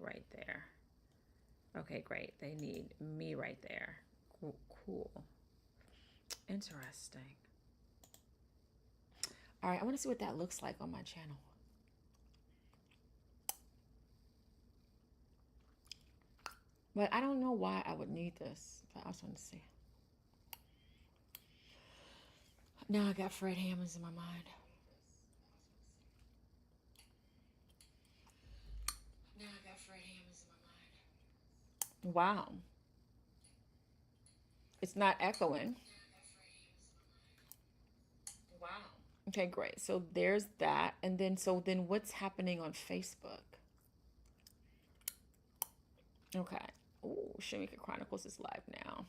right there. Okay, great. They need me right there. Cool. Cool. Interesting. All right, I want to see what that looks like on my channel. But I don't know why I would need this. But I just want to see. Now I got Fred Hammonds in my mind. Now I got Fred Hammonds in my mind. Wow. It's not echoing. Wow. Okay, great. So there's that. And then, so then what's happening on Facebook? Okay. Oh, Shamika Chronicles is live now.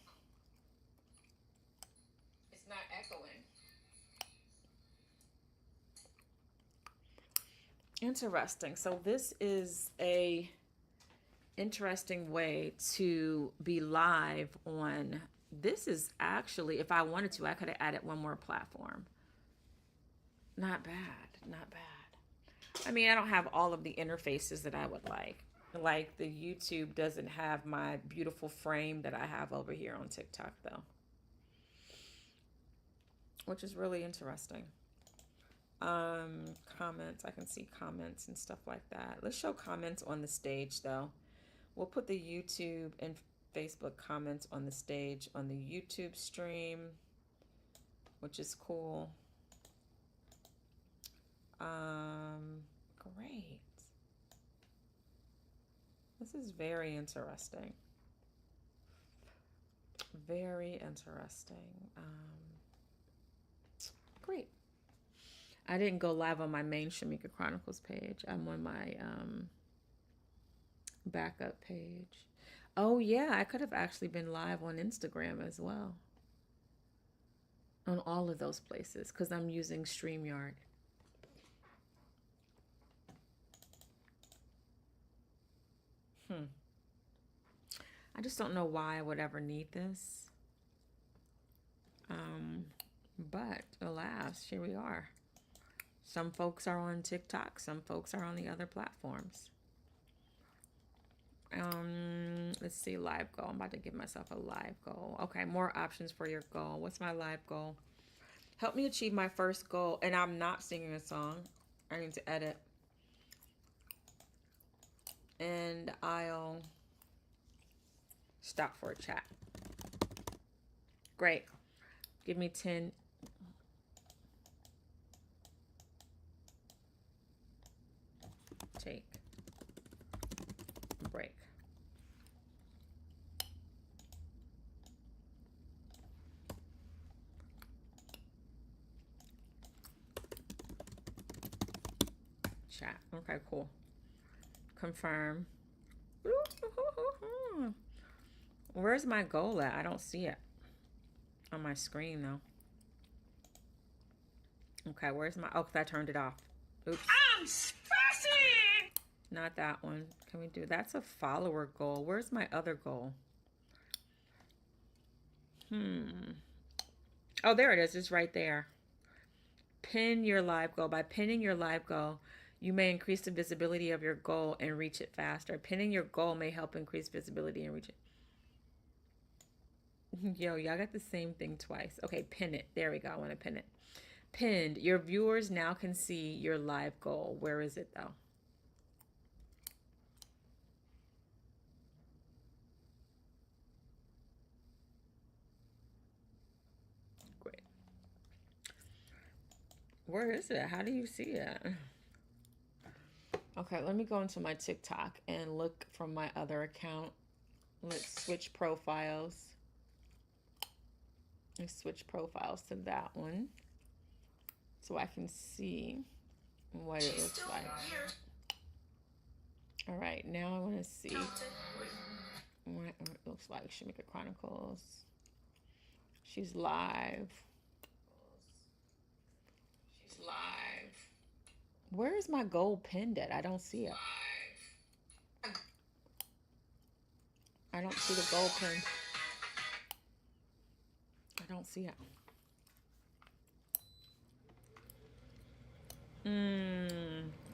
It's not echoing. Interesting. So this is a interesting way to be live on. This is actually, if I wanted to, I could have added one more platform. Not bad. Not bad. I mean, I don't have all of the interfaces that I would like. Like the YouTube doesn't have my beautiful frame that I have over here on TikTok though. Which is really interesting. Comments, I can see comments and stuff like that. Let's show comments on the stage though. We'll put the YouTube and Facebook comments on the stage on the YouTube stream, which is cool. Great. This is very interesting. Very interesting. Great. I didn't go live on my main Shamika Chronicles page. I'm on my backup page. Oh yeah, I could have actually been live on Instagram as well. On all of those places because I'm using StreamYard. I just don't know why I would ever need this. But alas, here we are. Some folks are on TikTok. Some folks are on the other platforms. Let's see, live goal. I'm about to give myself a live goal. Okay, more options for your goal. What's my live goal? Help me achieve my first goal. And I'm not singing a song. I need to edit. And I'll stop for a chat. Great. Give me 10. Take a break. Chat. Okay, cool. Confirm. Where's my goal at? I don't see it on my screen though. Okay, where's my... Oh, because I turned it off. Oops. I'm spicy! Not that one. Can we do... That's a follower goal. Where's my other goal? Oh, there it is. It's right there. Pin your live goal. By pinning your live goal, you may increase the visibility of your goal and reach it faster. Pinning your goal may help increase visibility and reach it. Yo, y'all got the same thing twice. Okay, pin it. There we go. I want to pin it. Pinned. Your viewers now can see your live goal. Where is it though? Great. Where is it? How do you see it? Okay, let me go into my TikTok and look from my other account. Let's switch profiles. Let's switch profiles to that one so I can see what it looks like. All right, now I want to see what it looks like. Shamika Chronicles. She's live. She's live. Where is my goal pinned at? I don't see it. I don't see the goal pin. I don't see it.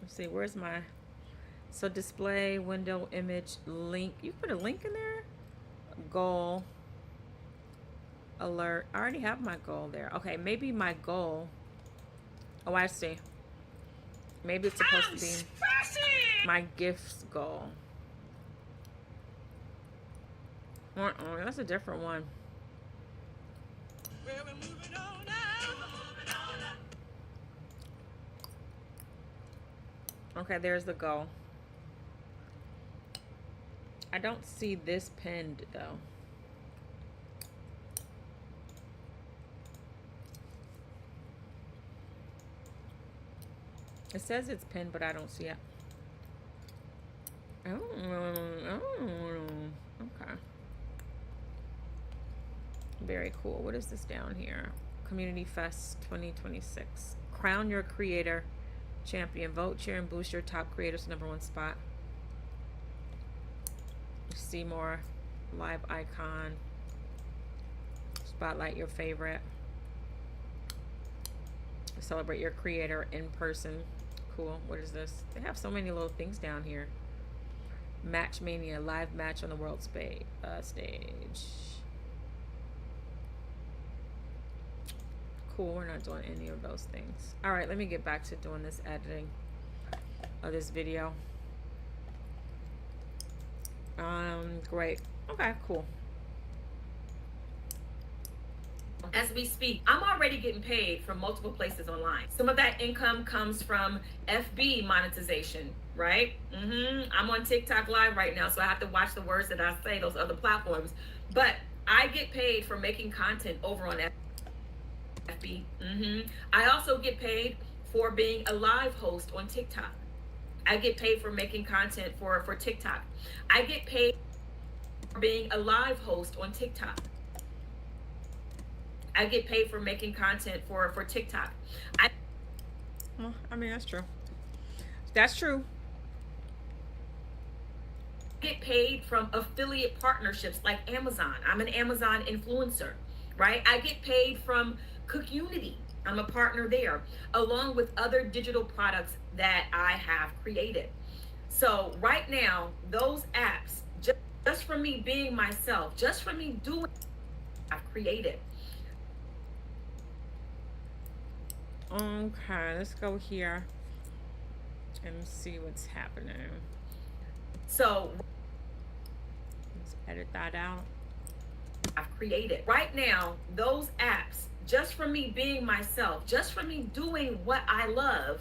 Let's see. Where's my... So display, window, image, link. You put a link in there? Goal, alert. I already have my goal there. Okay, maybe my goal. Oh, I see. Maybe it's supposed to be my gifts goal. That's a different one. Okay, there's the goal. I don't see this pinned though. It says it's pinned, but I don't see it. Oh, okay. Very cool. What is this down here? Community Fest 2026. Crown your creator champion. Vote, cheer, and boost your top creators to #1 spot. See more live icon. Spotlight your favorite. Celebrate your creator in person. Cool. What is this? They have so many little things down here. Match Mania, live match on the world stage. Cool. We're not doing any of those things. All right, let me get back to doing this editing of this video. Great. Okay, cool. As we speak, I'm already getting paid from multiple places online. Some of that income comes from FB monetization, right? I'm on TikTok live right now, so I have to watch the words that I say, those other platforms. But I get paid for making content over on FB. I also get paid for being a live host on TikTok. I get paid for making content for TikTok. I get paid for being a live host on TikTok. I get paid for making content for TikTok. I mean, that's true. That's true. I get paid from affiliate partnerships like Amazon. I'm an Amazon influencer, right? I get paid from Cookunity. I'm a partner there, along with other digital products that I have created. So right now, those apps, just from me being myself, just from me doing what I've created. Okay, let's go here and see what's happening. So let's edit that out. I've created. Right now, those apps, just from me being myself, just from me doing what I love,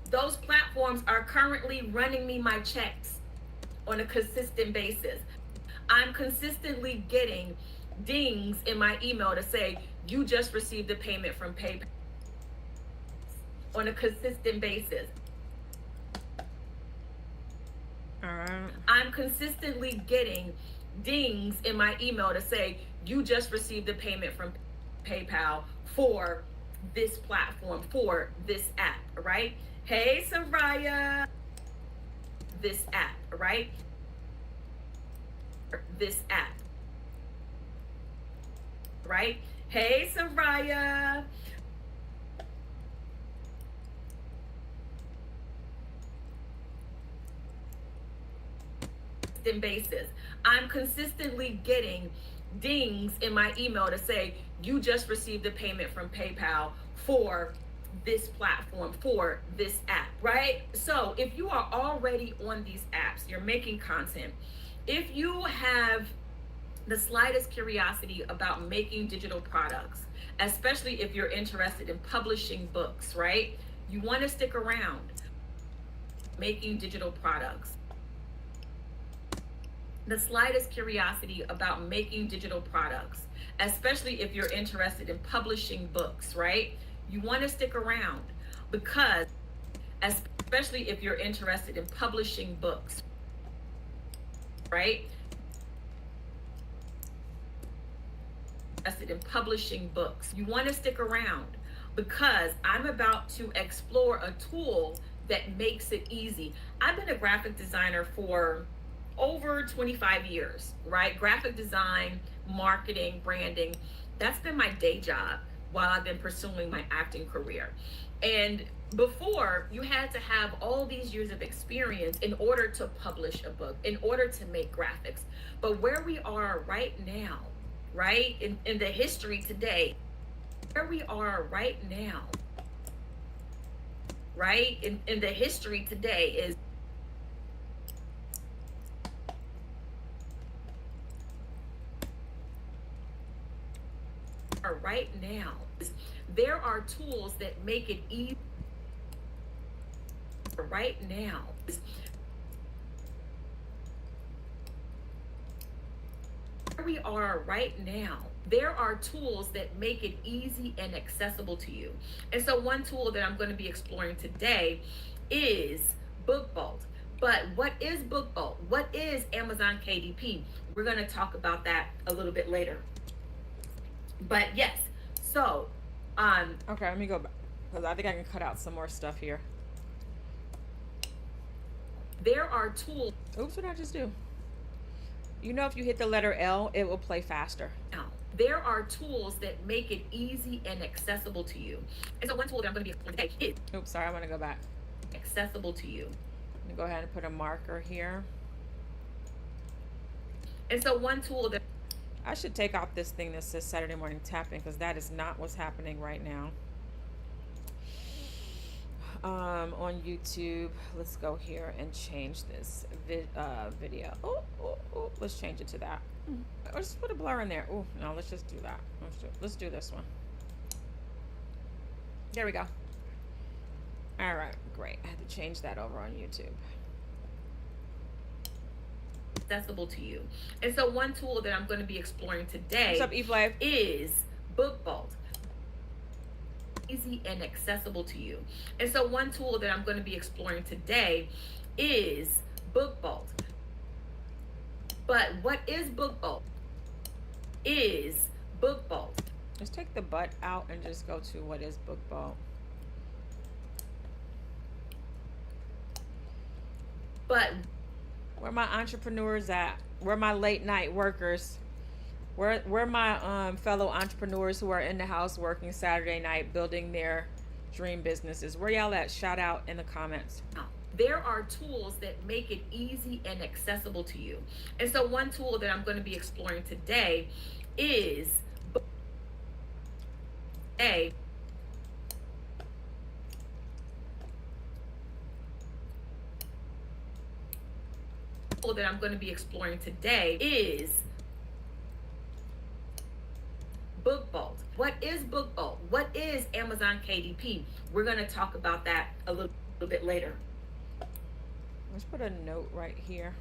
those platforms are currently running me my checks on a consistent basis. I'm consistently getting dings in my email to say, you just received a payment from PayPal on a consistent basis. All right. I'm consistently getting dings in my email to say, you just received a payment from PayPal for this platform, for this app, right? Hey, Soraya. This app, right? This app, right? Hey, Soraya. Basis. I'm consistently getting dings in my email to say, you just received a payment from PayPal for this platform, for this app, right? So if you are already on these apps, you're making content, if you have the slightest curiosity about making digital products, especially if you're interested in publishing books, right? You want to stick around making digital products. The slightest curiosity about making digital products, especially if you're interested in publishing books, right? You want to stick around because, especially if you're interested in publishing books, right? Interested in publishing books. You want to stick around because I'm about to explore a tool that makes it easy. I've been a graphic designer for over 25 years, right? Graphic design, marketing, branding, that's been my day job while I've been pursuing my acting career. And Before, you had to have all these years of experience in order to publish a book, in order to make graphics. But where we are right now, right, in the history today, where we are right now, right, in the history today is right now. There are tools that make it easy right now. Where we are right now, there are tools that make it easy and accessible to you. And so one tool that I'm going to be exploring today is BookVault. But what is BookVault? What is Amazon KDP? We're going to talk about that a little bit later. But yes, so okay, let me go back because I think I can cut out some more stuff here. There are tools. Oops, what did I just do? You know, if you hit the letter L, it will play faster. Now, there are tools that make it easy and accessible to you. And so one tool that I'm going to be exploring today is... Oops, sorry, I want to go back. Accessible to you. I'm going to go ahead and put a marker here. And so one tool that... I should take out this thing that says Saturday morning tapping because that is not what's happening right now. On YouTube, let's go here and change this video. Let's change it to that. Let's put a blur in there. Oh no, let's just do that. Let's do this one. There we go. All right, great. I had to change that over on YouTube. Accessible to you. And so one tool that I'm going to be exploring today What's up, Eve is BookVault. Easy and accessible to you. And so one tool that I'm going to be exploring today is BookVault. But what is BookVault? Is BookVault. Just take the but out and just go to what is BookVault. But where my entrepreneurs at? Where my late night workers? Where my fellow entrepreneurs who are in the house working Saturday night, building their dream businesses? Where y'all at? Shout out in the comments. There are tools that make it easy and accessible to you. And so one tool that I'm going to be exploring today is a tool that I'm going to be exploring today is BookVault. What is BookVault? What is Amazon KDP? We're going to talk about that a little bit later. Let's put a note right here.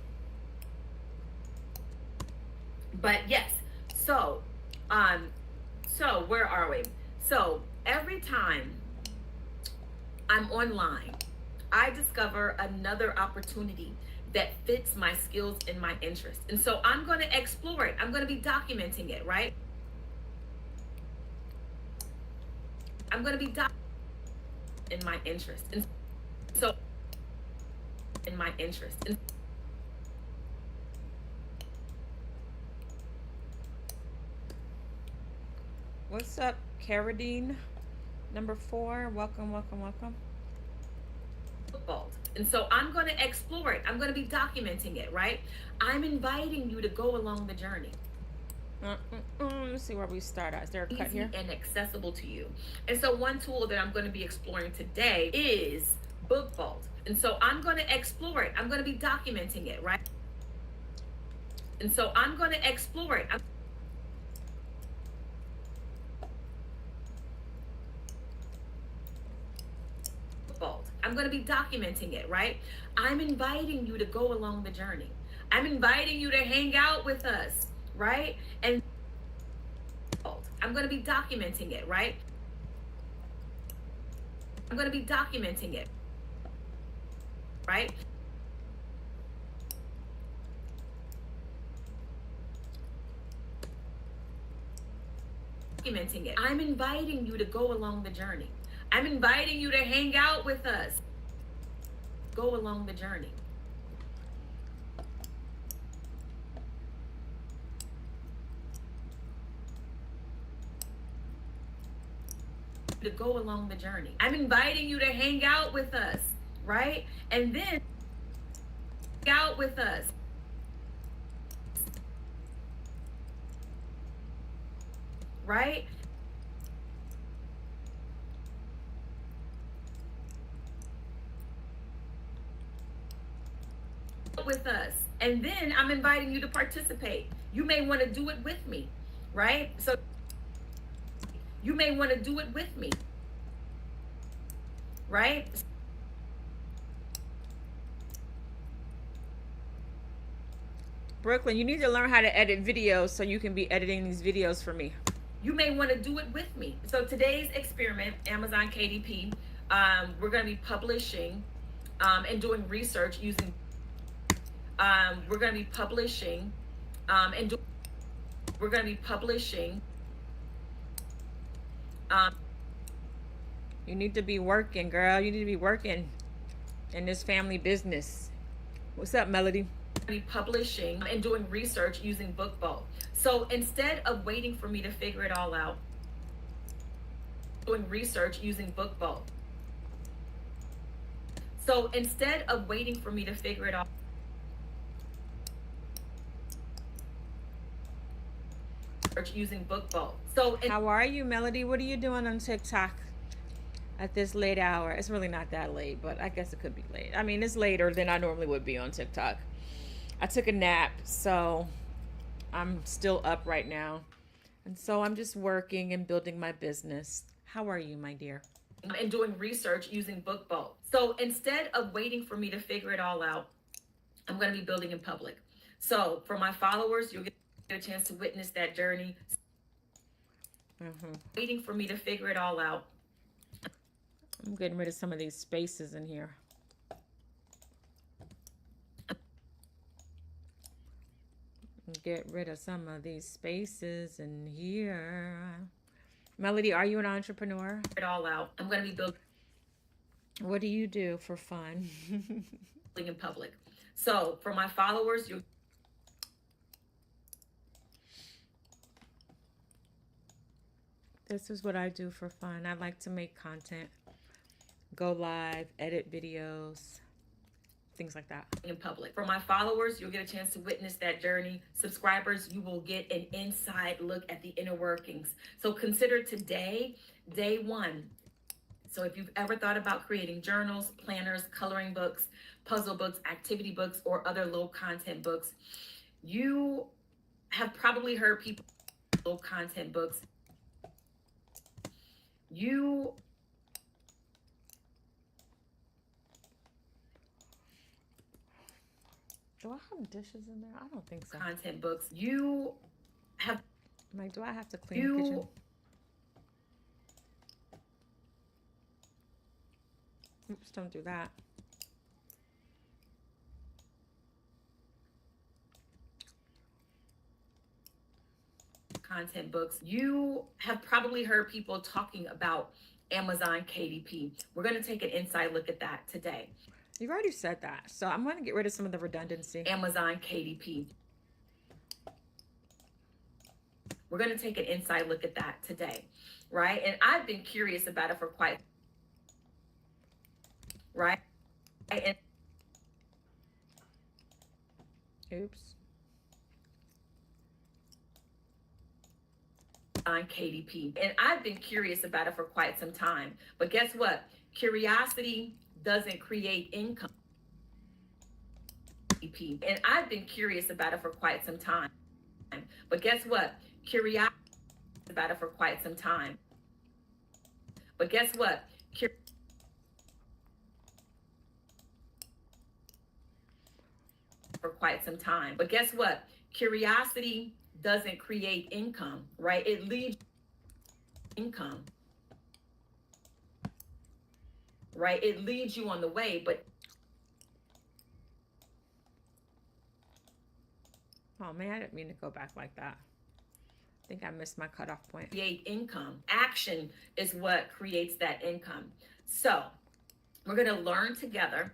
But yes, so where are we? So every time I'm online, I discover another opportunity that fits my skills and my interests. And so I'm going to explore it. I'm going to be documenting it, right? I'm going to be in my interest. And so in my interest. And what's up, Caradine? Number 4. Welcome, welcome, welcome. And so I'm going to explore it. I'm going to be documenting it, right? I'm inviting you to go along the journey. Let's see where we start at. Is there a cut here? And accessible to you. And so one tool that I'm going to be exploring today is BookVault. And so I'm going to explore it. I'm going to be documenting it, right? And so I'm going to explore it. I'm going to be documenting it, right? I'm inviting you to go along the journey. I'm inviting you to hang out with us, right? And I'm going to be documenting it, right? I'm going to be documenting it, right? Documenting it. I'm inviting you to go along the journey. I'm inviting you to hang out with us. Go along the journey. to go along the journey. I'm inviting you to hang out with us, right? And then out with us. Right? With us. And then I'm inviting you to participate. You may want to do it with me, right? So you may want to do it with me, right? Brooklyn, you need to learn how to edit videos so you can be editing these videos for me. You may want to do it with me. So today's experiment, Amazon KDP, we're going to be publishing and doing research using, we're going to be publishing and do, we're going to be publishing. You need to be working, girl. You need to be working in this family business. What's up, Melody? Be publishing and doing research using BookBolt. So instead of waiting for me to figure it all out, doing research using BookBolt. So instead of waiting for me to figure it all, using BookBolt. So how are you, Melody? What are you doing on TikTok at this late hour? It's really not that late, but I guess it could be late. I mean, it's later than I normally would be on TikTok. I took a nap, so I'm still up right now. And so I'm just working and building my business. How are you, my dear? And doing research using BookBolt. So instead of waiting for me to figure it all out, I'm going to be building in public. So for my followers, you'll get a chance to witness that journey. Waiting for me to figure it all out. I'm getting rid of some of these spaces in here. Get rid of some of these spaces in here. Melody, are you an entrepreneur? It all out. I'm going to be building. What do you do for fun? Building in public. So for my followers, you. This is what I do for fun. I like to make content, go live, edit videos, things like that. In public. For my followers, you'll get a chance to witness that journey. Subscribers, you will get an inside look at the inner workings. So consider today, day one. So if you've ever thought about creating journals, planners, coloring books, puzzle books, activity books, or other low content books, you have probably heard people low content books. Do I have dishes in there? I don't think so. Content books. You have. Like, do I have to clean the kitchen? Oops, don't do that. Content books. You have probably heard people talking about Amazon KDP. We're going to take an inside look at that today. You've already said that, so I'm going to get rid of some of the redundancy. Amazon KDP. We're going to take an inside look at that today, right? And I've been curious about it for quite, right? And oops. On KDP. And I've been curious about it for quite some time. But guess what? Curiosity doesn't create income. And I've been curious about it for quite some time. But guess what? Curiosity about it for quite some time. But guess what? For quite some time. But guess what? Curiosity doesn't create income, right? It leads income, right? It leads you on the way, but oh man, I didn't mean to go back like that. I think I missed my cutoff point. Create income. Action is what creates that income. So we're going to learn together.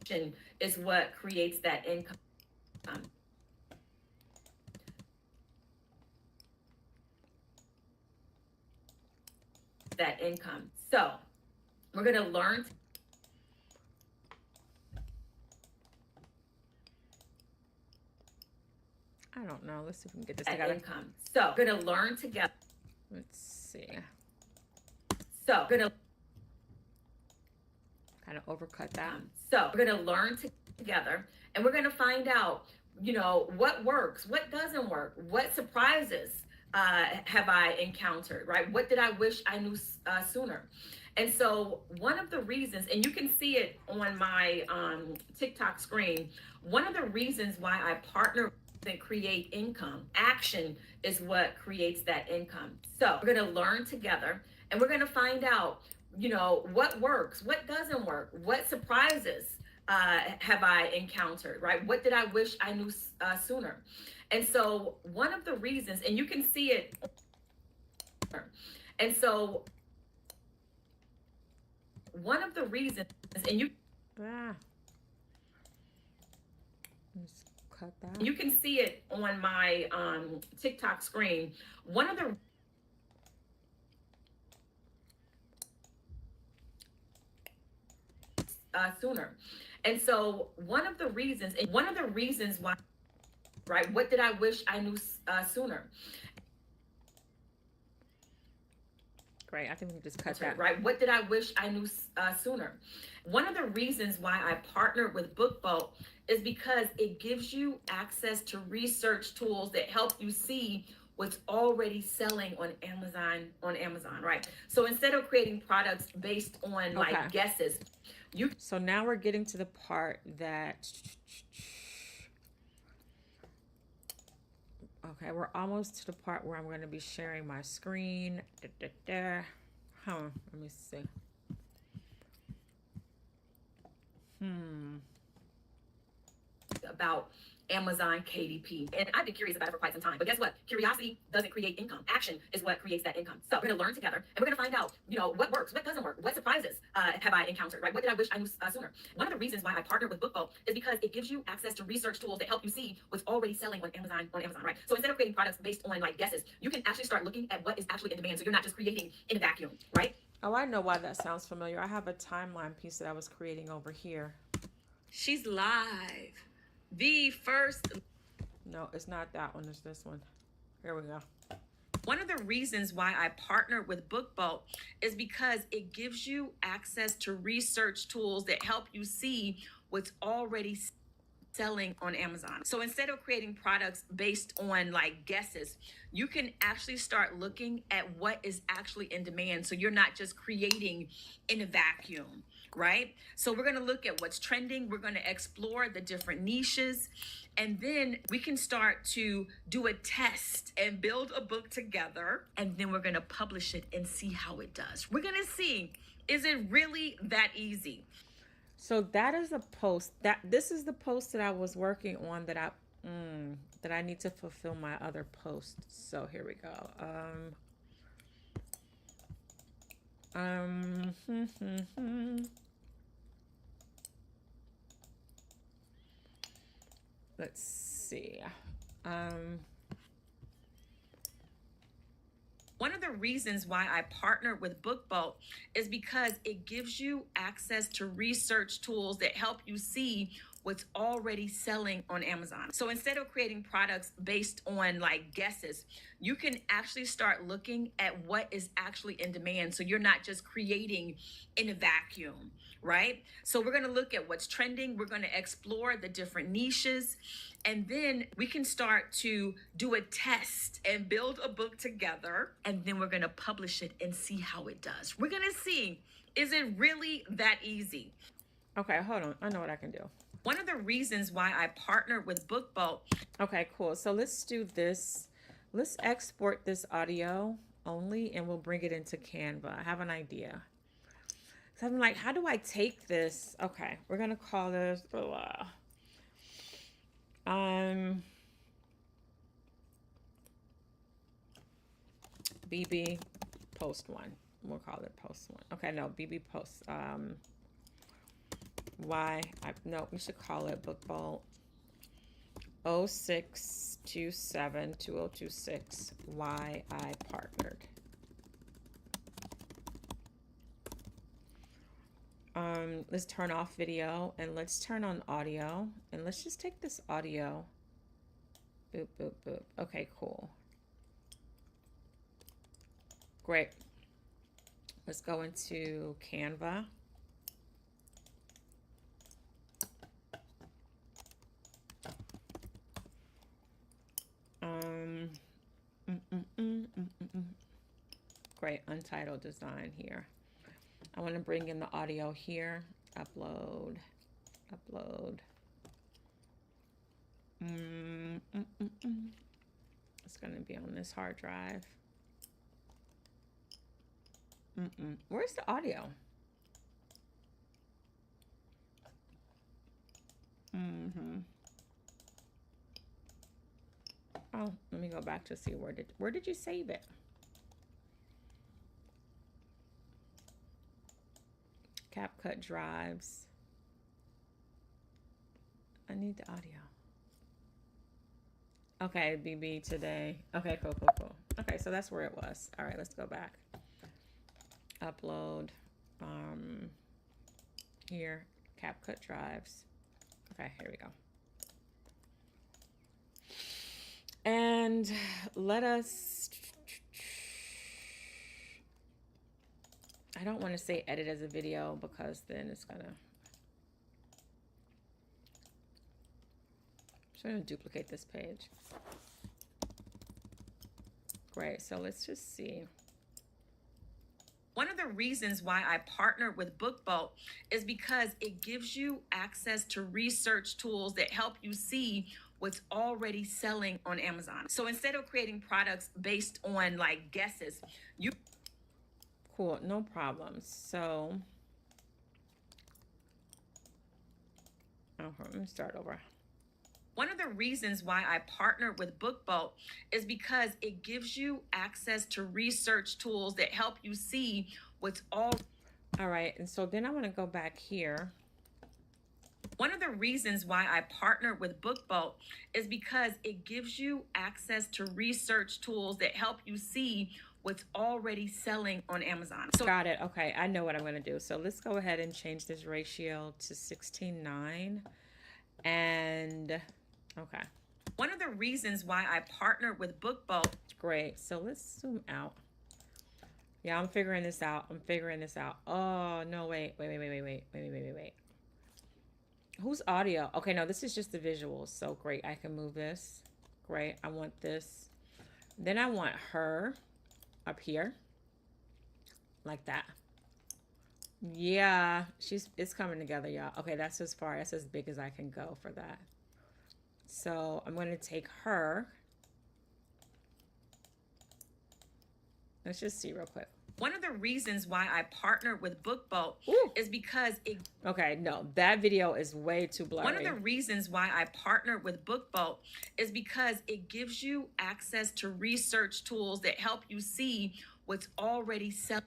Action is what creates that income. that income. So we're going to learn. I don't know. Let's see if we can get this together. Income. So we're going to learn together. Let's see. So we're going to kind of overcut that. So we're going to learn together, and we're going to find out, you know, what works, what doesn't work, what surprises have I encountered, right? What did I wish I knew sooner? And so one of the reasons, and you can see it on my TikTok screen, one of the reasons why I partner and create income, action is what creates that income. So we're going to learn together, and we're going to find out, you know, what works, what doesn't work, what surprises have I encountered, right? What did I wish I knew sooner? And so one of the reasons, and you can see it, and so one of the reasons, and you just cut that. You can see it on my TikTok screen. One of the sooner. And so one of the reasons why, right? What did I wish I knew sooner? Great. I think we can just cut that. Right. What did I wish I knew sooner? One of the reasons why I partnered with BookBoat is because it gives you access to research tools that help you see what's already selling on Amazon, right? So instead of creating products based on like guesses, So now we're getting to the part that, okay, we're almost to the part where I'm going to be sharing my screen. Let me see. About Amazon KDP. And I've been curious about it for quite some time. But guess what? Curiosity doesn't create income. Action is what creates that income. So we're going to learn together, and we're going to find out, you know, what works, what doesn't work, what surprises have I encountered, right? What did I wish I knew sooner? One of the reasons why I partnered with BookBoat is because it gives you access to research tools that help you see what's already selling on Amazon, right? So instead of creating products based on like guesses, you can actually start looking at what is actually in demand. So you're not just creating in a vacuum, right? Oh, I know why that sounds familiar. I have a timeline piece that I was creating over here. She's live. The first... No, it's not that one. It's this one. Here we go. One of the reasons why I partnered with BookBoat is because it gives you access to research tools that help you see what's already selling on Amazon. So instead of creating products based on like guesses, you can actually start looking at what is actually in demand. So you're not just creating in a vacuum, right? So we're going to look at what's trending. We're going to explore the different niches, and then we can start to do a test and build a book together. And then we're going to publish it and see how it does. We're going to see, is it really that easy? So that is a post this is the post that I was working on that I need to fulfill my other post. So here we go. Let's see. One of the reasons why I partnered with BookBoat is because it gives you access to research tools that help you see what's already selling on Amazon. So instead of creating products based on like guesses, you can actually start looking at what is actually in demand. So you're not just creating in a vacuum, right? So we're going to look at what's trending. We're going to explore the different niches, and then we can start to do a test and build a book together. And then we're going to publish it and see how it does. We're going to see, is it really that easy? Okay, hold on. I know what I can do. One of the reasons why I partnered with BookBoat. Okay, cool. So let's do this. Let's export this audio only, and we'll bring it into Canva. I have an idea. So I'm like, how do I take this? Okay, we're gonna call this BB post one. We'll call it post one. Okay, no, BB post. No, we should call it BookBoat 06272026 why I partnered. Let's turn off video and let's turn on audio. And let's just take this audio. Boop, boop, boop. Okay, cool. Great. Let's go into Canva. Great, untitled design here. I want to bring in the audio here. Upload. It's going to be on this hard drive. Where's the audio? Oh, let me go back to see where did you save it? CapCut drives. I need the audio. Okay, BB today. Okay, cool. Okay, so that's where it was. All right, let's go back. Upload. Here, CapCut drives. Okay, here we go. And let us, I don't want to say edit as a video because then it's gonna, I'm just gonna duplicate this page. Great, so let's just see. One of the reasons why I partnered with BookBoat is because it gives you access to research tools that help you see what's already selling on Amazon. So instead of creating products based on like guesses, you... Cool, no problem. So, let me start over. One of the reasons why I partnered with BookBoat is because it gives you access to research tools that help you see what's all right. And so then I want to go back here. One of the reasons why I partnered with BookBoat is because it gives you access to research tools that help you see what's already selling on Amazon. So got it. Okay, I know what I'm going to do. So let's go ahead and change this ratio to 16:9. And okay. One of the reasons why I partnered with BookBoat. Great. So let's zoom out. Yeah, I'm figuring this out. Oh, no, wait. Who's audio? Okay, no, this is just the visuals. So great. I can move this. Great. I want this. Then I want her up here. Like that. Yeah, it's coming together, y'all. Okay, that's as big as I can go for that. So I'm going to take her. Let's just see real quick. One of the reasons why I partnered with BookBoat is because it... Okay, no, that video is way too blurry. One of the reasons why I partnered with BookBoat is because it gives you access to research tools that help you see what's already selling.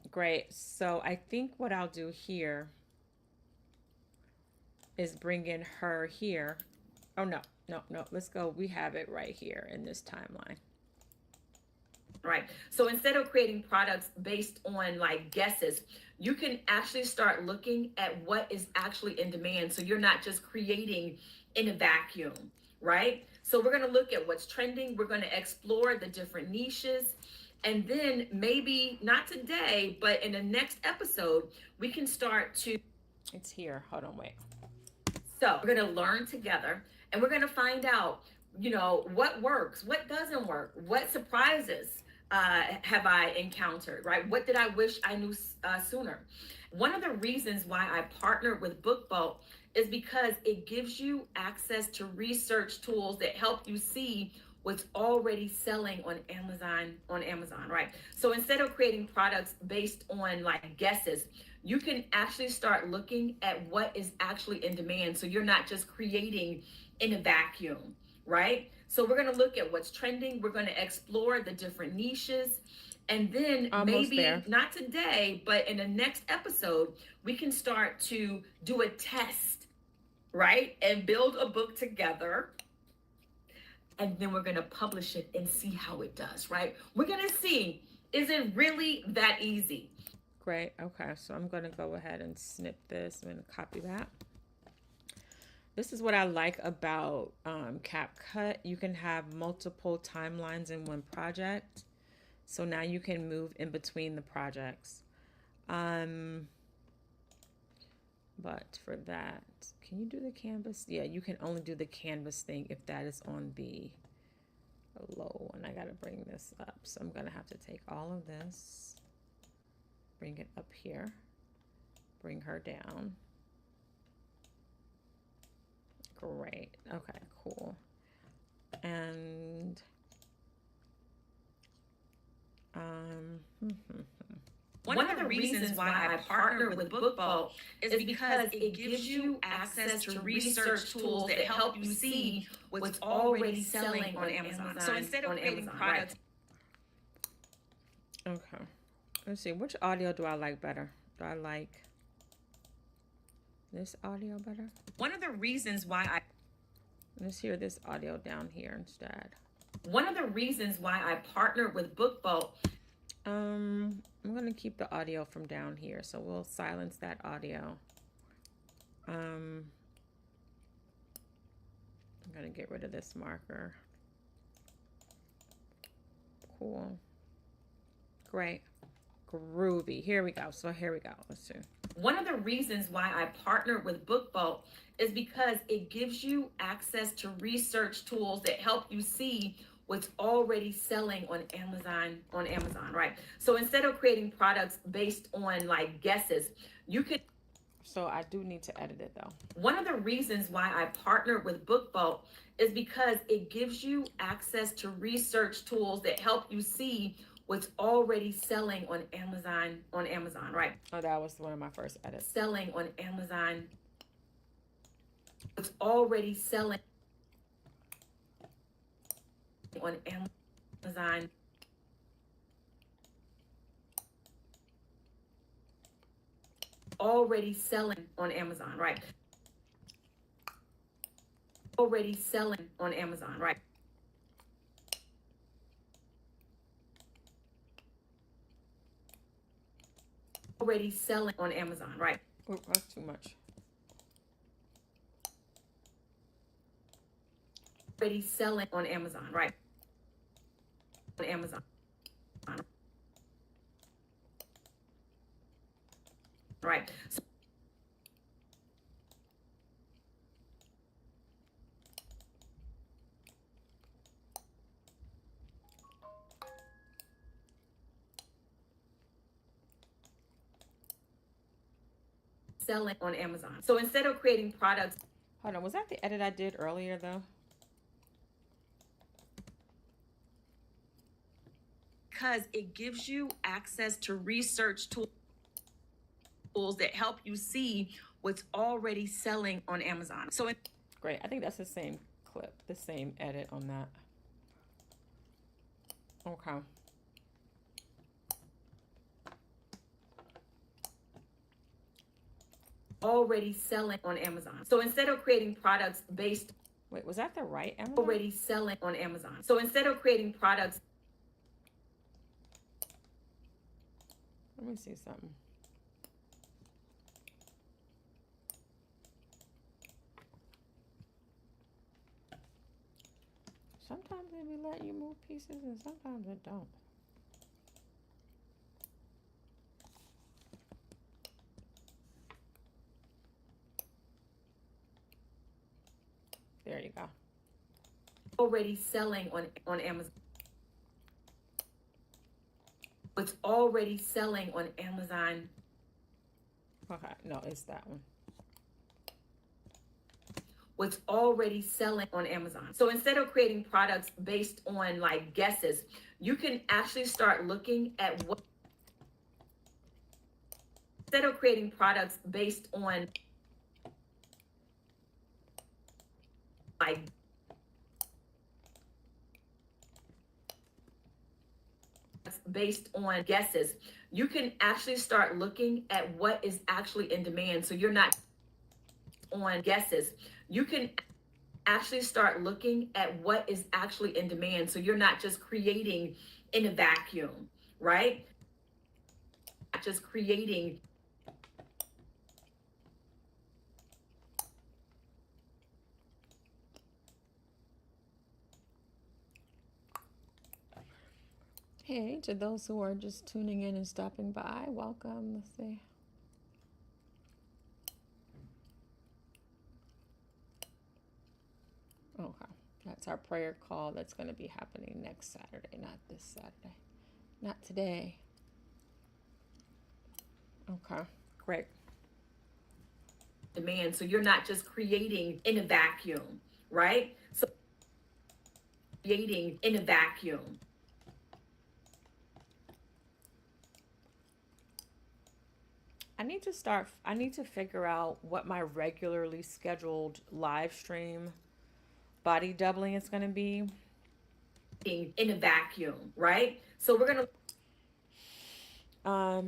Great. So I think what I'll do here is bring in her here. Oh, no. Let's go. We have it right here in this timeline. Right. So instead of creating products based on like guesses, you can actually start looking at what is actually in demand. So you're not just creating in a vacuum, right? So we're going to look at what's trending. We're going to explore the different niches. And then maybe not today, but in the next episode, we can start to... It's here. Hold on, wait. So we're going to learn together and we're going to find out, you know, what works, what doesn't work, what surprises have I encountered, right? What did I wish I knew sooner? One of the reasons why I partnered with BookBoat is because it gives you access to research tools that help you see what's already selling on Amazon, right? So instead of creating products based on like guesses, you can actually start looking at what is actually in demand. So you're not just creating in a vacuum, right? So we're going to look at what's trending. We're going to explore the different niches. And then not today, but in the next episode, we can start to do a test, right? And build a book together. And then we're going to publish it and see how it does, right? We're going to see, is it really that easy? Great. Okay, so I'm going to go ahead and snip this. I'm going to copy that. This is what I like about CapCut. You can have multiple timelines in one project. So now you can move in between the projects. But for that, can you do the canvas? Yeah, you can only do the canvas thing if that is on the low one. I got to bring this up. So I'm going to have to take all of this, bring it up here, bring her down. Great. Okay, cool. And one of the reasons why I partner with BookVault is because it gives you access to research tools that help you see what's already selling on Amazon. So instead of creating products. Okay. Let's see. Which audio do I like better? Do I like this audio better? One of the reasons why Let's hear this audio down here instead. One of the reasons why I partner with BookVault. I'm going to keep the audio from down here, so we'll silence that audio. I'm going to get rid of this marker. Cool. Great. Groovy. Here we go. So here we go. Let's see. One of the reasons why I partner with BookVault is because it gives you access to research tools that help you see what's already selling on Amazon, right? So instead of creating products based on like guesses, you could. So I do need to edit it though. One of the reasons why I partner with BookVault is because it gives you access to research tools that help you see what's already selling on Amazon, right? Oh, that was one of my first edits. Selling on Amazon. What's already selling on Amazon. Already selling on Amazon, right? Already selling on Amazon, right? Already selling on Amazon, right? Oh, that's too much. Already selling on Amazon, right? On Amazon. Right. So selling on Amazon. So instead of creating products. Hold on, was that the edit I did earlier though? Because it gives you access to research tools that help you see what's already selling on Amazon. So great. I think that's the same clip, the same edit on that. Okay. Already selling on Amazon. So instead of creating products based. Wait, was that the right Amazon? Already selling on Amazon. So instead of creating products. Let me see something. Sometimes they be letting you move pieces and sometimes it don't. There you go. Already selling on Amazon. What's already selling on Amazon. Okay, no, it's that one. What's already selling on Amazon. So instead of creating products based on like guesses, you can actually start looking at what. Instead of creating products based on like based on guesses, you can actually start looking at what is actually in demand. So you're not on guesses. You can actually start looking at what is actually in demand. So you're not just creating in a vacuum, right? just creating. Hey, to those who are just tuning in and stopping by, welcome. Let's see. Okay, that's our prayer call that's going to be happening next Saturday, not this Saturday. Not today. Okay, great. Demand. So you're not just creating in a vacuum, right? So creating in a vacuum. I need to figure out what my regularly scheduled live stream body doubling is going to be. In a vacuum, right? So we're going to.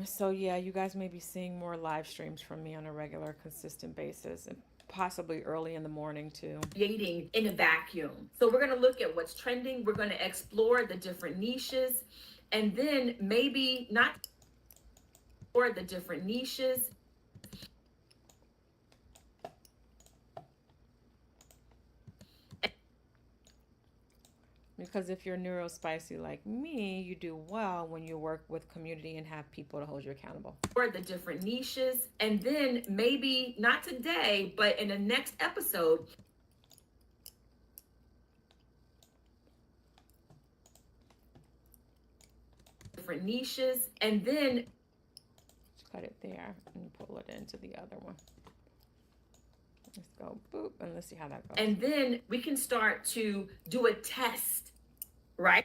So yeah, you guys may be seeing more live streams from me on a regular, consistent basis, and possibly early in the morning too. Creating in a vacuum. So we're going to look at what's trending. We're going to explore the different niches, and then maybe not or the different niches. Because if you're neurospicy like me, you do well when you work with community and have people to hold you accountable. Or the different niches, and then maybe not today, but in the next episode. Different niches, and then just cut it there and pull it into the other one. Let's go boop, and let's see how that goes. And then we can start to do a test, right?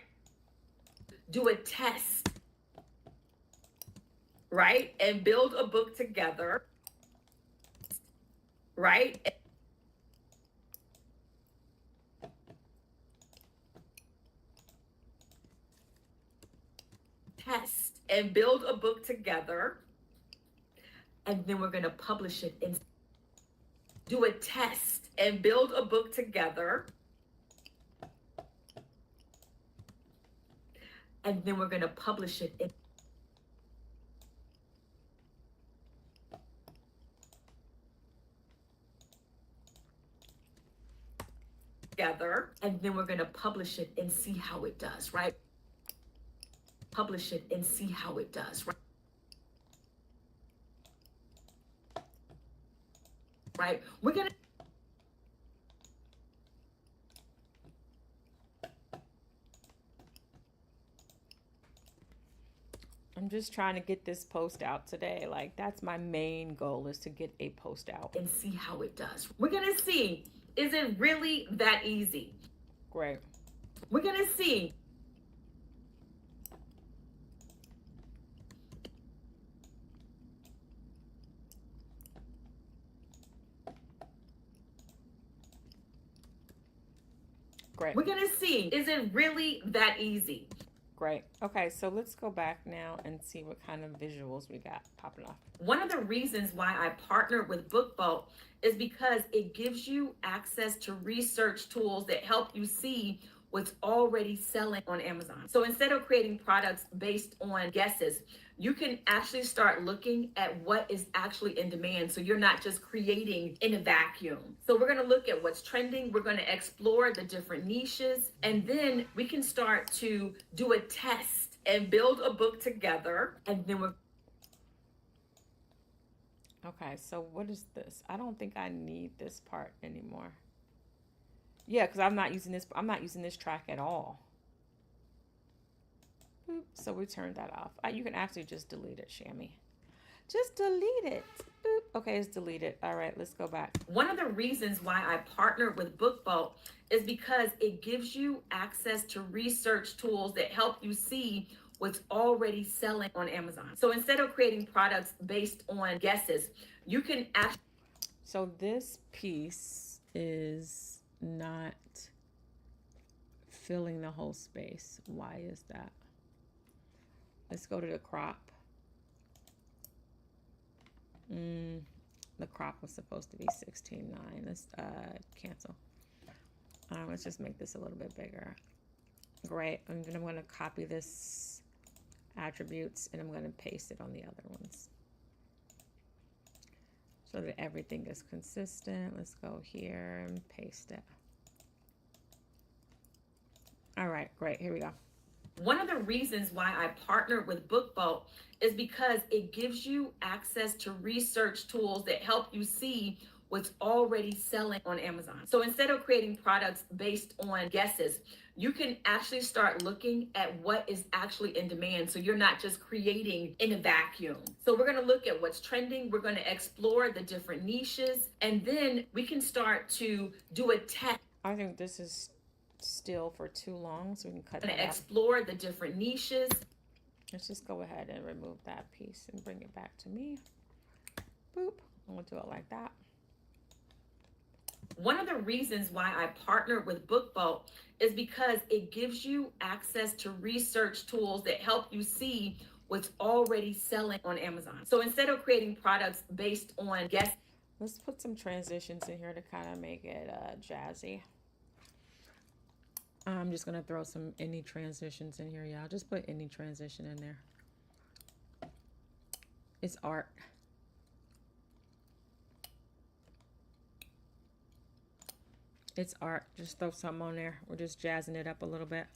Do a test, right? And build a book together, right? Test and build a book together. And then we're going to publish it in. Do a test and build a book together. And then we're going to publish it in. Together. And then we're going to publish it and see how it does, right? Publish it and see how it does, right? Right? We're going to. I'm just trying to get this post out today. Like, that's my main goal, is to get a post out. And see how it does. We're going to see, is it really that easy? Great. We're going to see. Great. We're going to see, is it really that easy? Great. Okay, so let's go back now and see what kind of visuals we got popping off. One of the reasons why I partnered with BookVault is because it gives you access to research tools that help you see what's already selling on Amazon. So instead of creating products based on guesses, you can actually start looking at what is actually in demand. So you're not just creating in a vacuum. So we're going to look at what's trending. We're going to explore the different niches, and then we can start to do a test and build a book together. And then we're. Okay, so what is this? I don't think I need this part anymore. Yeah, because I'm not using this track at all. Boop. So we turned that off. You can actually just delete it, Shammy. Just delete it. Boop. Okay, it's deleted. All right, let's go back. One of the reasons why I partnered with BookVault is because it gives you access to research tools that help you see what's already selling on Amazon. So instead of creating products based on guesses, you can actually. So this piece is not filling the whole space. Why is that? Let's go to the crop. The crop was supposed to be 16:9. Let's cancel. Let's just make this a little bit bigger. Great. And then I'm going to copy this attributes, and I'm going to paste it on the other ones so that everything is consistent. Let's go here and paste it. All right, great. Here we go. One of the reasons why I partnered with BookBoat is because it gives you access to research tools that help you see what's already selling on Amazon. So instead of creating products based on guesses, you can actually start looking at what is actually in demand. So you're not just creating in a vacuum. So we're going to look at what's trending. We're going to explore the different niches, and then we can start to do a test. I think this is still for too long, so we can cut Going that to out. explore the different niches. Let's just go ahead and remove that piece and bring it back to me. Boop. I'm going to do it like that. One of the reasons why I partnered with BookBoat is because it gives you access to research tools that help you see what's already selling on Amazon. So instead of creating products based on guess, let's put some transitions in here to kind of make it jazzy. I'm just going to throw some any transitions in here, y'all. Just put any transition in there. It's art. It's art. Just throw something on there. We're just jazzing it up a little bit.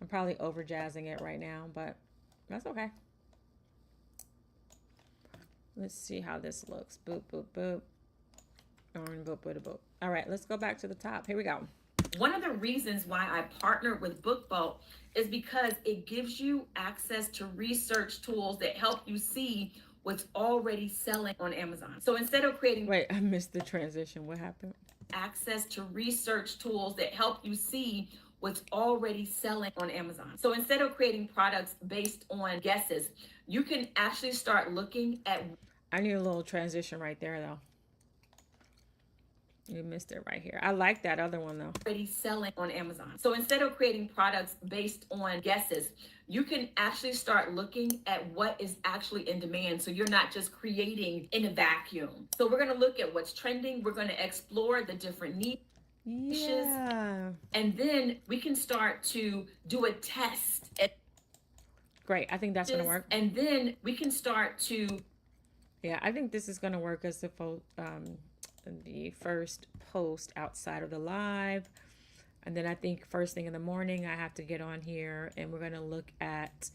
I'm probably over jazzing it right now, but that's okay. Let's see how this looks. Boop, boop, boop. And boop, boop, boop. All right, let's go back to the top. Here we go. One of the reasons why I partnered with BookBoat is because it gives you access to research tools that help you see what's already selling on Amazon. So instead of creating... Wait, I missed the transition. What happened? Access to research tools that help you see what's already selling on Amazon. So instead of creating products based on guesses, you can actually start looking at... I need a little transition right there, though. You missed it right here. I like that other one, though. Already selling on Amazon. So instead of creating products based on guesses, you can actually start looking at what is actually in demand. So you're not just creating in a vacuum. So we're going to look at what's trending. We're going to explore the different niches. Yeah. And then we can start to do a test. Great. I think that's going to work. And then we can start to... Yeah, I think this is going to work as the first post outside of the live. And then I think first thing in the morning, I have to get on here and we're going to look at,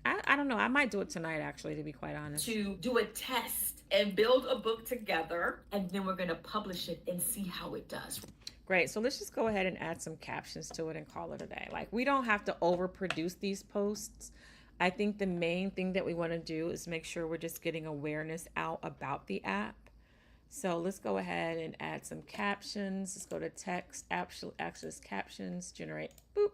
I don't know, I might do it tonight, actually, to be quite honest. To do a test and build a book together. And then we're going to publish it and see how it does. Great. So let's just go ahead and add some captions to it and call it a day. Like, we don't have to overproduce these posts. I think the main thing that we want to do is make sure we're just getting awareness out about the app. So let's go ahead and add some captions. Let's go to text, access captions, generate. Boop.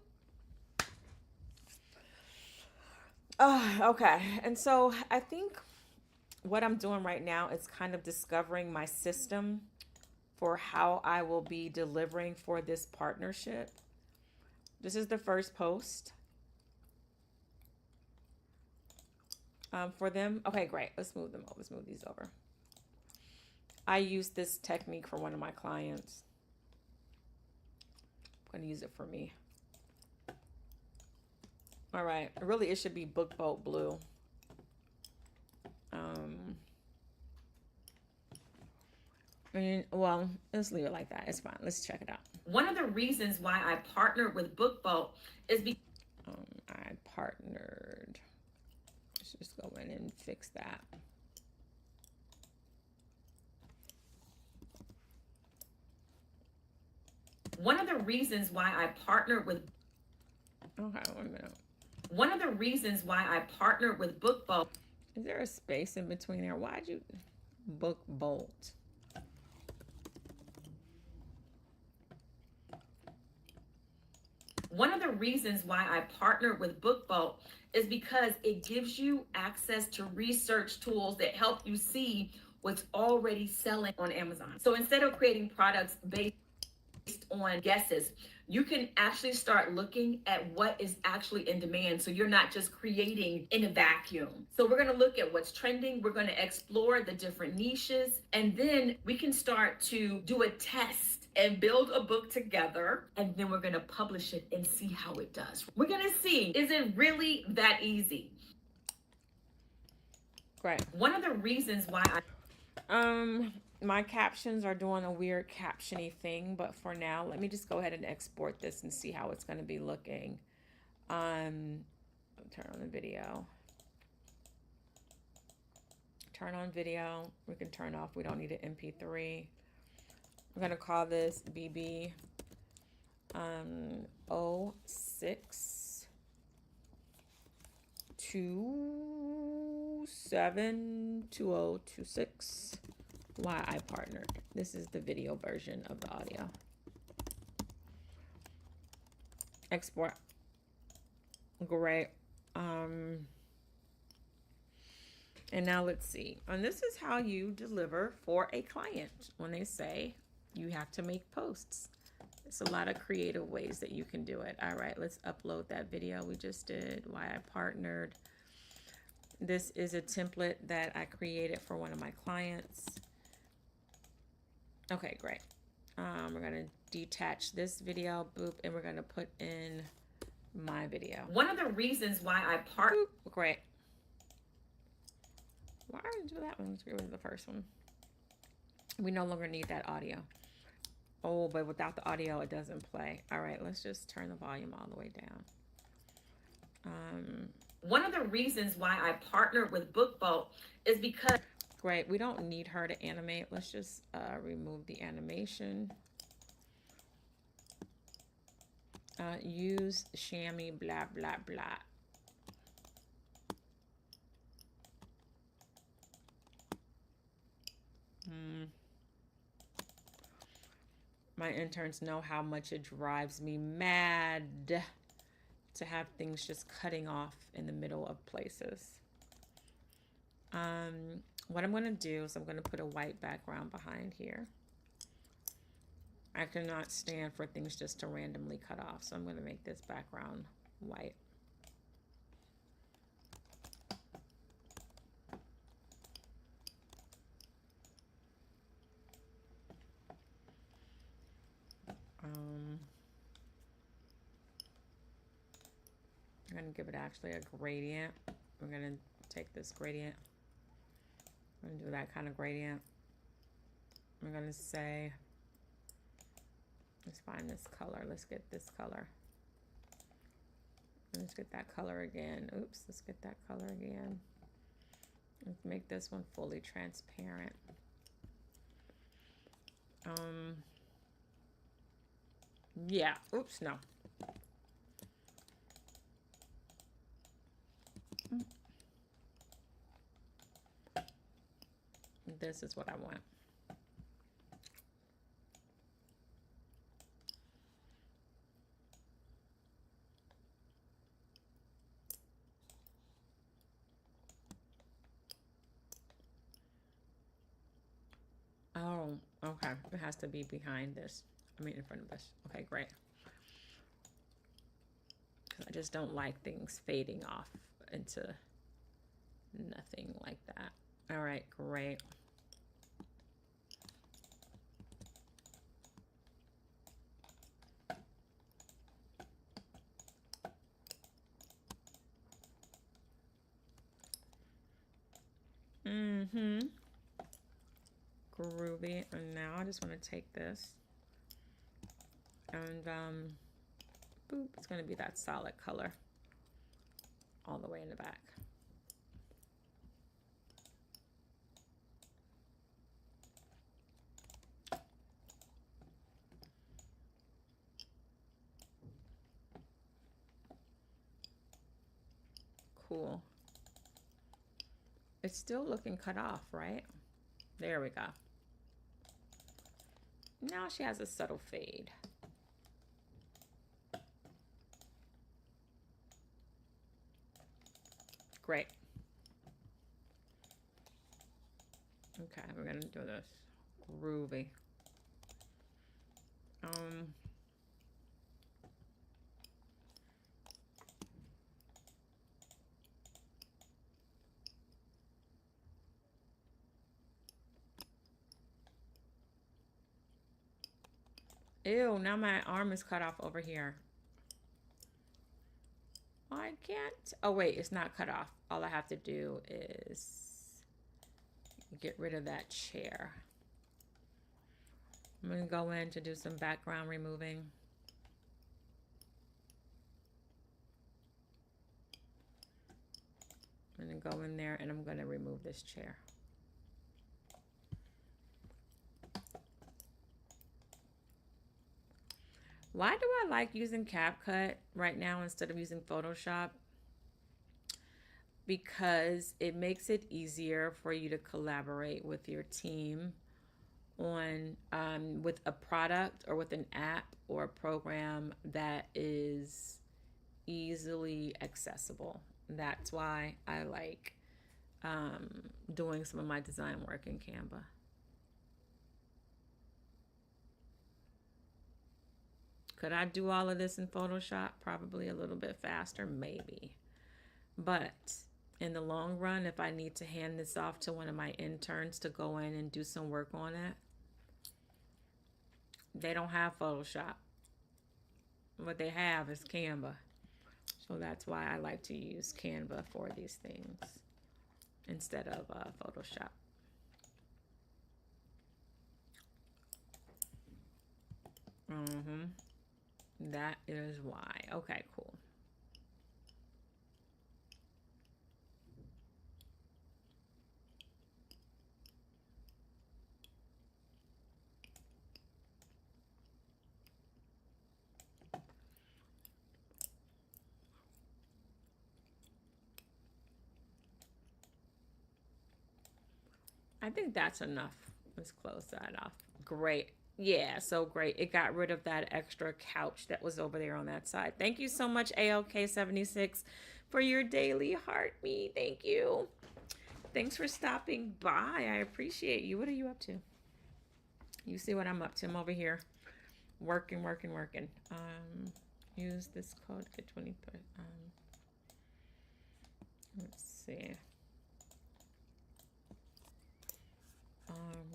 Okay. And so I think what I'm doing right now is kind of discovering my system for how I will be delivering for this partnership. This is the first post for them. Okay, great. Let's move them over. Let's move these over. I use this technique for one of my clients. I'm going to use it for me. All right. Really, it should be BookBoat Blue. Well, let's leave it like that. It's fine. Let's check it out. One of the reasons why I partnered with BookBoat is because I partnered. Let's just go in and fix that. One of the reasons why I partnered with... Okay, 1 minute. One of the reasons why I partnered with BookBoat... Is there a space in between there? Why'd you... BookBoat. One of the reasons why I partnered with BookBoat is because it gives you access to research tools that help you see what's already selling on Amazon. So instead of creating products based on guesses, you can actually start looking at what is actually in demand. So you're not just creating in a vacuum. So we're going to look at what's trending. We're going to explore the different niches, and then we can start to do a test and build a book together, and then we're going to publish it and see how it does. We're going to see, is it really that easy? Great. One of the reasons why My captions are doing a weird captiony thing, but for now, let me just go ahead and export this and see how it's going to be looking. Turn on the video. Turn on video. We can turn off. We don't need an MP3. I'm going to call this BB 06 272026. Why I partnered. This is the video version of the audio. Export. Great. And now let's see. And this is how you deliver for a client when they say you have to make posts. It's a lot of creative ways that you can do it. All right, let's upload that video we just did, why I partnered. This is a template that I created for one of my clients. Okay, great. We're gonna detach this video, boop, and we're gonna put in my video. One of the reasons why I partnered. Great. Why didn't do that one? Let's get rid of the first one. We no longer need that audio. Oh, but without the audio, it doesn't play. All right, let's just turn the volume all the way down. One of the reasons why I partnered with BookBoat is because... Great, we don't need her to animate. Let's just remove the animation. Use Chamois, blah, blah, blah. My interns know how much it drives me mad to have things just cutting off in the middle of places. What I'm going to do is I'm going to put a white background behind here. I cannot stand for things just to randomly cut off, so I'm going to make this background white. I'm going to give it actually a gradient. We're going to take this gradient. I'm going to do that kind of gradient. I'm going to say, let's find this color. Let's get this color. Let's get that color again. Oops, let's get that color again. Let's make this one fully transparent. Yeah, oops, no. This is what I want. Oh, okay. It has to be behind this. I mean, in front of this. Okay, great. I just don't like things fading off into nothing like that. All right, great. Groovy. And now I just want to take this and boop, it's going to be that solid color all the way in the back. Cool. It's still looking cut off, right? There we go. Now she has a subtle fade. Great. Okay, we're gonna do this. Groovy. Ew, now my arm is cut off over here. I can't. Oh, wait, it's not cut off. All I have to do is get rid of that chair. I'm going to go in to do some background removing. I'm going to go in there and I'm going to remove this chair. Why do I like using CapCut right now instead of using Photoshop? Because it makes it easier for you to collaborate with your team on with a product or with an app or a program that is easily accessible. That's why I like doing some of my design work in Canva. Could I do all of this in Photoshop? Probably a little bit faster, maybe. But in the long run, if I need to hand this off to one of my interns to go in and do some work on it, they don't have Photoshop. What they have is Canva. So that's why I like to use Canva for these things instead of Photoshop. That is why. Okay, cool. I think that's enough. Let's close that off. Great. Yeah, so great. It got rid of that extra couch that was over there on that side. Thank you so much, ALK76, for your daily heart me. Thank you. Thanks for stopping by. I appreciate you. What are you up to? You see what I'm up to. I'm over here working. Use this code, get 20. Let's see.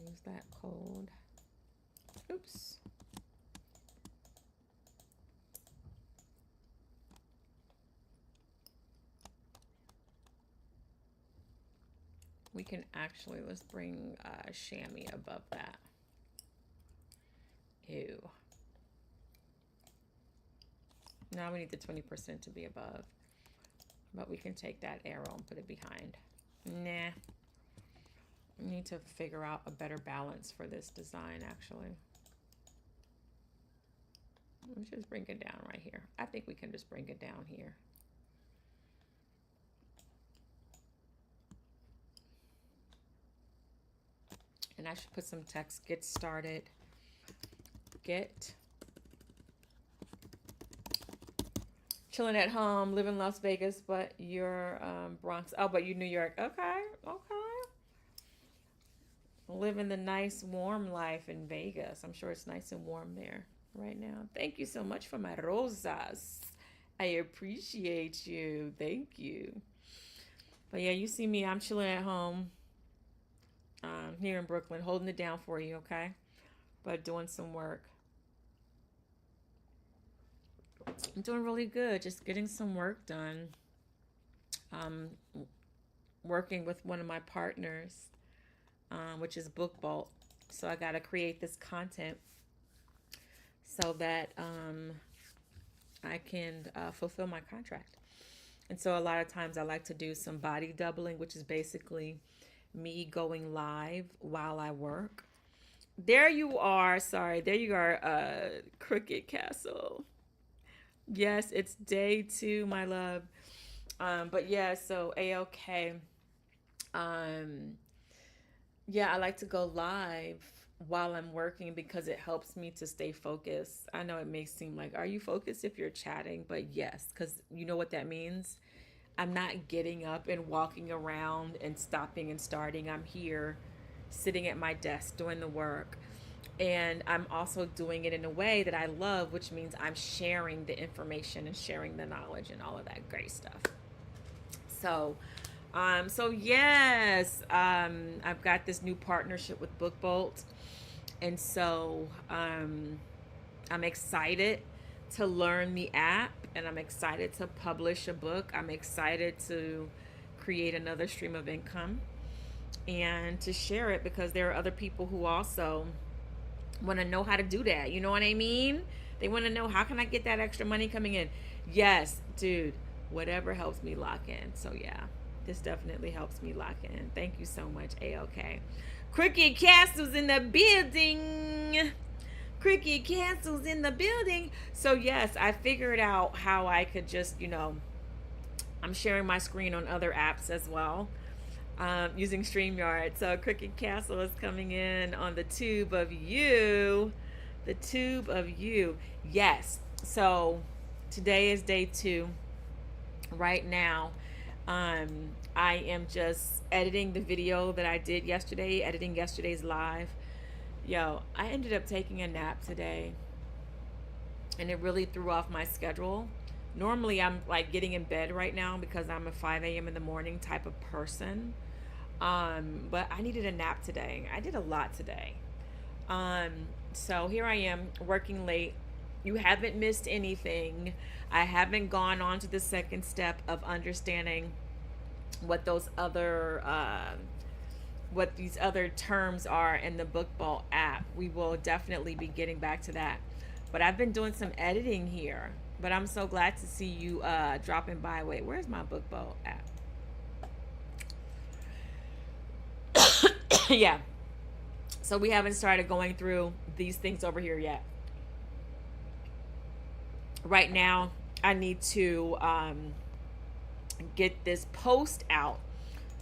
Use that code. Oops. We can actually, let's bring chamois above that. Ew. Now we need the 20% to be above. But we can take that arrow and put it behind. Nah. We need to figure out a better balance for this design, actually. Let's just bring it down right here. I think we can just bring it down here. And I should put some text. Get started. Chilling at home, live in Las Vegas, but you're Bronx. Oh, but you New York. Okay. Living the nice warm life in Vegas. I'm sure it's nice and warm there right now. Thank you so much for my rosas. I appreciate you. Thank you. But yeah, you see me. I'm chilling at home here in Brooklyn, holding it down for you, okay? But doing some work. I'm doing really good. Just getting some work done. Working with one of my partners, which is BookBolt. So I got to create this content so that I can fulfill my contract. And so a lot of times I like to do some body doubling, which is basically me going live while I work. There you are. Sorry. There you are, Crooked Castle. Yes, it's day 2, my love. But yeah, so AOK. Yeah, I like to go live while I'm working because it helps me to stay focused. I know it may seem like, are you focused if you're chatting? But yes, because you know what that means? I'm not getting up and walking around and stopping and starting. I'm here sitting at my desk doing the work. And I'm also doing it in a way that I love, which means I'm sharing the information and sharing the knowledge and all of that great stuff. So yes, I've got this new partnership with BookBolt. And so I'm excited to learn the app, and I'm excited to publish a book. I'm excited to create another stream of income and to share it, because there are other people who also want to know how to do that. You know what I mean? They want to know, how can I get that extra money coming in? Yes, dude, whatever helps me lock in. So yeah, this definitely helps me lock in. Thank you so much, AOK. Cricket Castle's in the building. Cricket Castle's in the building. So yes, I figured out how I could just, I'm sharing my screen on other apps as well, using StreamYard. So Cricket Castle is coming in on the tube of you. The tube of you. Yes. So today is day 2. Right now, I am just editing the video that I did yesterday, editing yesterday's live. Yo, I ended up taking a nap today, and it really threw off my schedule. Normally, I'm like getting in bed right now because I'm a 5 a.m. in the morning type of person. But I needed a nap today. I did a lot today. So here I am working late. You haven't missed anything. I haven't gone on to the second step of understanding what those other what these other terms are in the BookBalt app. We will definitely be getting back to that. But I've been doing some editing here. But I'm so glad to see you dropping by. Wait, where's my BookBalt app? Yeah. So we haven't started going through these things over here yet. Right now, I need to get this post out.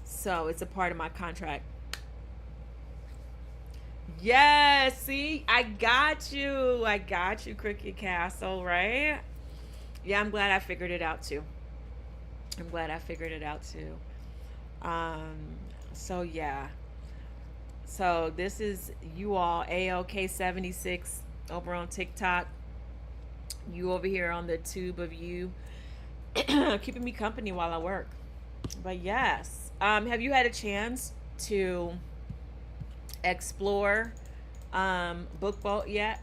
So it's a part of my contract. Yes, see, I got you, Cricket Castle, right? Yeah, I'm glad I figured it out too. So yeah. So this is you all, AOK76 over on TikTok. You over here on the tube of you, keeping me company while I work. But yes, have you had a chance to explore BookBalt yet,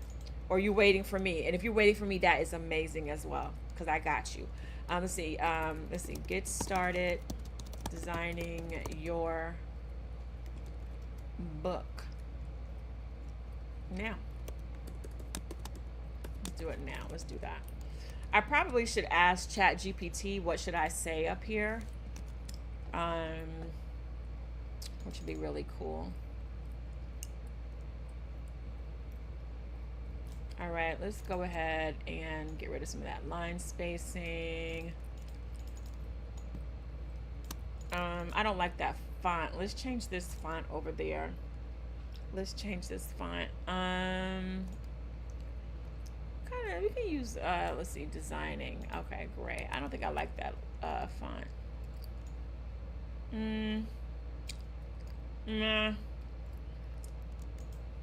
or are you waiting for me? And if you're waiting for me, that is amazing as well, because I got you. Let's see. Get started designing your book now. Let's do it now. Let's do that. I probably should ask ChatGPT what should I say up here, which would be really cool. All right, let's go ahead and get rid of some of that line spacing. I don't like that font. Let's change this font over there. Let's change this font. We can use, let's see, designing. Okay, great. I don't think I like that font. Nah.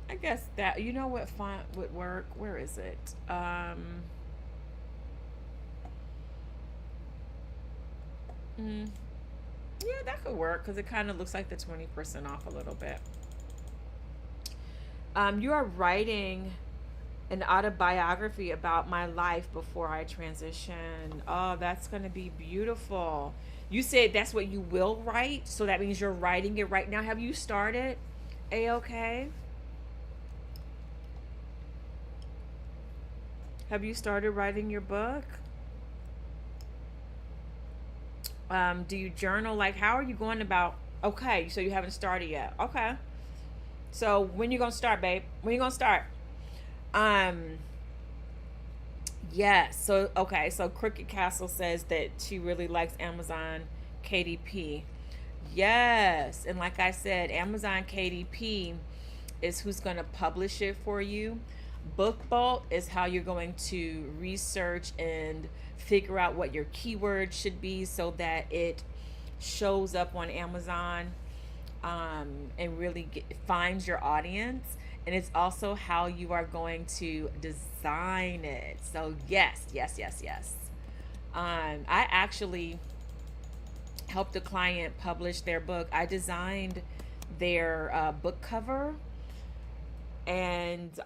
I guess that, you know what font would work? Where is it? Yeah, that could work, because it kind of looks like the 20% off a little bit. You are writing an autobiography about my life before I transition. Oh, that's going to be beautiful. You said that's what you will write, so that means you're writing it right now. Have you started, AOK? Have you started writing your book? Do you journal? Like, how are you going about? Okay, so you haven't started yet. Okay. So when you gonna start, babe? When you gonna start? Yes. So okay. So Cricket Castle says that she really likes Amazon KDP. Yes, and like I said, Amazon KDP is who's gonna publish it for you. BookBalt is how you're going to research and figure out what your keywords should be so that it shows up on Amazon, and really finds your audience. And it's also how you are going to design it. So yes. I actually helped a client publish their book. I designed their book cover. and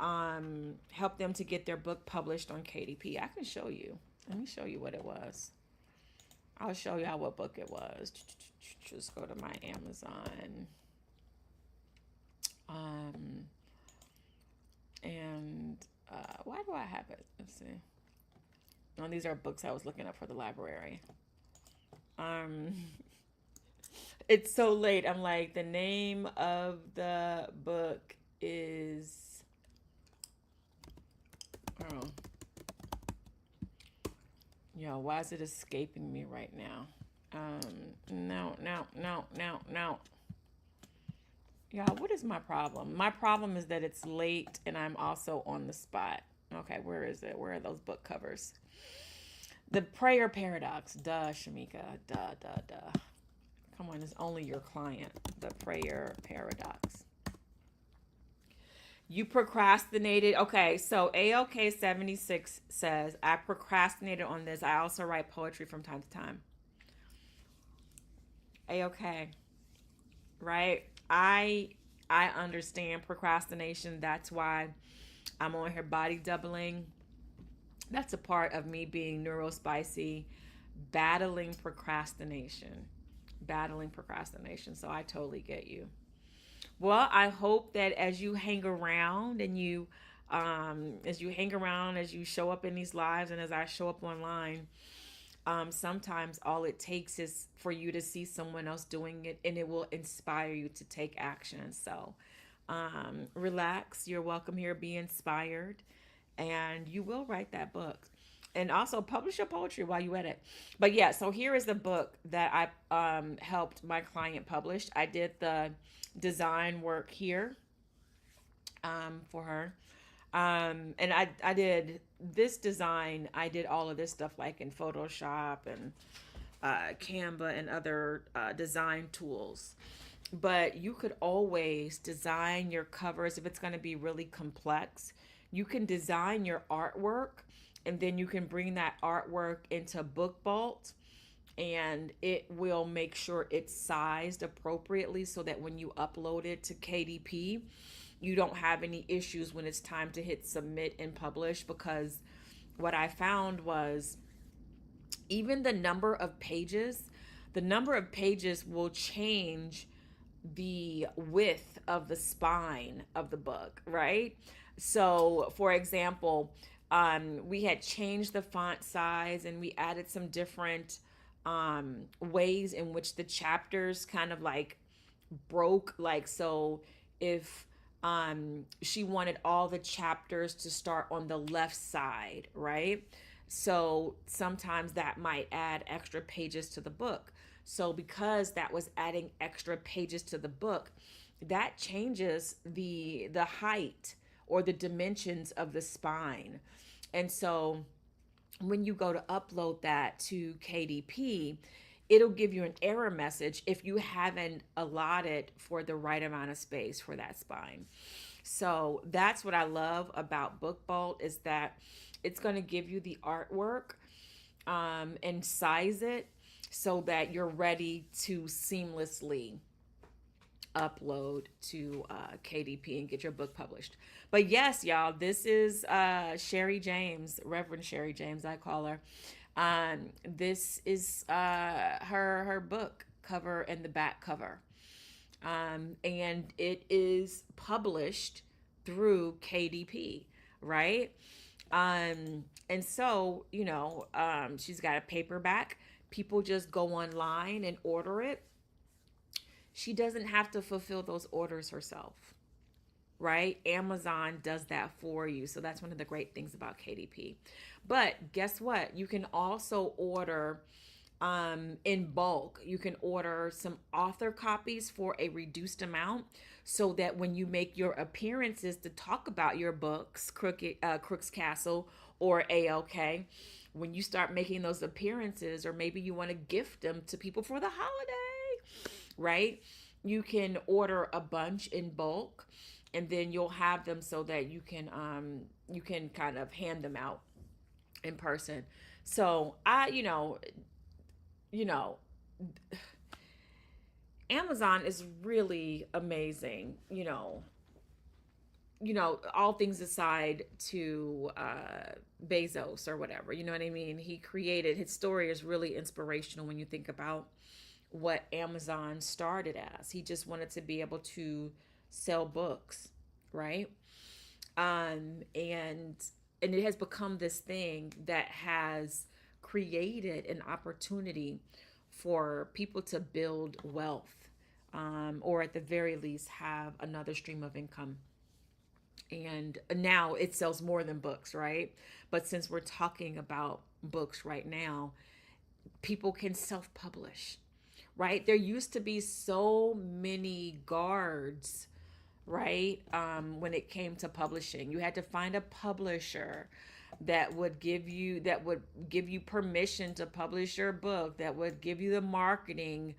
help them to get their book published on KDP. I can show you. Let me show you what it was. I'll show y'all what book it was. Just go to my Amazon. And why do I have it? Let's see. Oh, these are books I was looking up for the library. It's so late. I'm like, the name of the book is, oh, yo, why is it escaping me right now? No. Y'all, what is my problem? My problem is that it's late and I'm also on the spot. Okay, where is it? Where are those book covers? The Prayer Paradox. Duh, Shamika. Duh. Come on, it's only your client. The Prayer Paradox. You procrastinated. Okay, so ALK76 says, I procrastinated on this. I also write poetry from time to time. AOK, right? I understand procrastination. That's why I'm on here body doubling. That's a part of me being neurospicy, battling procrastination. So I totally get you. Well, I hope that as you hang around and as you show up in these lives and as I show up online, sometimes all it takes is for you to see someone else doing it and it will inspire you to take action. So relax. You're welcome here. Be inspired. And you will write that book. And also publish your poetry while you at it. But yeah, so here is the book that I helped my client publish. I did the design work here for her. And I did this design. I did all of this stuff like in Photoshop and Canva and other design tools. But you could always design your covers if it's going to be really complex. You can design your artwork and then you can bring that artwork into BookBalt and it will make sure it's sized appropriately so that when you upload it to KDP, you don't have any issues when it's time to hit submit and publish. Because what I found was even the number of pages will change the width of the spine of the book, right? So for example, we had changed the font size and we added some different ways in which the chapters kind of like broke. Like, so if she wanted all the chapters to start on the left side, right? So sometimes that might add extra pages to the book. So because that was adding extra pages to the book, that changes the height or the dimensions of the spine. And so when you go to upload that to KDP, it'll give you an error message if you haven't allotted for the right amount of space for that spine. So that's what I love about BookBalt, is that it's going to give you the artwork and size it so that you're ready to seamlessly upload to KDP and get your book published. But yes, y'all, this is Sherry James, Reverend Sherry James, I call her. This is her book cover and the back cover. And it is published through KDP, right? And so, she's got a paperback. People just go online and order it. She doesn't have to fulfill those orders herself, right? Amazon does that for you. So that's one of the great things about KDP. But guess what? You can also order in bulk. You can order some author copies for a reduced amount so that when you make your appearances to talk about your books, Crooks Castle or ALK, when you start making those appearances, or maybe you want to gift them to people for the holiday, right? You can order a bunch in bulk and then you'll have them so that you can kind of hand them out in person. So Amazon is really amazing. all things aside to Bezos or whatever, you know what I mean? He created, his story is really inspirational when you think about what Amazon started as. He just wanted to be able to sell books, right? And it has become this thing that has created an opportunity for people to build wealth, or at the very least have another stream of income. And now it sells more than books, right? But since we're talking about books right now, people can self-publish, right? There used to be so many guards, right? When it came to publishing, you had to find a publisher that would give you permission to publish your book, that would give you the marketing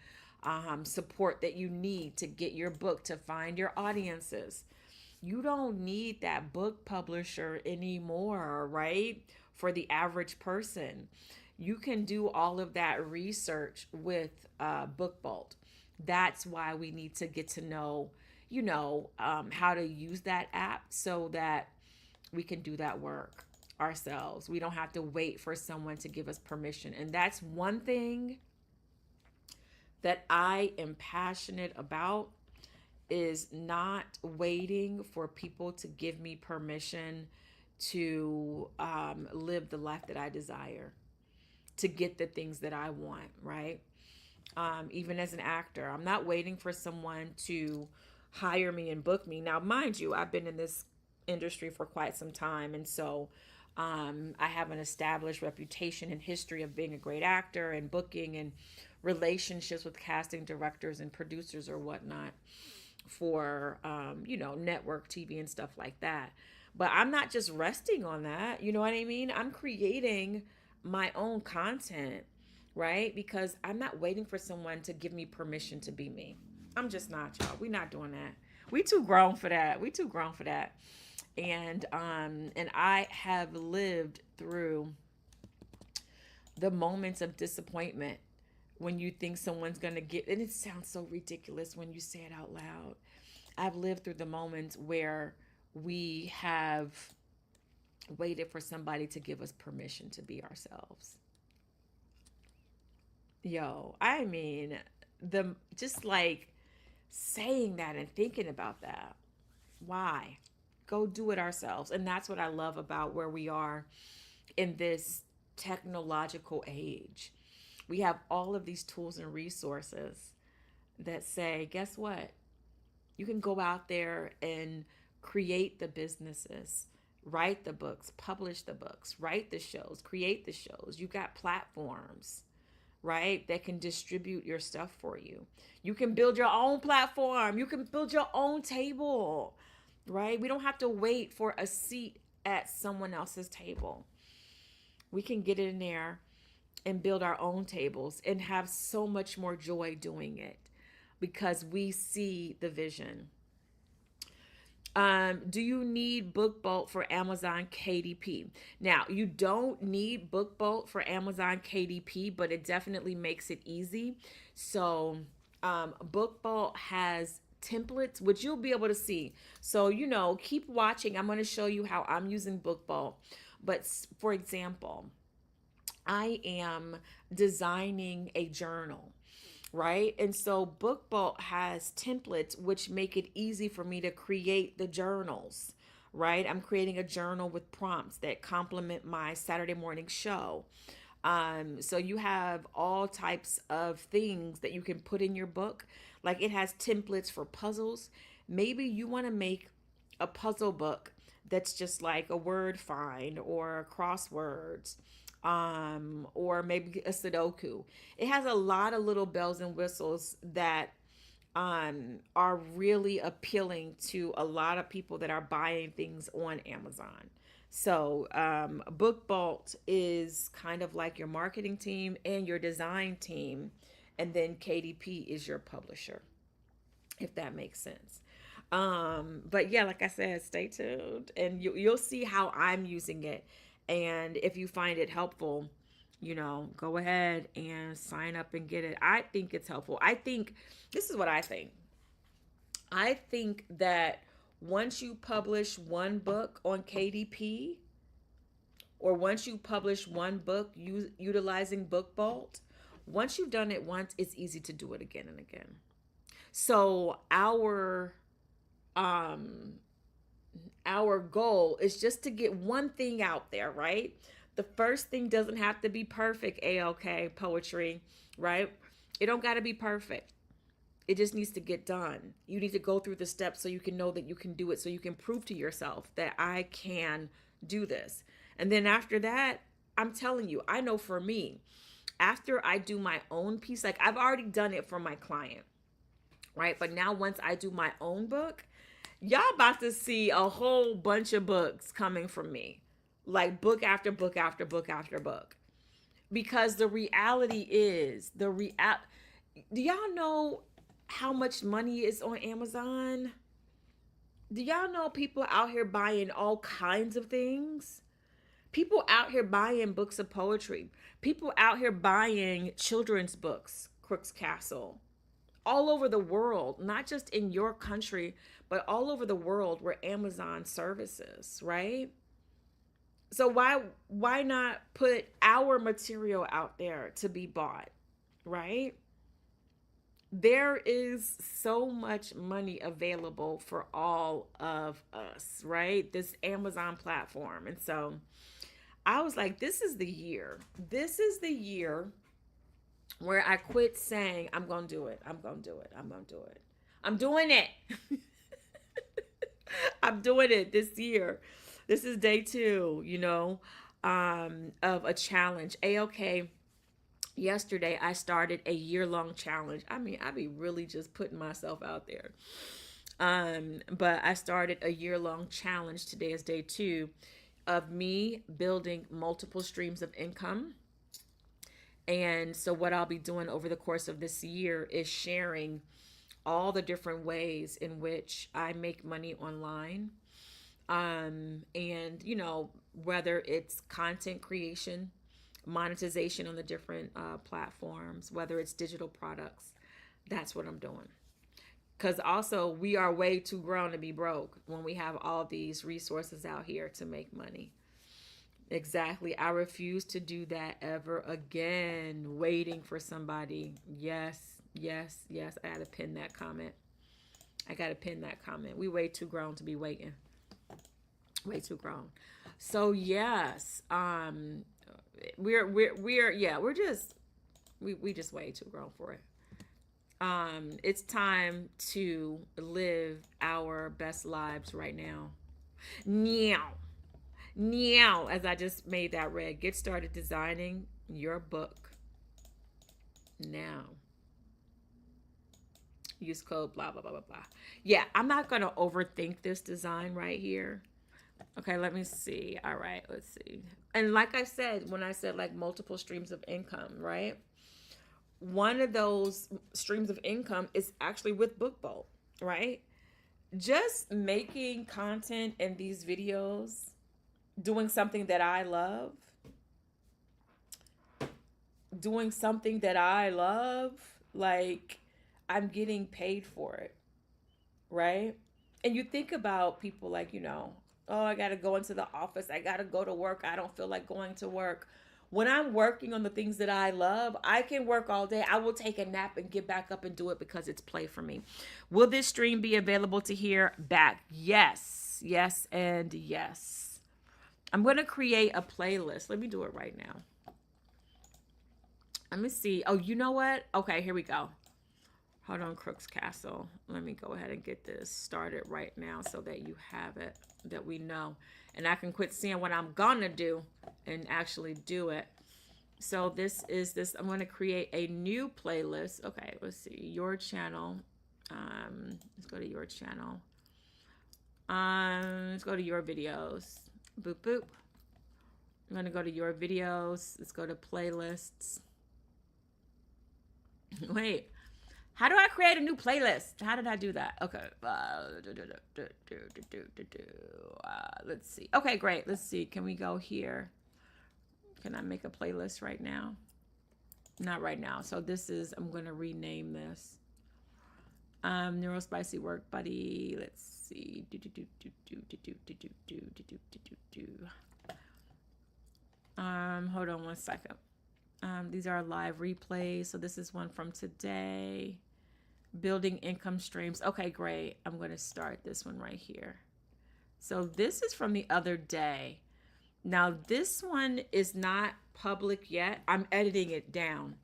support that you need to get your book to find your audiences. You don't need that book publisher anymore, right? For the average person, you can do all of that research with BookBolt. That's why we need to get to know, how to use that app so that we can do that work ourselves. We don't have to wait for someone to give us permission. And that's one thing that I am passionate about, is not waiting for people to give me permission to live the life that I desire, to get the things that I want, right? Even as an actor, I'm not waiting for someone to hire me and book me. Now, mind you, I've been in this industry for quite some time. And so I have an established reputation and history of being a great actor and booking and relationships with casting directors and producers or whatnot for network TV and stuff like that. But I'm not just resting on that, you know what I mean? I'm creating my own content, right? Because I'm not waiting for someone to give me permission to be me. I'm just not, y'all. We not doing that. We too grown for that. We too grown for that. And I have lived through the moments of disappointment when you think someone's going to get, and it sounds so ridiculous when you say it out loud. I've lived through the moments where we have waited for somebody to give us permission to be ourselves. Yo, I mean, the just like saying that and thinking about that. Why? Go do it ourselves. And that's what I love about where we are in this technological age. We have all of these tools and resources that say, guess what? You can go out there and create the businesses, write the books, publish the books, write the shows, create the shows. You got platforms, right, that can distribute your stuff for you. You can build your own platform. You can build your own table, right? We don't have to wait for a seat at someone else's table. We can get in there and build our own tables and have so much more joy doing it because we see the vision. Do you need BookBolt for Amazon KDP? Now, you don't need BookBolt for Amazon KDP, but it definitely makes it easy. So, BookBolt has templates, which you'll be able to see. So, keep watching. I'm going to show you how I'm using BookBolt. But for example, I am designing a journal, right? And so BookBolt has templates which make it easy for me to create the journals, right? I'm creating a journal with prompts that complement my Saturday morning show. So you have all types of things that you can put in your book. Like it has templates for puzzles. Maybe you want to make a puzzle book that's just like a word find or crosswords, or maybe a Sudoku. It has a lot of little bells and whistles that are really appealing to a lot of people that are buying things on Amazon. So BookBolt is kind of like your marketing team and your design team, and then KDP is your publisher, if that makes sense. But yeah, like I said, stay tuned and you'll see how I'm using it. And if you find it helpful, go ahead and sign up and get it. I think it's helpful. I think this is what I think. I think that once you publish one book on KDP, or once you publish one book utilizing BookBolt, once you've done it once, it's easy to do it again and again. So um our goal is just to get one thing out there, right? The first thing doesn't have to be perfect, ALK poetry, right? It don't got to be perfect. It just needs to get done. You need to go through the steps so you can know that you can do it, so you can prove to yourself that I can do this. And then after that, I'm telling you, I know for me, after I do my own piece, like I've already done it for my client, right? But now once I do my own book, y'all about to see a whole bunch of books coming from me, like book after book after book after book. Because the reality is, do y'all know how much money is on Amazon? Do y'all know people out here buying all kinds of things? People out here buying books of poetry. People out here buying children's books, Crooks Castle. All over the world, not just in your country, but all over the world where Amazon services, right? So why not put our material out there to be bought, right? There is so much money available for all of us, right? This Amazon platform. And so I was like, this is the year. This is the year where I quit saying, I'm going to do it. I'm going to do it. I'm going to do it. I'm doing it. I'm doing it this year. This is day 2, of a challenge. AOK, yesterday I started a year-long challenge. I mean, I be really just putting myself out there. But I started a year-long challenge. Today is day 2 of me building multiple streams of income. And so what I'll be doing over the course of this year is sharing all the different ways in which I make money online. And, whether it's content creation, monetization on the different platforms, whether it's digital products, that's what I'm doing. Because also, we are way too grown to be broke when we have all these resources out here to make money. Exactly. I refuse to do that ever again. Waiting for somebody. Yes, yes, yes. I gotta pin that comment. We way too grown to be waiting. Way too grown. So yes, we're just way too grown for it. It's time to live our best lives right now. Now, as I just made that red, get started designing your book now. Use code blah, blah, blah, blah, blah. Yeah, I'm not going to overthink this design right here. Okay, let me see. All right, let's see. And like I said, when I said like multiple streams of income, right? One of those streams of income is actually with BookBolt, right? Just making content in these videos, doing something that I love, like I'm getting paid for it, right? And you think about people like, oh, I got to go into the office. I got to go to work. I don't feel like going to work. When I'm working on the things that I love, I can work all day. I will take a nap and get back up and do it because it's play for me. Will this stream be available to hear back? Yes, yes, and yes. I'm going to create a playlist. Let me do it right now. Let me see. Oh, you know what? Okay, here we go. Hold on, Crooks Castle. Let me go ahead and get this started right now so that you have it, that we know. And I can quit seeing what I'm going to do and actually do it. So this is this. I'm going to create a new playlist. Okay, let's see. Your channel. Let's go to your channel. Let's go to your videos. Boop, boop. I'm going to go to your videos. Let's go to playlists. Wait. How do I create a new playlist? How did I do that? Okay. Let's see. Okay, great. Let's see. Can we go here? Can I make a playlist right now? Not right now. So this is, I'm going to rename this. Neurospicy Work Buddy. Let's see. Hold on one second. These are live replays. So this is one from today. Building income streams. Okay, great. I'm going to start this one right here. So this is from the other day. Now this one is not public yet. I'm editing it down.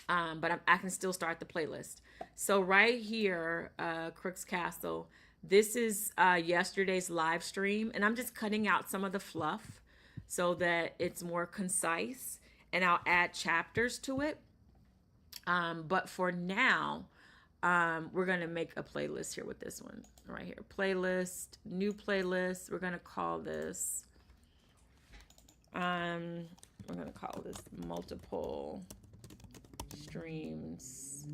But I can still start the playlist. So right here, Crooks Castle, this is yesterday's live stream, and I'm just cutting out some of the fluff so that it's more concise, and I'll add chapters to it. But for now, we're gonna make a playlist here with this one right here. Playlist, new playlist. We're gonna call this. We're gonna call this multiple streams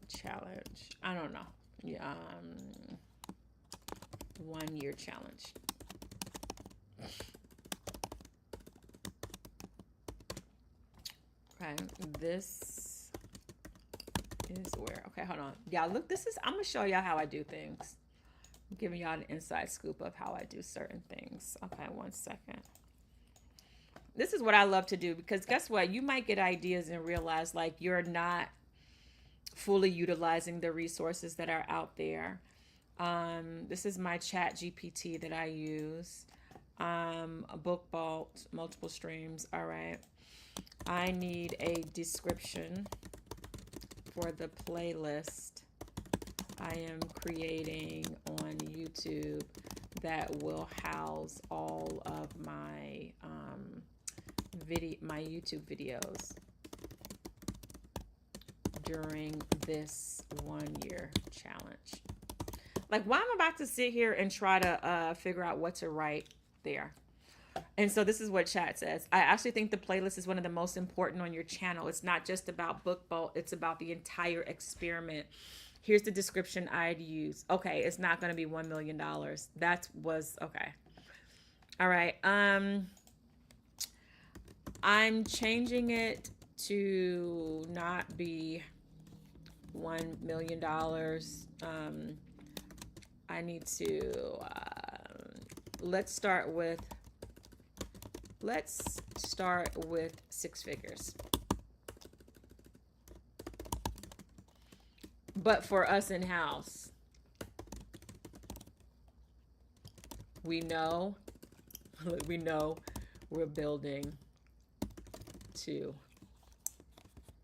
challenge. I don't know. Yeah, 1 year challenge. Okay, this is where. Okay, hold on. Y'all look. This is. I'm gonna show y'all how I do things. I'm giving y'all an inside scoop of how I do certain things. Okay, 1 second. This is what I love to do, because guess what? You might get ideas and realize like you're not fully utilizing the resources that are out there. This is my Chat GPT that I use. A Book Vault, multiple streams. All right. I need a description for the playlist I am creating on YouTube that will house all of my my YouTube videos during this 1 year challenge. Like, why I'm about to sit here and try to figure out what to write there. And so this is what chat says. I actually think the playlist is one of the most important on your channel. It's not just about Book Vault. It's about the entire experiment. Here's the description I'd use. Okay, it's not going to be $1 million. That was, okay. All right. I'm changing it to not be $1 million. I need to, let's start with 6 figures. But for us in-house, we know we're building to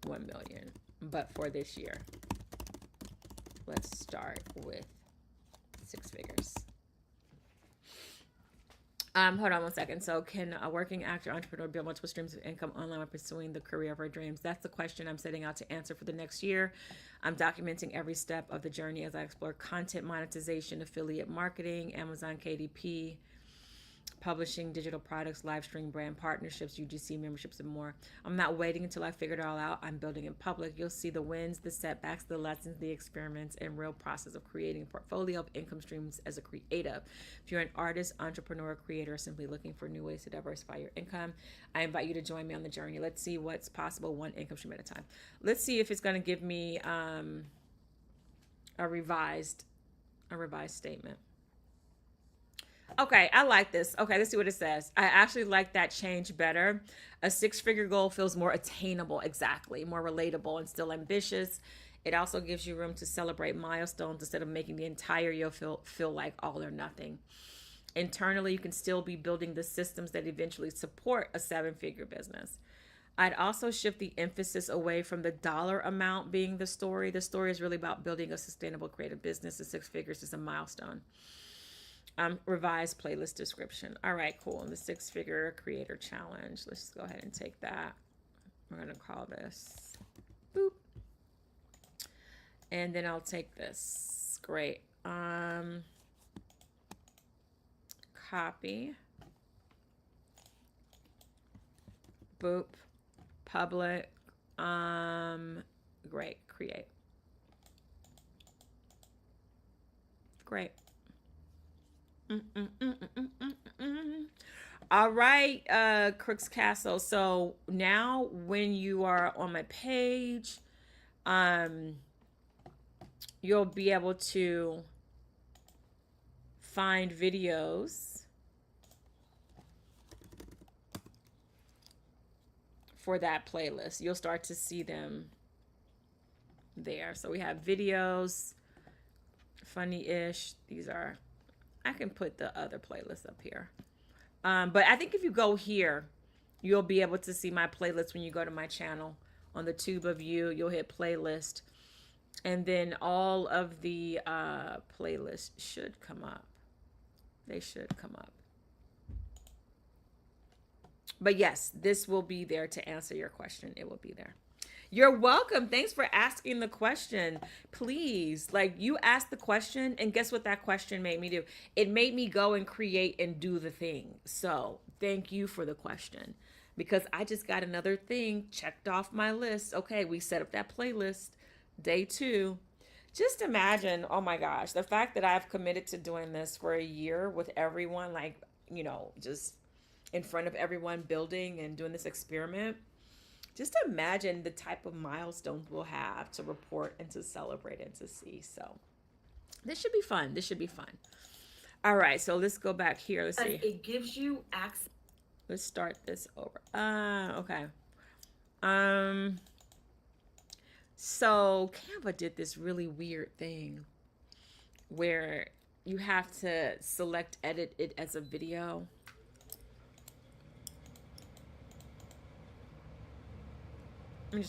1 million. But for this year, let's start with 6 figures. Hold on 1 second. So can a working actor, entrepreneur build multiple streams of income online while pursuing the career of our dreams? That's the question I'm setting out to answer for the next year. I'm documenting every step of the journey as I explore content monetization, affiliate marketing, Amazon KDP, publishing, digital products, live stream, brand partnerships, UGC memberships, and more. I'm not waiting until I figure it all out. I'm building in public. You'll see the wins, the setbacks, the lessons, the experiments, and real process of creating a portfolio of income streams as a creative. If you're an artist, entrepreneur, creator, simply looking for new ways to diversify your income, I invite you to join me on the journey. Let's see what's possible, one income stream at a time. Let's see if it's going to give me a revised statement. Okay, I like this. Okay, let's see what it says. I actually like that change better. A 6-figure goal feels more attainable, exactly, more relatable and still ambitious. It also gives you room to celebrate milestones instead of making the entire year feel like all or nothing. Internally, you can still be building the systems that eventually support a 7-figure business. I'd also shift the emphasis away from the dollar amount being the story. The story is really about building a sustainable creative business. The 6 figures is a milestone. Revised playlist description. All right, cool. And the 6-figure creator challenge. Let's just go ahead and take that. We're going to call this boop. And then I'll take this. Great. Copy. Boop. Public. Great. Create. Great. All right, Crooks Castle. So now when you are on my page, um, you'll be able to find videos for that playlist. You'll start to see them there. So we have videos, funny-ish. These are, I can put the other playlist up here. But I think if you go here, you'll be able to see my playlist when you go to my channel. On the tube of you, you'll hit playlist. And then all of the playlists should come up. They should come up. But yes, this will be there to answer your question. It will be there. You're welcome. Thanks for asking the question. Please, like, you asked the question, and guess what that question made me do? It made me go and create and do the thing. So thank you for the question, because I just got another thing checked off my list. Okay, we set up that playlist, day 2. Just imagine, oh my gosh, the fact that I've committed to doing this for a year with everyone, like, just in front of everyone, building and doing this experiment. Just imagine the type of milestones we'll have to report and to celebrate and to see. So this should be fun. This should be fun. All right, so let's go back here. Let's see. It gives you access. Let's start this over. Okay. So Canva did this really weird thing where you have to select edit it as a video.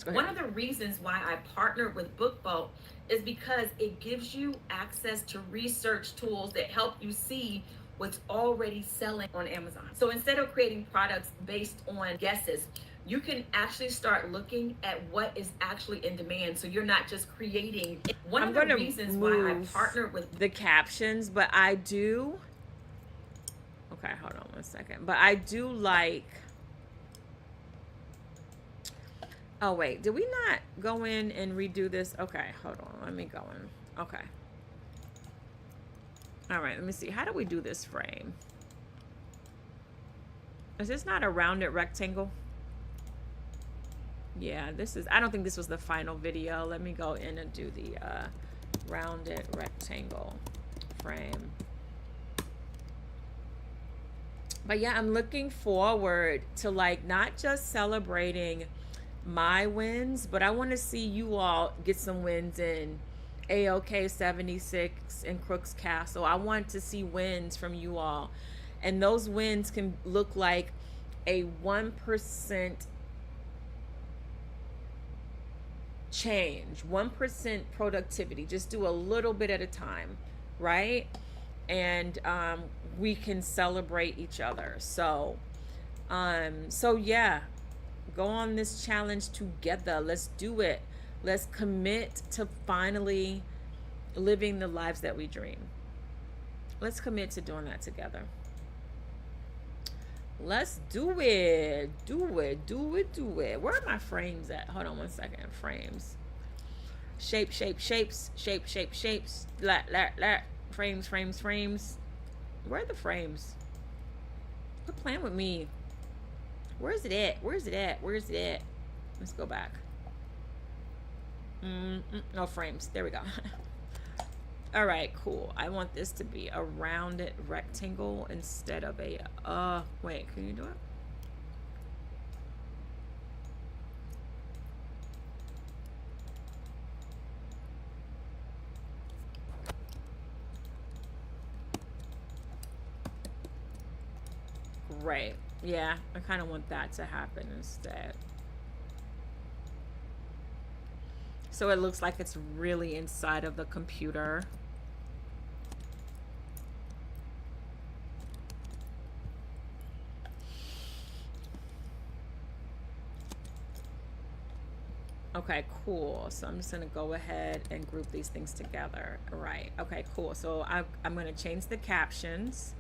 One of the reasons why I partnered with BookBoat is because it gives you access to research tools that help you see what's already selling on Amazon. So instead of creating products based on guesses, you can actually start looking at what is actually in demand. So you're not just creating. One of the reasons why I partnered with the captions, but I do. Okay, hold on one second. But I do like. Oh, wait, did we not go in and redo this? Okay, hold on. Let me go in. Okay. All right, let me see. How do we do this frame? Is this not a rounded rectangle? Yeah, this is, I don't think this was the final video. Let me go in and do the rounded rectangle frame. But yeah, I'm looking forward to, like, not just celebrating my wins, but I want to see you all get some wins in AOK 76 and Crooks Castle. I want to see wins from you all, and those wins can look like a 1% change, 1% productivity. Just do a little bit at a time, right? And we can celebrate each other. So yeah, go on this challenge together. Let's do it. Let's commit to finally living the lives that we dream. Let's commit to doing that together. Let's do it. Do it. Do it. Do it. Where are my frames at? Hold on one second. Frames. Shape, shape, shapes. Shape, shape, shapes. Frames, frames, frames. Where are the frames? Quit playing with me. Where's it at? Where's it at? Where's it at? Let's go back. No frames. There we go. All right, cool. I want this to be a rounded rectangle instead of a, wait, can you do it? Great. Yeah, I kind of want that to happen instead. So it looks like it's really inside of the computer. Okay, cool. So I'm just gonna go ahead and group these things together. All right. Okay, cool. So I'm gonna change the captions.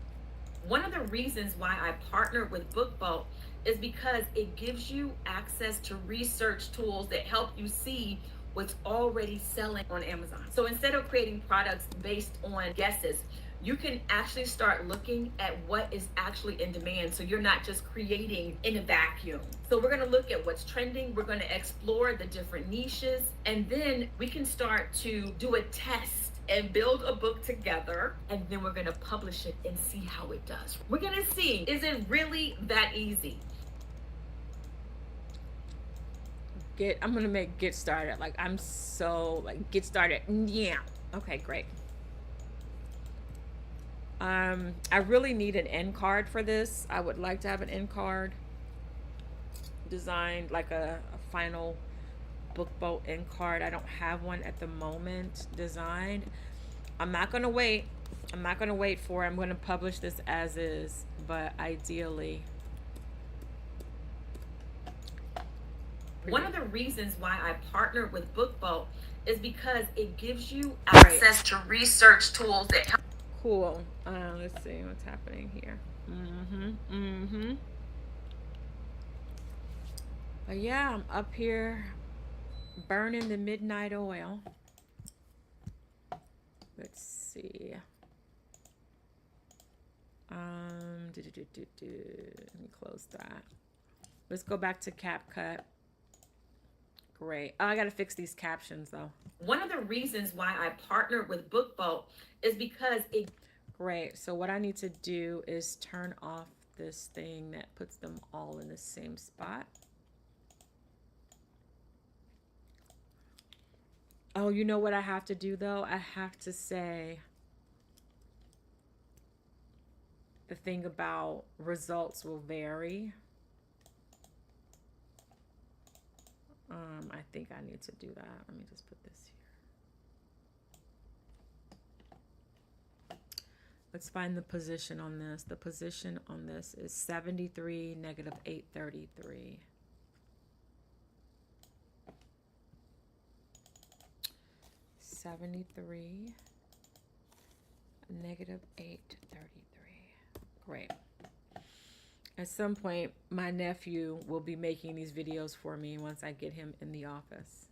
One of the reasons why I partnered with BookBoat is because it gives you access to research tools that help you see what's already selling on Amazon. So instead of creating products based on guesses, you can actually start looking at what is actually in demand. So you're not just creating in a vacuum. So we're going to look at what's trending. We're going to explore the different niches, and then we can start to do a test and build a book together, and then we're going to publish it and see how it does. We're going to see, is it really that easy? I'm gonna make get started. Like, I'm so like get started. Yeah. Okay, great. I really need an end card for this. I would like to have an end card designed, like a final book boat end card. I don't have one at the moment designed. I'm not gonna wait. I'm not gonna wait for it. I'm gonna publish this as is, but ideally. One of the reasons why I partnered with BookBoat is because it gives you Right. access to research tools that help. Cool. Let's see what's happening here. But yeah, I'm up here burning the midnight oil. Let's see. Let me close that. Let's go back to CapCut. Great. Oh, I gotta fix these captions though. One of the reasons why I partnered with BookBoat is because it. Great. So what I need to do is turn off this thing that puts them all in the same spot. Oh, you know what I have to do though? I have to say the thing about results will vary. I think I need to do that. Let me just put this here. Let's find the position on this. The position on this is 73, negative 833. -73, negative 833. Great. At some point, my nephew will be making these videos for me once I get him in the office.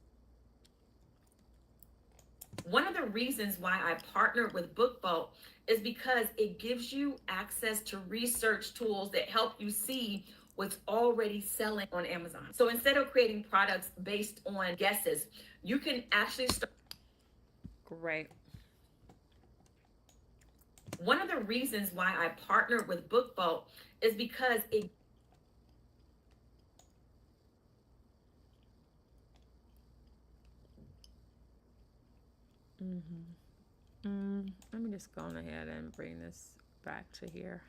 One of the reasons why I partnered with BookBoat is because it gives you access to research tools that help you see what's already selling on Amazon. So instead of creating products based on guesses, you can actually start. Great. One of the reasons why I partnered with BookBoat is because it. Let me just go on ahead and bring this back to here.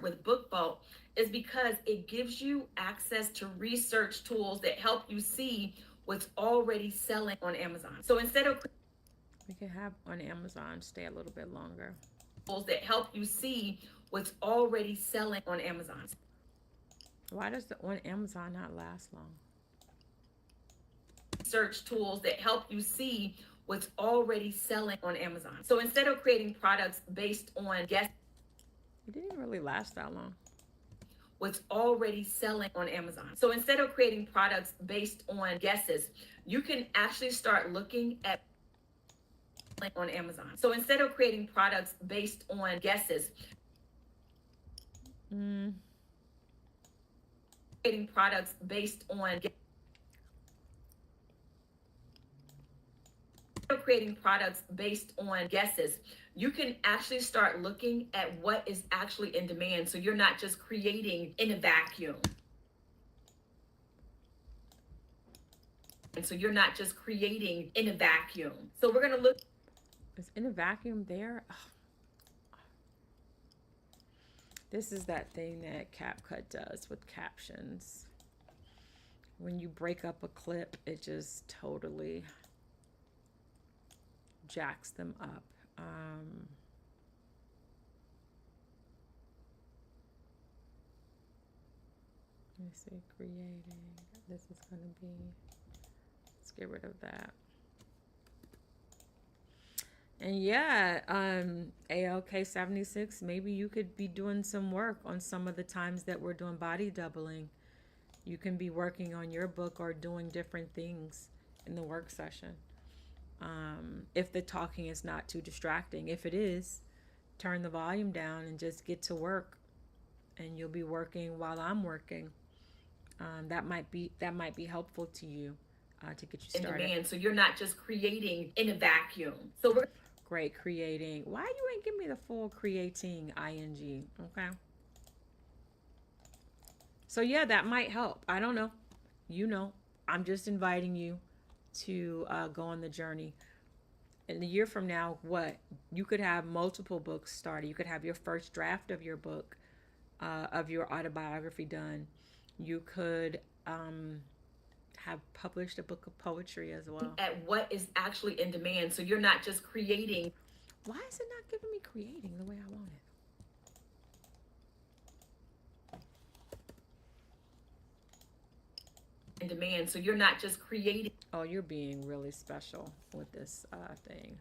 With BookBoat is because it gives you access to research tools that help you see what's already selling on Amazon. So instead of. We can have on Amazon stay a little bit longer. Tools that help you see what's already selling on Amazon. Why does the on Amazon not last long? Search tools that help you see what's already selling on Amazon. So instead of creating products based on guess. It didn't really last that long. What's already selling on Amazon. So instead of creating products based on guesses, you can actually start looking at on Amazon. So instead of creating products based on guesses, creating products based on guesses, you can actually start looking at what is actually in demand. So you're not just creating in a vacuum. And so you're not just creating in a vacuum. So we're going to look. Is in a vacuum there? Oh. This is that thing that CapCut does with captions. When you break up a clip, it just totally jacks them up. Let me see, creating. This is going to be, let's get rid of that. And yeah, ALK76, maybe you could be doing some work on some of the times that we're doing body doubling. You can be working on your book or doing different things in the work session. If the talking is not too distracting. If it is, turn the volume down and just get to work, and you'll be working while I'm working. That might be helpful to you to get you in started. demand. So you're not just creating in a vacuum. So we're Great, creating. Why you ain't give me the full creating ing? Okay. So yeah, that might help. I don't know. You know, I'm just inviting you to go on the journey. In a year from now, what you could have multiple books started. You could have your first draft of your book, of your autobiography done. You could have published a book of poetry as well. at what is actually in demand. So you're not just creating Why is it not giving me creating the way I want it? in demand. So you're not just creating Oh, you're being really special with this thing.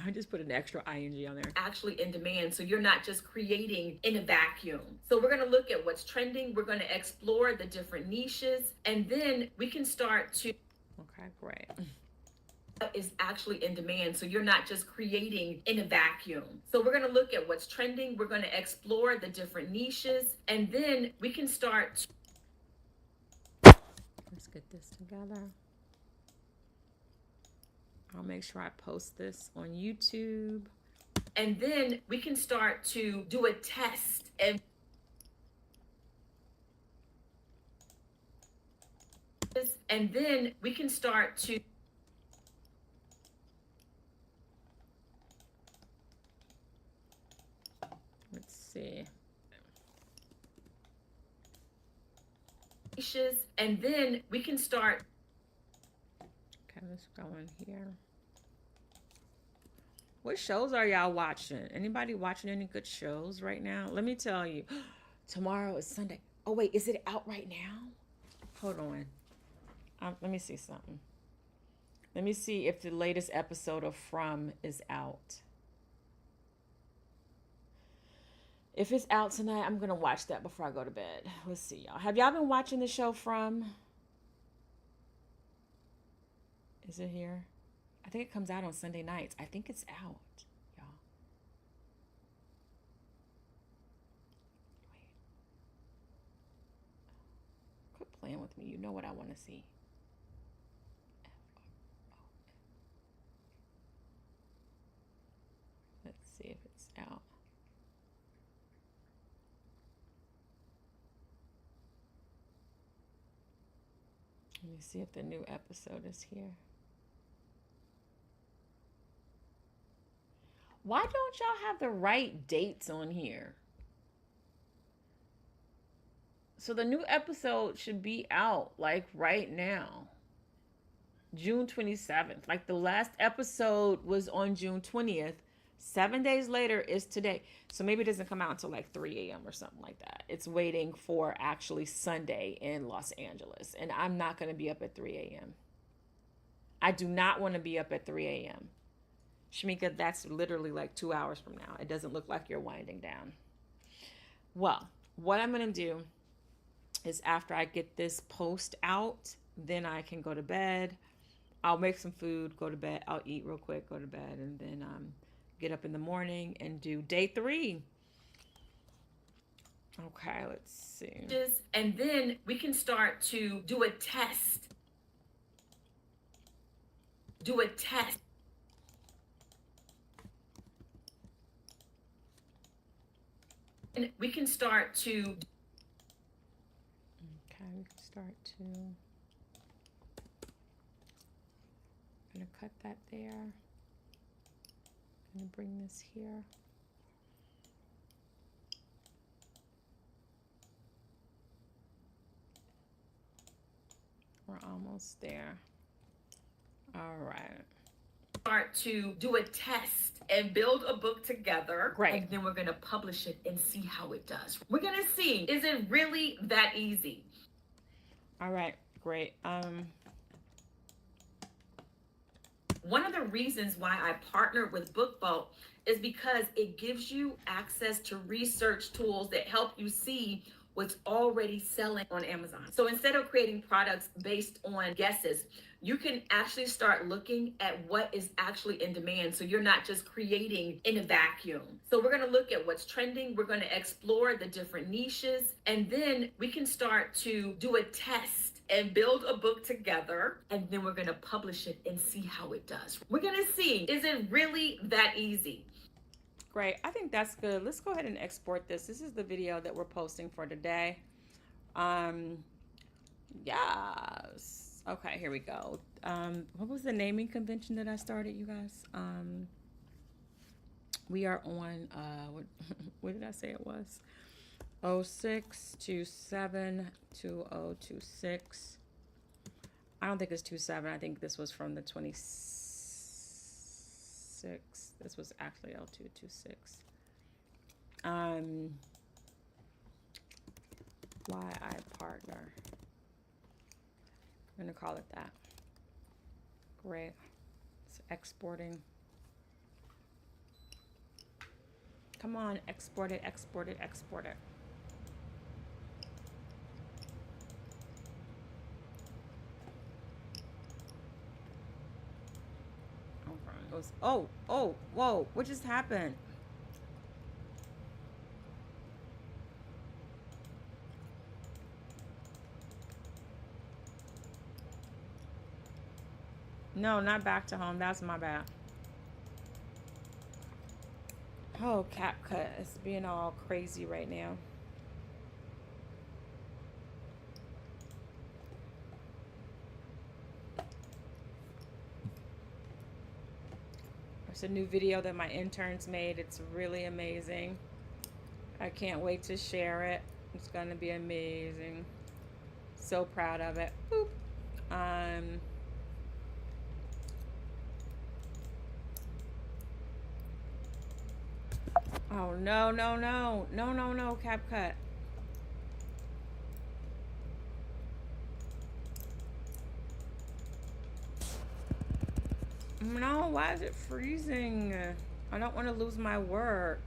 I just put an extra ing on there. actually in demand. So you're not just creating in a vacuum. So we're going to look at what's trending. We're going to explore the different niches, and then we can start to Okay, great. what is actually in demand. So you're not just creating in a vacuum. So we're going to look at what's trending. We're going to explore the different niches, and then we can start Let's get this together. I'll make sure I post this on YouTube. and then we can start to do a test and then we can start to Let's see. niches, and then we can start Okay, let's go in here. What shows are y'all watching? Anybody watching any good shows right now? Let me tell you. Tomorrow is Sunday. Oh, wait, is it out right now? Hold on. Let me see something. Let me see if the latest episode of From is out. If it's out tonight, I'm going to watch that before I go to bed. Let's see, y'all. Have y'all been watching the show From? Is it here? I think it comes out on Sunday nights. I think it's out, y'all. Wait. Quit playing with me. You know what I want to see. Let's see if it's out. Let me see if the new episode is here. Why don't y'all have the right dates on here? So the new episode should be out like right now. June 27th. Like the last episode was on June 20th. 7 days later is today. So maybe it doesn't come out until like 3 a.m. or something like that. It's waiting for actually Sunday in Los Angeles. And I'm not going to be up at 3 a.m. I do not want to be up at 3 a.m. Shamika, that's literally like 2 hours from now. It doesn't look like you're winding down. Well, what I'm going to do is after I get this post out, then I can go to bed. I'll make some food, go to bed. I'll eat real quick, go to bed, and then get up in the morning and do day 3. Okay, let's see. and then we can start to do a test. Do a test. And we can start to Okay, we can start to. I'm gonna cut that there. I'm gonna bring this here. We're almost there. All right. start to do a test and build a book together. Great. And then we're going to publish it and see how it does. We're going to see, is it really that easy? All right, great. One of the reasons why I partnered with BookVault is because it gives you access to research tools that help you see what's already selling on Amazon. So instead of creating products based on guesses, you can actually start looking at what is actually in demand. So you're not just creating in a vacuum. So we're going to look at what's trending. We're going to explore the different niches, and then we can start to do a test and build a book together, and then we're going to publish it and see how it does. We're going to see, is it really that easy? Great. I think that's good. Let's go ahead and export this. This is the video that we're posting for today. Yes. Okay, here we go. What was the naming convention that I started, you guys? We are on, what did I say it was? 06272026. I don't think it's 27. I think this was from the 26th. This was actually L226. Why I partner. I'm gonna call it that. Great. It's exporting. Come on, export it, export it, export it. Oh, whoa, what just happened? No, not back to home. That's my bad. Oh, CapCut is being all crazy right now. It's a new video that my interns made. It's really amazing. I can't wait to share it. It's gonna be amazing. So proud of it. Boop. Oh, no, CapCut. No, why is it freezing? I don't want to lose my work.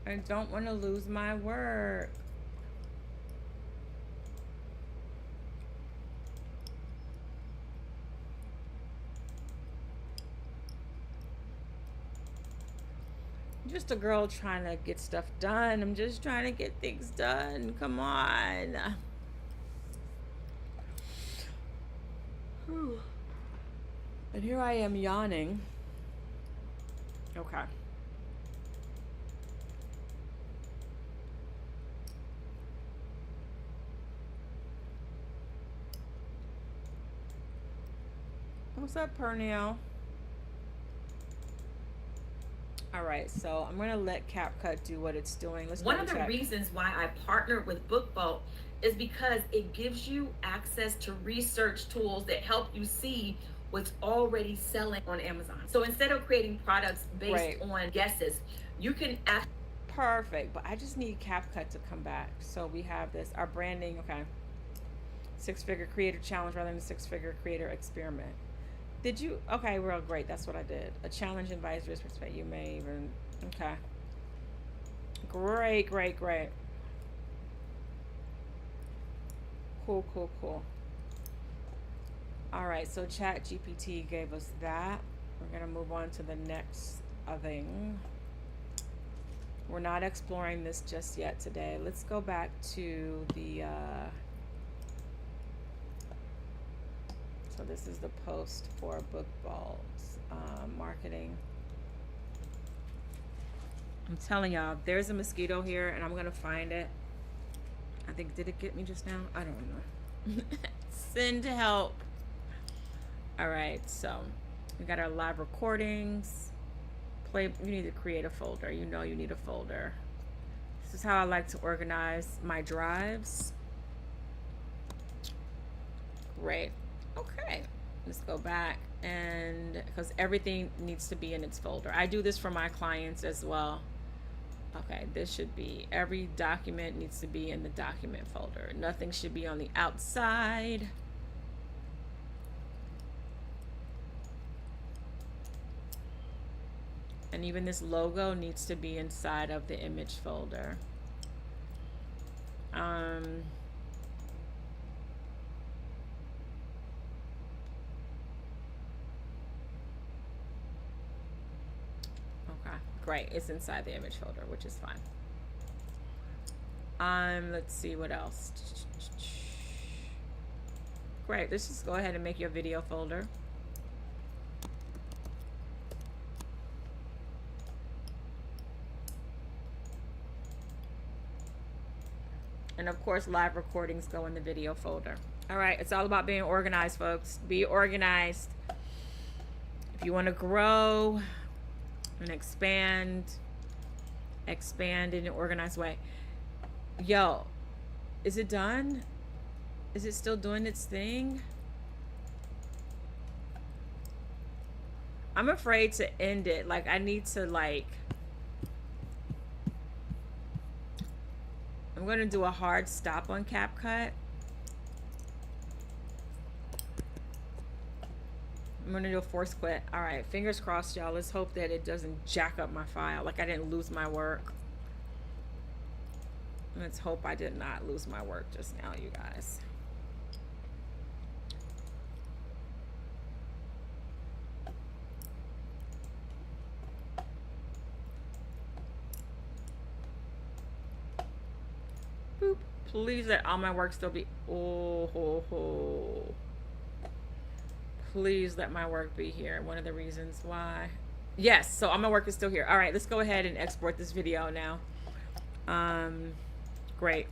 I don't want to lose my work. I'm just a girl trying to get stuff done. I'm just trying to get things done. Come on. And here I am yawning. Okay. What's up, Pernell? All right, so I'm gonna let CapCut do what it's doing. Let's One of the reasons why I partnered with BookVault is because it gives you access to research tools that help you see what's already selling on Amazon. So instead of creating products based on guesses, you can actually... Perfect, but I just need CapCut to come back. So we have this, our branding, okay. 6-figure creator challenge rather than 6-figure creator experiment. Did you? Okay, well, great. That's what I did. A challenge invites risk participate. You may even, okay. Great. Cool. All right, so ChatGPT gave us that. We're gonna move on to the next thing. We're not exploring this just yet today. Let's go back to the, so this is the post for BookVault's marketing. I'm telling y'all, there's a mosquito here and I'm gonna find it. I think, did it get me just now? I don't know. Send help. All right, so we got our live recordings. You need to create a folder. You know you need a folder. This is how I like to organize my drives. Great. Okay, let's go back, and because everything needs to be in its folder. I do this for my clients as well. Okay, this should be, every document needs to be in the document folder. Nothing should be on the outside. And even this logo needs to be inside of the image folder. Okay, great. It's inside the image folder, which is fine. Let's see what else. Great. Let's just go ahead and make your video folder. And of course, live recordings go in the video folder. All right, it's all about being organized, folks. Be organized. If you want to grow and expand in an organized way. Yo, is it done? Is it still doing its thing? I'm afraid to end it. Like, I need to, like, I'm going to do a hard stop on CapCut. I'm going to do a force quit. All right, fingers crossed, y'all. Let's hope that it doesn't jack up my file. Like, I didn't lose my work. Let's hope I did not lose my work just now, you guys. Boop. Please let all my work still be. Please let my work be here. One of the reasons why. Yes, so all my work is still here. All right, let's go ahead and export this video now. Great.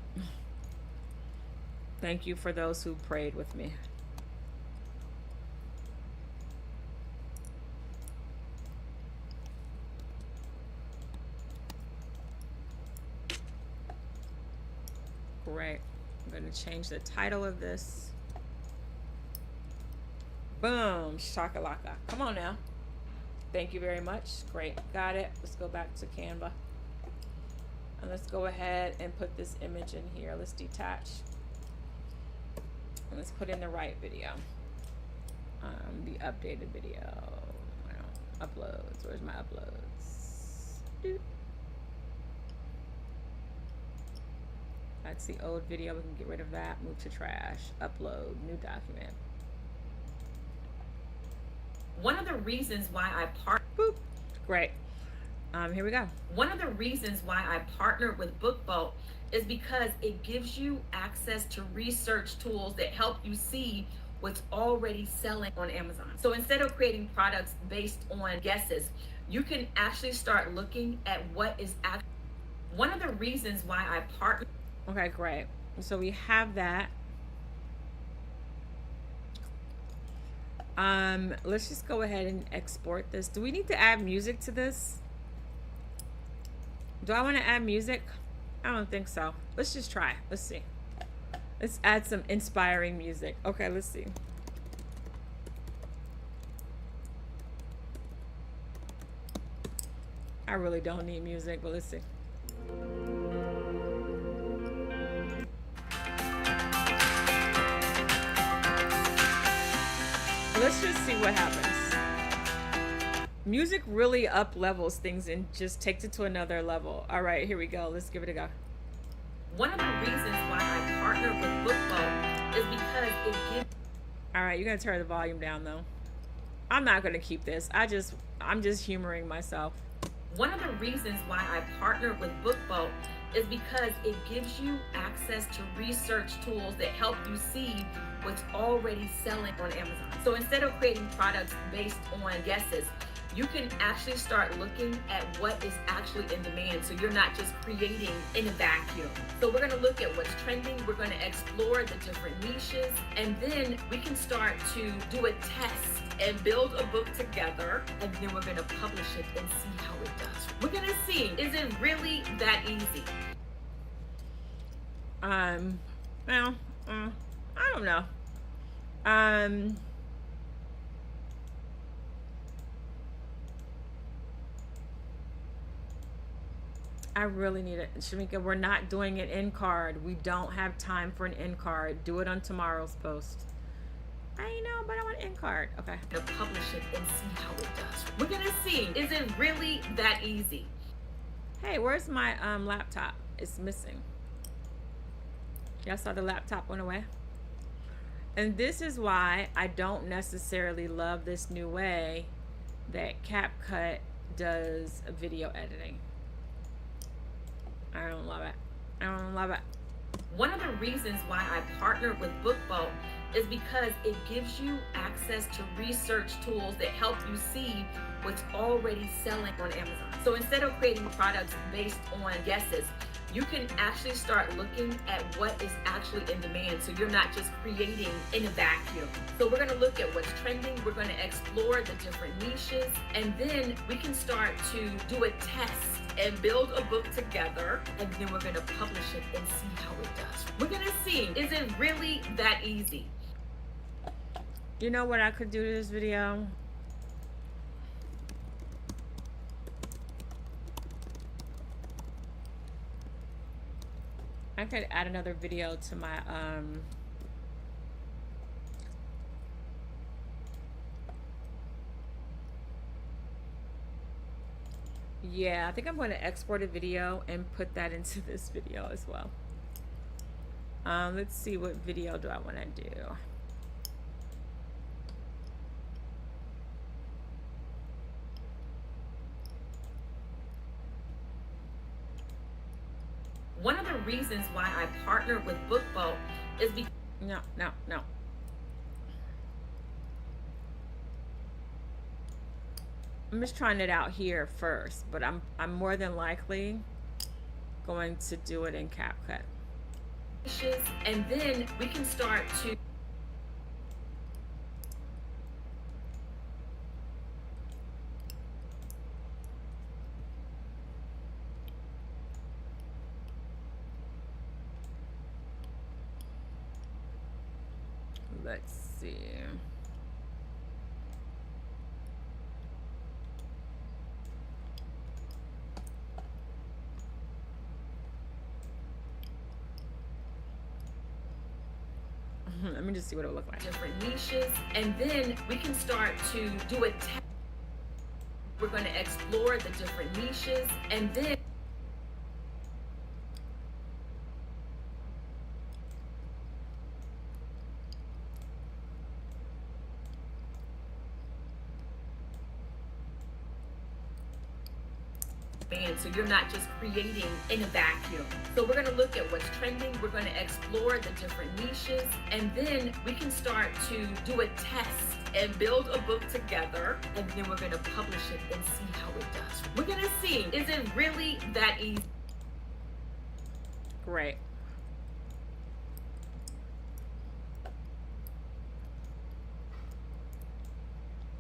Thank you for those who prayed with me. Great. I'm going to change the title of this. Boom. Shakalaka. Come on now. Thank you very much. Great. Got it. Let's go back to Canva. And let's go ahead and put this image in here. Let's detach. And let's put in the right video. The updated video. Uploads. Where's my uploads? Doot. That's the old video. We can get rid of that. Move to trash. Upload. New document. One of the reasons why I Boop. Great. Here we go. One of the reasons why I partnered with BookVault is because it gives you access to research tools that help you see what's already selling on Amazon. So instead of creating products based on guesses, you can actually start looking at what is actually. One of the reasons why I partnered. Okay, great. So we have that. Let's just go ahead and export this. Do we need to add music to this? Do I want to add music? I don't think so. Let's just try. Let's see. Let's add some inspiring music. Okay, let's see. I really don't need music, but let's see. Let's just see what happens. Music really up levels things and just takes it to another level. All right, here we go. Let's give it a go. One of the reasons why I partnered with BookVault is because it gives. All right, you gotta turn the volume down though. I'm not gonna keep this. I'm just humoring myself. One of the reasons why I partnered with BookVault is because it gives you access to research tools that help you see what's already selling on Amazon. So instead of creating products based on guesses, you can actually start looking at what is actually in demand. So you're not just creating in a vacuum. So we're gonna look at what's trending. We're gonna explore the different niches, and then we can start to do a test and build a book together, and then we're gonna publish it and see how it does. We're gonna see, is it really that easy? Well, I don't know. I really need it. Shamika, we're not doing an end card. We don't have time for an end card. Do it on tomorrow's post. I know, but I want end card. Okay. To publish it and see how it does. We're gonna see, is it really that easy? Hey, where's my laptop? It's missing. Y'all saw the laptop went away? And this is why I don't necessarily love this new way that CapCut does video editing. I don't love it. I don't love it. One of the reasons why I partnered with BookBoat is because it gives you access to research tools that help you see what's already selling on Amazon. So instead of creating products based on guesses, you can actually start looking at what is actually in demand. So you're not just creating in a vacuum. So we're gonna look at what's trending. We're gonna explore the different niches, and then we can start to do a test and build a book together, and then we're gonna publish it and see how it does. We're gonna see, is it really that easy? You know what I could do to this video? I could add another video to my yeah, I think I'm going to export a video and put that into this video as well. Let's see, what video do I want to do? One of the reasons why I partnered with BookBoat is because No. I'm just trying it out here first, but I'm more than likely going to do it in CapCut. and then we can start to Let's see. Let me just see what it would look like. different niches, and then we can start to do a test. We're going to explore the different niches, and then so you're not just creating in a vacuum. So we're going to look at what's trending. We're going to explore the different niches, and then we can start to do a test and build a book together, and then we're going to publish it and see how it does. We're going to see, is it really that easy? Great.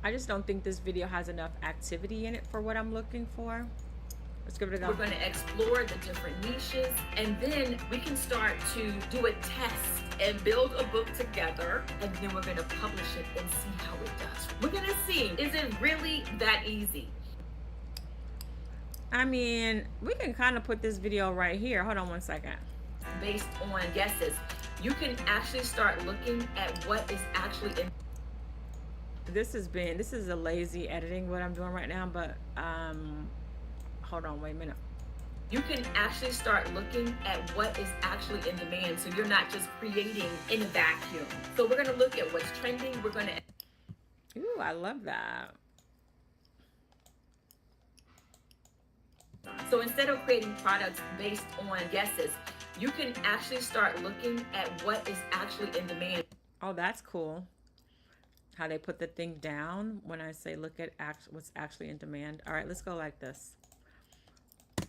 I just don't think this video has enough activity in it for what I'm looking for. Let's give it a go. We're going to explore the different niches, and then we can start to do a test and build a book together, and then we're going to publish it and see how it does. We're going to see, is it really that easy? I mean, we can kind of put this video right here. Hold on one second. Based on guesses, you can actually start looking at what is actually in. This is a lazy editing what I'm doing right now, but hold on, wait a minute. You can actually start looking at what is actually in demand, so you're not just creating in a vacuum. So we're going to look at what's trending. We're going to. Ooh, I love that. So instead of creating products based on guesses, you can actually start looking at what is actually in demand. Oh, that's cool. How they put the thing down when I say look at what's actually in demand. All right, let's go like this.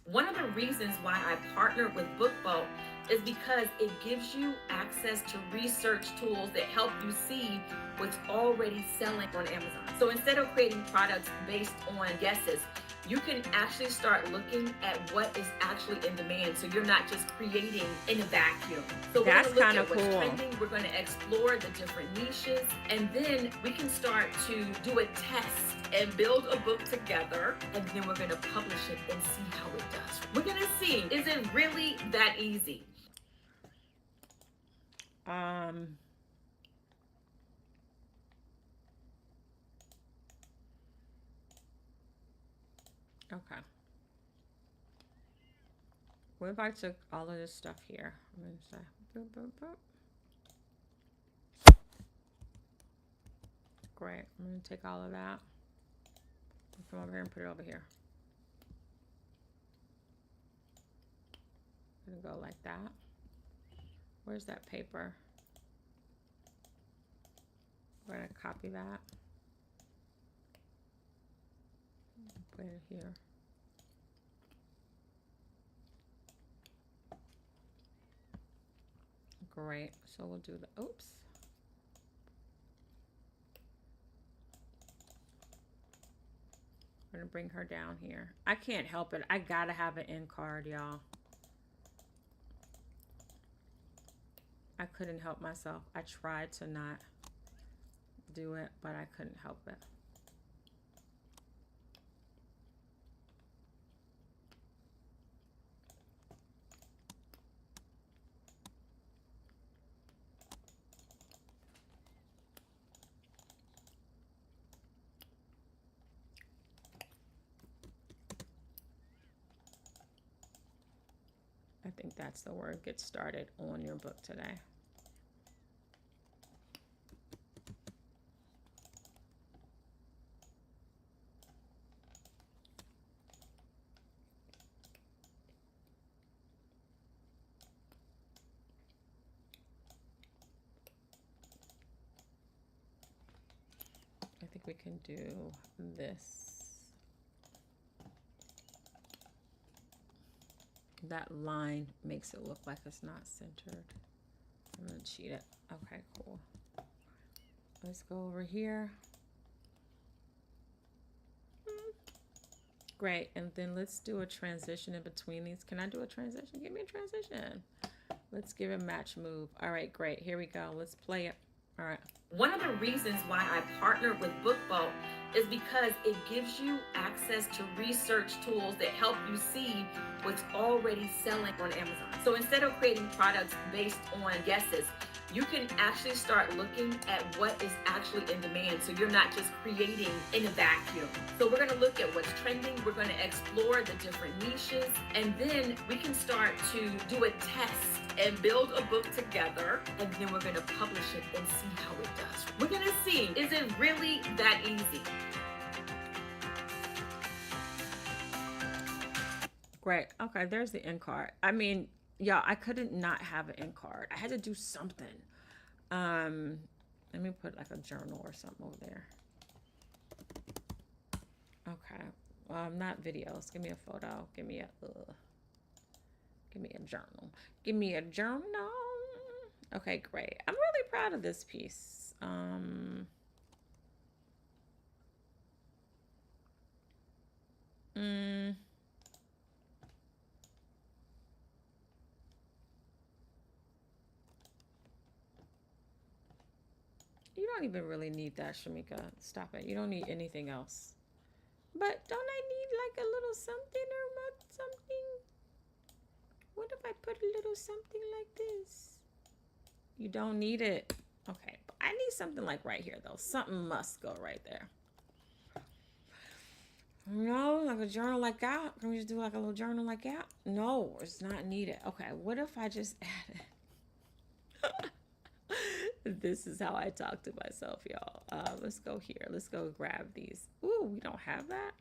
One of the reasons why I partnered with BookBoat is because it gives you access to research tools that help you see what's already selling on Amazon. So instead of creating products based on guesses, you can actually start looking at what is actually in demand, so you're not just creating in a vacuum. So we're going to look at what's trending. We're going to explore the different niches, and then we can start to do a test and build a book together, and then we're going to publish it and see how it does. We're going to see, is it really that easy? Okay. What if I took all of this stuff here? I'm going to say, boop, boop, boop. Great. I'm going to take all of that. Come over here and put it over here. I'm going to go like that. Where's that paper? We're going to copy that. Put it here. Great. So we'll do the, oops. We're gonna bring her down here. I can't help it. I gotta have an end card, y'all. I couldn't help myself. I tried to not do it, but I couldn't help it. I think that's the word, get started on your book today. I think we can do this. That line makes it look like it's not centered. I'm gonna cheat it. Okay, cool. Let's go over here. Great, and then let's do a transition in between these. Can I do a transition? Give me a transition. Let's give it match move. All right, great. Here we go. Let's play it. All right. One of the reasons why I partnered with BookVault is because it gives you access to research tools that help you see what's already selling on Amazon. So instead of creating products based on guesses, you can actually start looking at what is actually in demand, so you're not just creating in a vacuum. So we're going to look at what's trending, we're going to explore the different niches, and then we can start to do a test and build a book together, and then we're going to publish it and see how it does. We're going to see, is it really that easy? Great. Okay, there's the end card. I mean, yeah, I couldn't not have an end card. I had to do something. Let me put like a journal or something over there. Okay. Not videos. Give me a photo. Give me a journal. Give me a journal. Okay, great. I'm really proud of this piece. You don't even really need that, Shamika. Stop it. You don't need anything else. But don't I need like a little something or something? What if I put a little something like this? You don't need it. Okay, but I need something like right here though. Something must go right there. No, like a journal like that. Can we just do like a little journal like that? No, it's not needed. Okay, what if I just added? This is how I talk to myself, y'all. Let's go here. Let's go grab these. Ooh, we don't have that.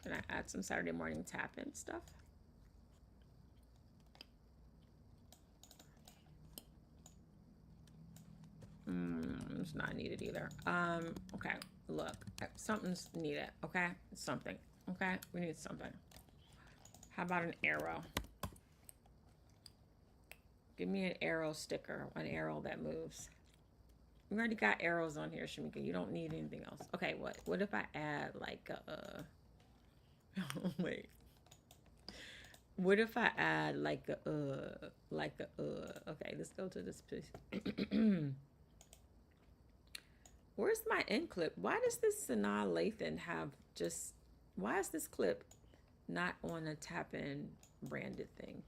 Can I add some Saturday morning tap-in stuff? It's not needed either. Okay, look, something's needed. Okay, something. Okay, we need something. How about an arrow? Give me an arrow sticker, an arrow that moves. We already got arrows on here, Shamika. You don't need anything else. Okay, what if I add like a wait. What if I add like a okay, let's go to this piece. Where's my end clip? Why does this Sanaa Lathan have just, why is this clip not on a tap-in branded thing?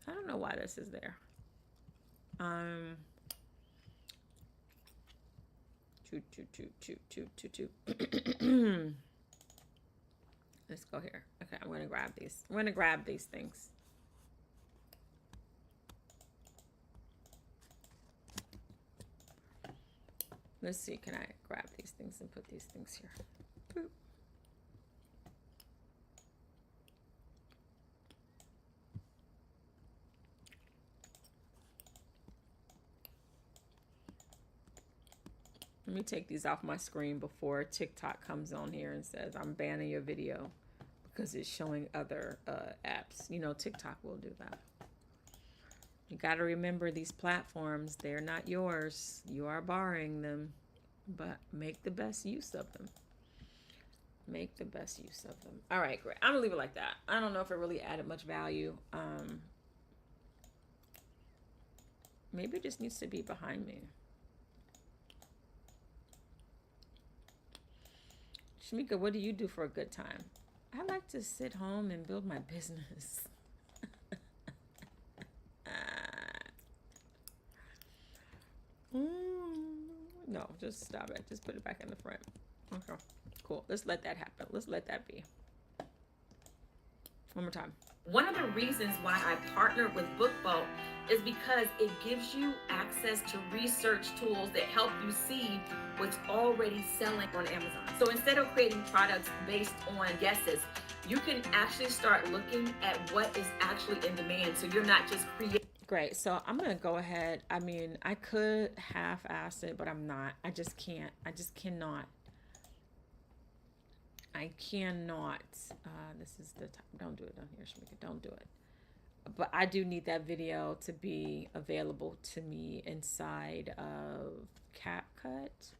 I don't know why this is there. Um, two. Let's go here. Okay, I'm gonna grab these. I'm gonna grab these things. Let's see, can I grab these things and put these things here? Boop. Let me take these off my screen before TikTok comes on here and says I'm banning your video because it's showing other apps. You know, TikTok will do that. You got to remember these platforms, they're not yours. You are borrowing them, but make the best use of them. Make the best use of them. All right, great. I'm going to leave it like that. I don't know if it really added much value. Maybe it just needs to be behind me. Shamika, what do you do for a good time? I like to sit home and build my business. No, just stop it. Just put it back in the front. Okay, cool. Let's let that happen. Let's let that be. One more time. One of the reasons why I partnered with BookBoat is because it gives you access to research tools that help you see what's already selling on Amazon. So instead of creating products based on guesses, you can actually start looking at what is actually in demand. So you're not just creating. Great. So I'm going to go ahead. I mean, I could half-ass it, but I'm not. I just can't. I just cannot. I cannot. This is the time. Don't do it down here, Shamika. Don't do it. But I do need that video to be available to me inside of CapCut.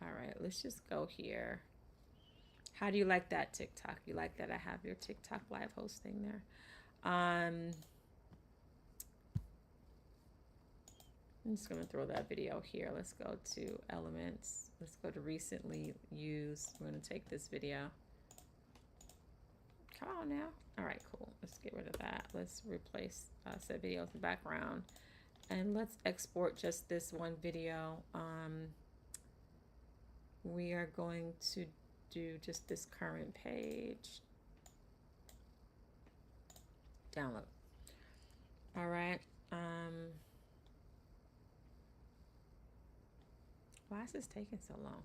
All right, let's just go here. How do you like that, TikTok? You like that I have your TikTok live hosting there? I'm just going to throw that video here. Let's go to elements. Let's go to recently used. We're going to take this video. Come on now. All right, cool. Let's get rid of that. Let's replace set video in the background. And let's export just this one video. We are going to do just this current page. Download. All right. Why is this taking so long?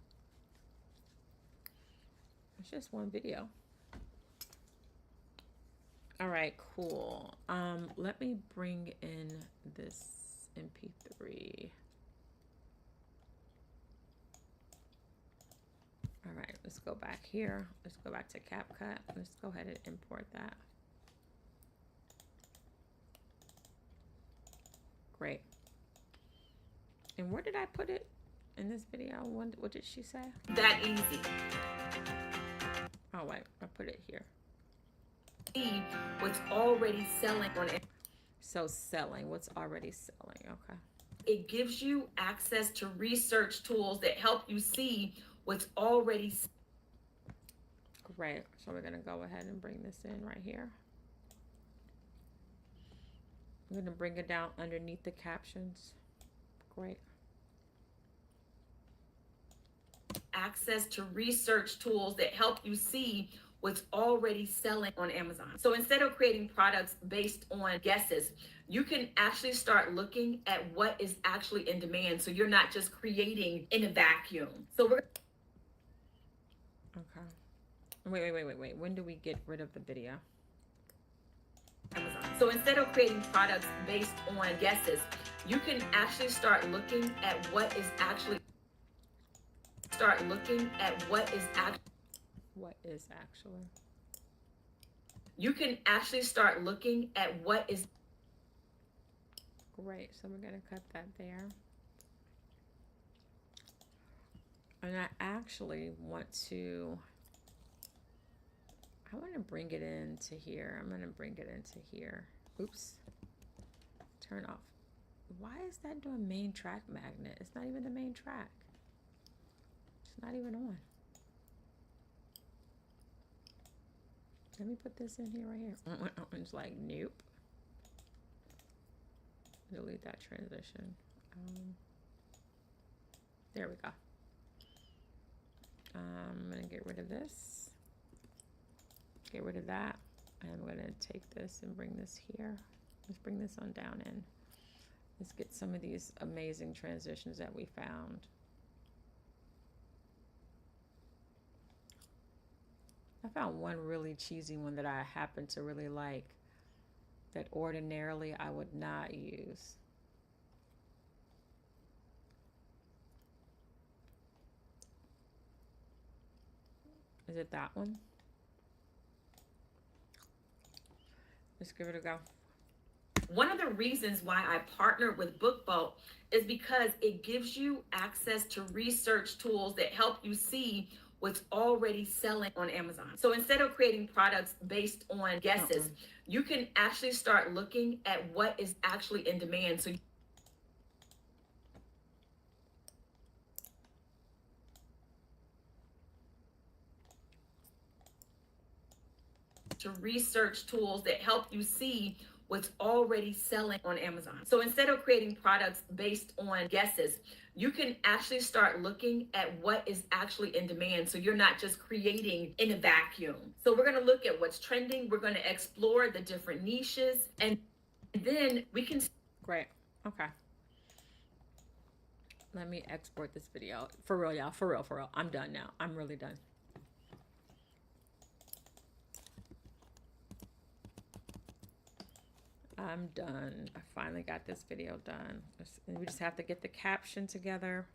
It's just one video. All right, cool. Let me bring in this MP3. All right, let's go back here. Let's go back to CapCut. Let's go ahead and import that. Great. And where did I put it in this video? What did she say? That easy. Oh, wait, I put it here. See what's already selling on it. So selling, what's already selling, okay. It gives you access to research tools that help you see what's already. Great, so we're gonna go ahead and bring this in right here. I'm gonna bring it down underneath the captions. Great. Access to research tools that help you see what's already selling on Amazon. So instead of creating products based on guesses, you can actually start looking at what is actually in demand. So you're not just creating in a vacuum. So we're. Okay. Wait. When do we get rid of the video? Amazon. So instead of creating products based on guesses, you can actually start looking at what is actually. What is actually? You can actually start looking at what is. Great, so we're gonna cut that there. And I actually want to bring it into here. I'm gonna bring it into here. Oops. Turn off. Why is that doing main track magnet? It's not even the main track. It's not even on. Let me put this in here right here. It's like, nope. Delete that transition. There we go. I'm going to get rid of this. Get rid of that. I'm going to take this and bring this here. Let's bring this on down in. Let's get some of these amazing transitions that we found. I found one really cheesy one that I happen to really like that ordinarily I would not use. Is it that one? Let's give it a go. One of the reasons why I partnered with BookBoat is because it gives you access to research tools that help you see what's already selling on Amazon. So instead of creating products based on guesses, you can actually start looking at what is actually in demand. So to research tools that help you see what's already selling on Amazon. So instead of creating products based on guesses, you can actually start looking at what is actually in demand. So you're not just creating in a vacuum. So we're going to look at what's trending. We're going to explore the different niches, and then we can. Great. Okay. Let me export this video. For real, y'all. For real, for real. I'm done now. I'm really done. I'm done. I finally got this video done. We just have to get the caption together.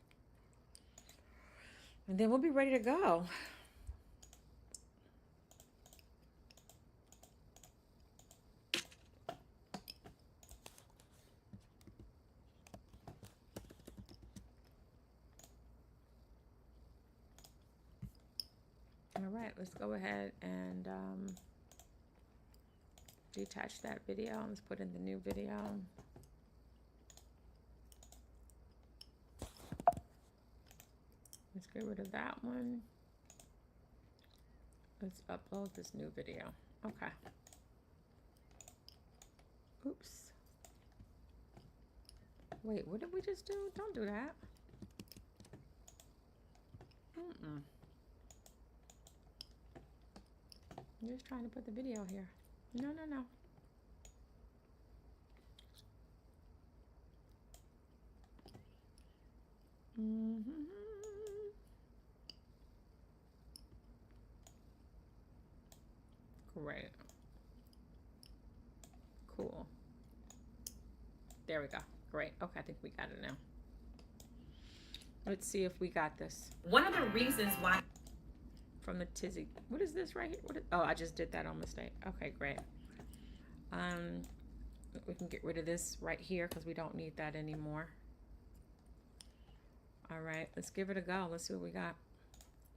And then we'll be ready to go. All right, let's go ahead and detach that video. Let's put in the new video. Let's get rid of that one. Let's upload this new video. Okay. Oops. Wait, what did we just do? Don't do that. I'm just trying to put the video here. No, no, no. Great. Cool. There we go. Great. Okay, I think we got it now. Let's see if we got this. One of the reasons why. From the tizzy. What is this right here? Oh, I just did that on mistake. Okay, great. We can get rid of this right here because we don't need that anymore. All right, let's give it a go. Let's see what we got.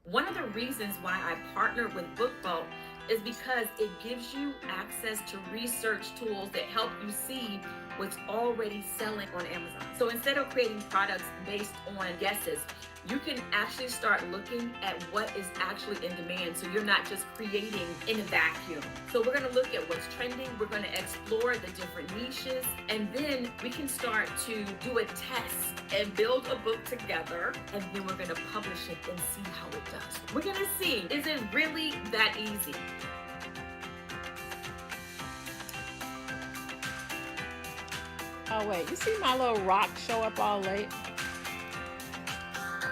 One of the reasons why I partnered with BookBoat is because it gives you access to research tools that help you see what's already selling on Amazon. So instead of creating products based on guesses, you can actually start looking at what is actually in demand. So you're not just creating in a vacuum. So we're going to look at what's trending. We're going to explore the different niches, and then we can start to do a test and build a book together. And then we're going to publish it and see how it does. We're going to see, is it really that easy? Oh, wait, you see my little rock show up all late?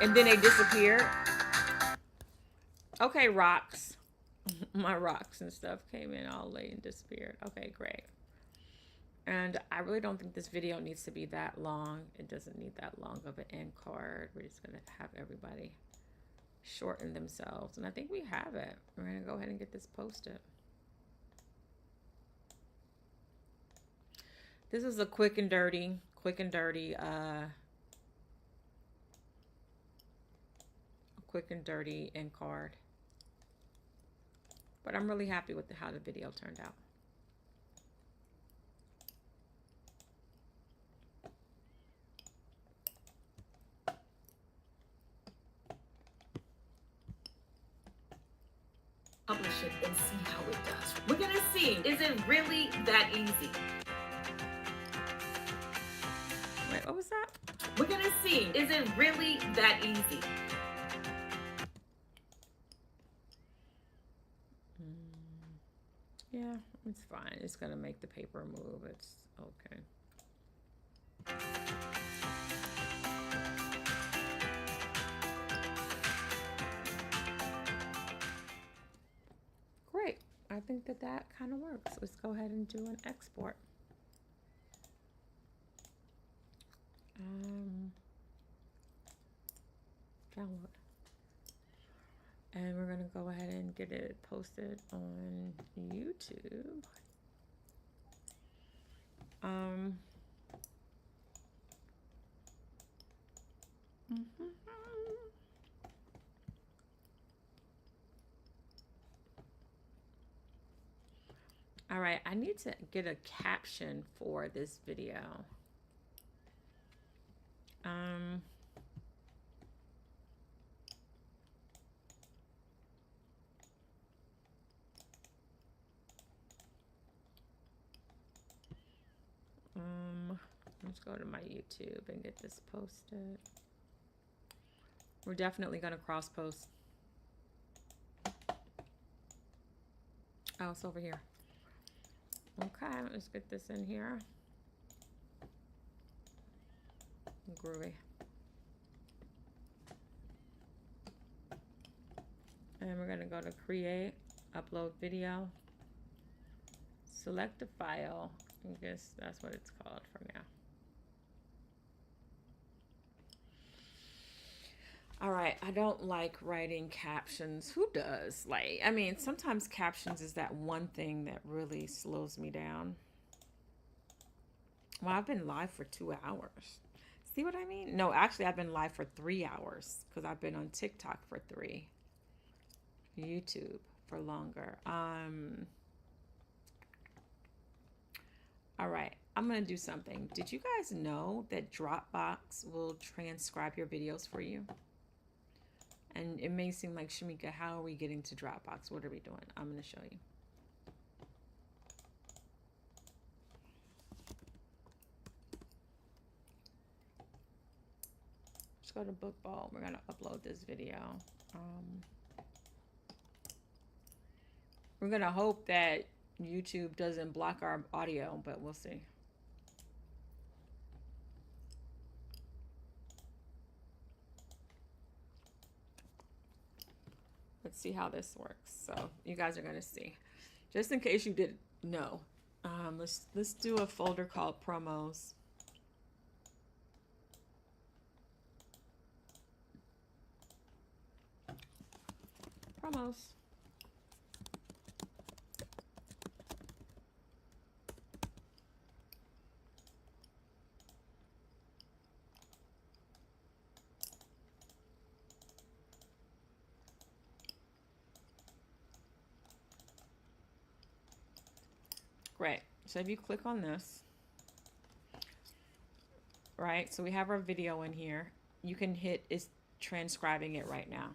And then they disappeared. Okay, rocks. My rocks and stuff came in all late and disappeared. Okay, great. And I really don't think this video needs to be that long. It doesn't need that long of an end card. We're just going to have everybody shorten themselves. And I think we have it. We're going to go ahead and get this posted. This is a quick and dirty end card. But I'm really happy with how the video turned out. publish it and see how it does. We're gonna see, is it really that easy? Wait, what was that? We're gonna see, is it really that easy? Yeah, it's fine. It's gonna make the paper move. It's okay. Great. I think that that kind of works. Let's go ahead and do an export. Download. And we're gonna go ahead and get it posted on YouTube. All right, I need to get a caption for this video. Let's go to my YouTube and get this posted. We're definitely gonna cross post. Oh, it's over here. Okay, let's get this in here. Groovy. And we're gonna go to create, upload video, select a file. I guess that's what it's called for now. All right, I don't like writing captions. Who does? Like, I mean, sometimes captions is that one thing that really slows me down. Well, I've been live for 2 hours. See what I mean? No, actually, I've been live for 3 hours because I've been on TikTok for 3. YouTube for longer. All right, I'm going to do something. Did you guys know that Dropbox will transcribe your videos for you? And it may seem like, Shamika, how are we getting to Dropbox? What are we doing? I'm going to show you. Let's go to Bookball. We're going to upload this video. We're going to hope that YouTube doesn't block our audio, but we'll see. Let's see how this works. So you guys are going to see. Just in case you didn't know, let's do a folder called promos. Promos. Great. So if you click on this, right? So we have our video in here. You can hit is transcribing it right now.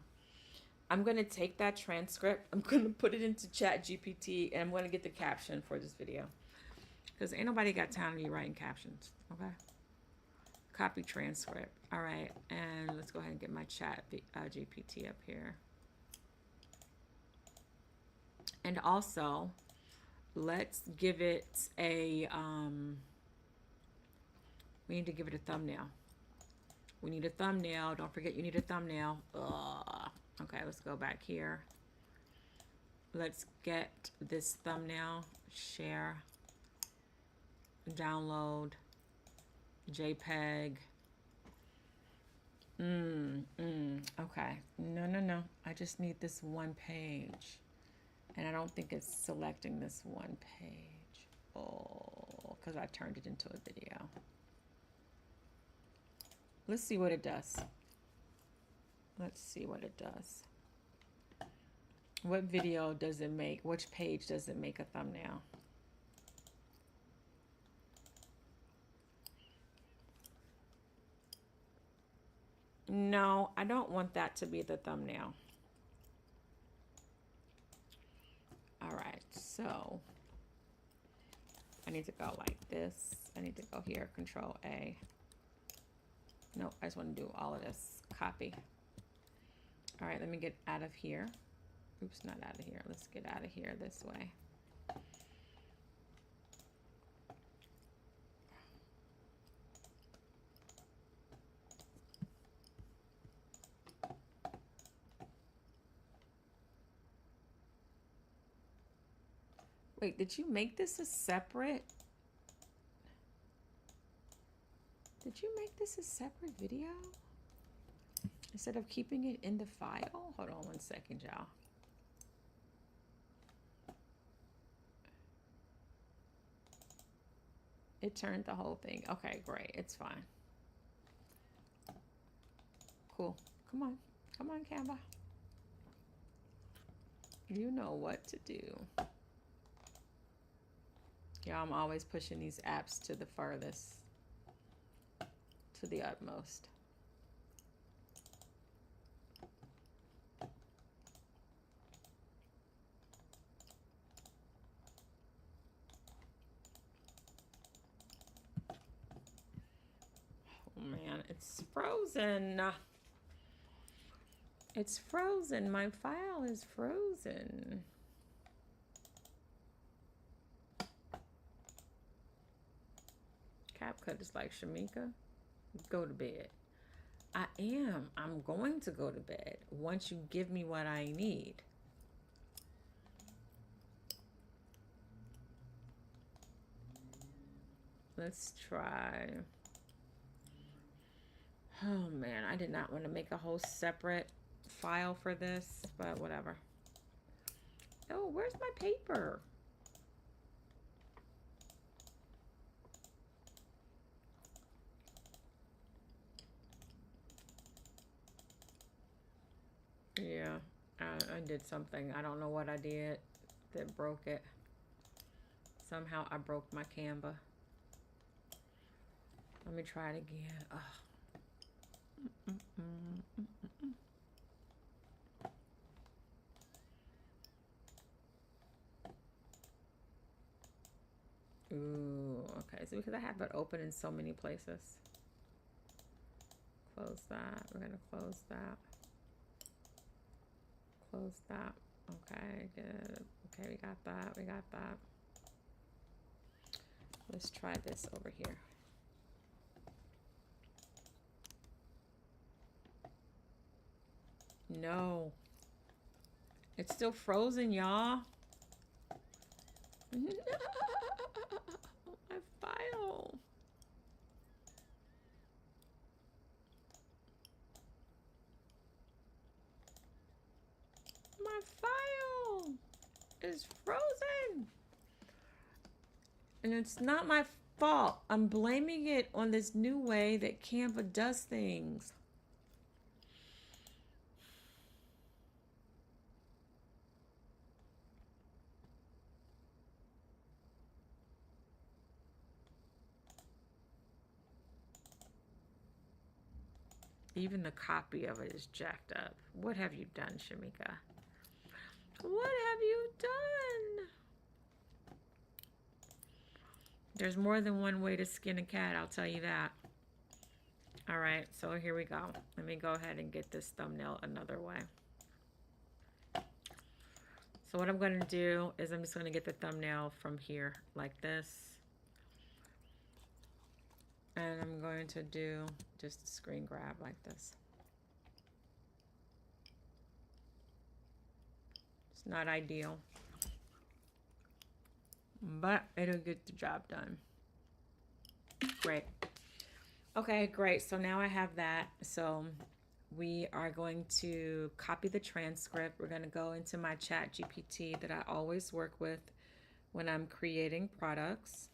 I'm going to take that transcript. I'm going to put it into ChatGPT and I'm going to get the caption for this video. Because ain't nobody got time to be writing captions. Okay. Copy transcript. All right. And let's go ahead and get my GPT up here. And also, let's give it a, we need to give it a thumbnail. We need a thumbnail. Don't forget you need a thumbnail. Ugh. Okay, let's go back here. Let's get this thumbnail, share, download, JPEG. Okay, no. I just need this one page. And I don't think it's selecting this one page. Oh, because I turned it into a video. Let's see what it does. Let's see what it does. What video does it make? Which page does it make a thumbnail? No, I don't want that to be the thumbnail. All right, so I need to go like this. I need to go here, Control A. Nope, I just want to do all of this. Copy. All right, let me get out of here. Oops, not out of here. Let's get out of here this way. Wait, did you make this a separate? Did you make this a separate video? Instead of keeping it in the file? Hold on one second, y'all. It turned the whole thing. Okay, great. It's fine. Cool. Come on. Come on, Canva. You know what to do. Yeah, I'm always pushing these apps to the furthest, to the utmost. Oh man, it's frozen. It's frozen. My file is frozen. CapCut is like, Shamika, go to bed. I am. I'm going to go to bed once you give me what I need. Let's try. Oh man, I did not want to make a whole separate file for this, but whatever. Oh, where's my paper? Yeah, I did something. I don't know what I did that broke it. Somehow I broke my Canva. Let me try it again. Oh. Ooh, okay. So because I have it open in so many places. Close that. We're gonna close that. Close that. Okay, good. Okay, we got that. We got that. Let's try this over here. No. It's still frozen, y'all. No. My file. My file is frozen. And it's not my fault. I'm blaming it on this new way that Canva does things. Even the copy of it is jacked up. What have you done, Shamika? What have you done? There's more than one way to skin a cat, I'll tell you that. All right, so here we go. Let me go ahead and get this thumbnail another way. So what I'm going to do is I'm just going to get the thumbnail from here like this. And I'm going to do just a screen grab like this. It's not ideal, but it'll get the job done. Great. Okay, great. So now I have that. So we are going to copy the transcript. We're going to go into my ChatGPT that I always work with when I'm creating products.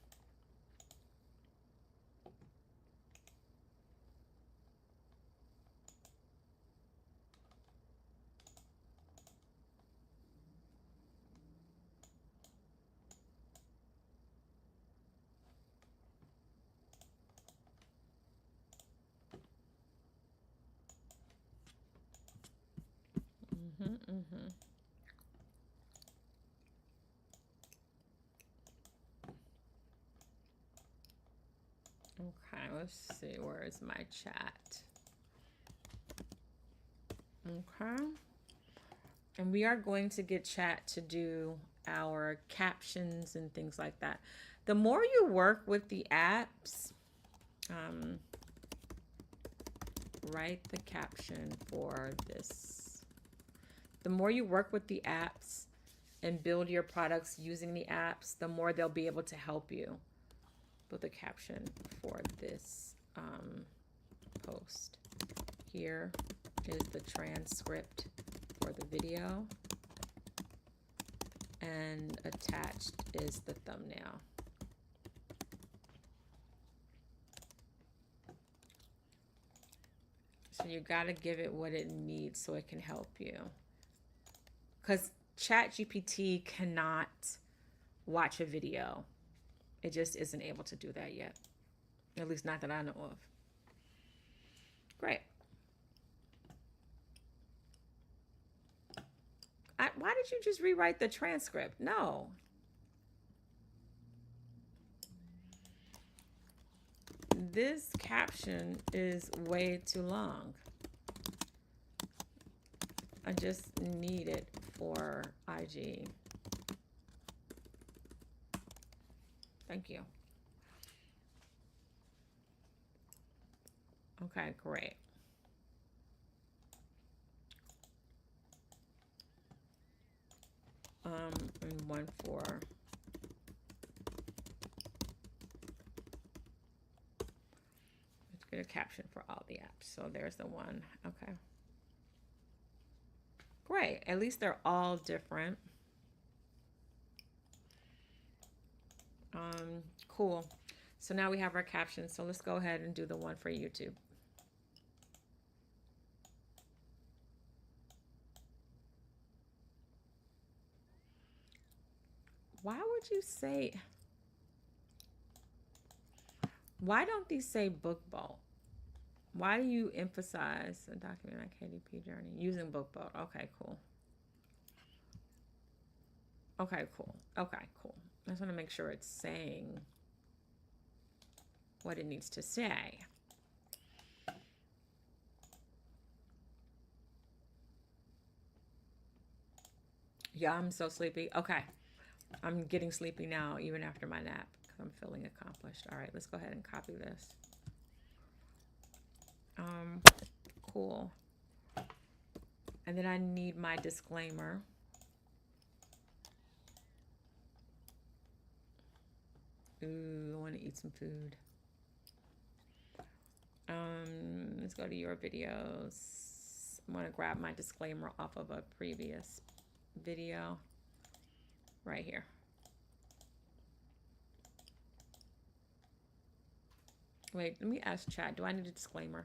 Okay, let's see. Where is my chat? Okay. And we are going to get chat to do our captions and things like that. The more you work with the apps, write the caption for this. The more you work with the apps and build your products using the apps, the more they'll be able to help you build a caption for this post. Here is the transcript for the video, and attached is the thumbnail. So you got to give it what it needs so it can help you. Because ChatGPT cannot watch a video. It just isn't able to do that yet. At least not that I know of. Great. Why did you just rewrite the transcript? No. This caption is way too long. I just need it for IG. Thank you. Okay, great. And one for let's get a caption for all the apps. So there's the one. Okay. Great. At least they're all different. Cool. So now we have our captions. So let's go ahead and do the one for YouTube. Why would you say, why don't these say book boat? Why do you emphasize a document on KDP journey using book boat? Okay, cool. Okay, cool. Okay, cool. I just want to make sure it's saying what it needs to say. Yeah, I'm so sleepy. Okay. I'm getting sleepy now, even after my nap, because I'm feeling accomplished. All right, let's go ahead and copy this. Cool. And then I need my disclaimer. Ooh, I want to eat some food. Let's go to your videos. I want to grab my disclaimer off of a previous video right here. Wait, let me ask chat. Do I need a disclaimer?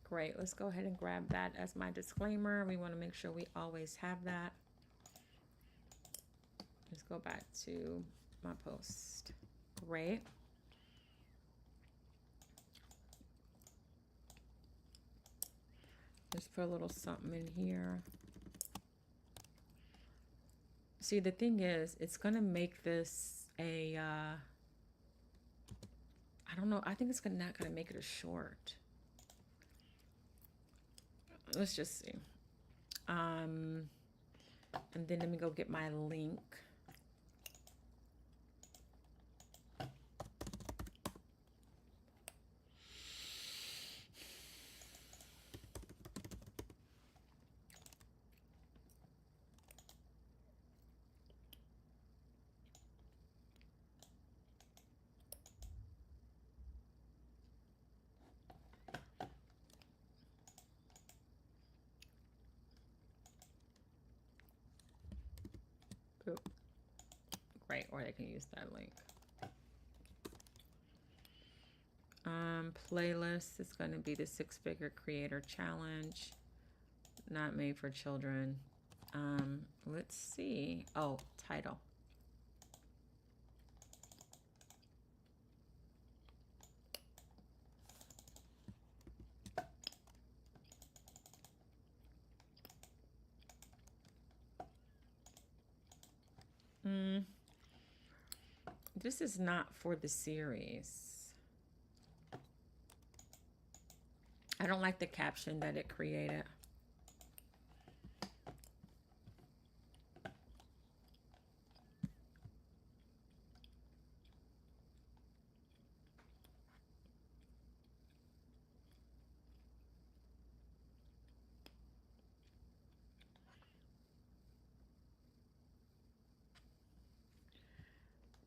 Great, let's go ahead and grab that as my disclaimer. We want to make sure we always have that. Let's go back to my post. Great. Just put a little something in here. See, the thing is, it's going to make this a, I don't know, I think it's not going to make it a short. Let's just see. And then let me go get my link. Great, or they can use that link. Playlist is going to be the 6-Figure Creator Challenge. Not made for children. Let's see. Oh, title. This is not for the series. I don't like the caption that it created.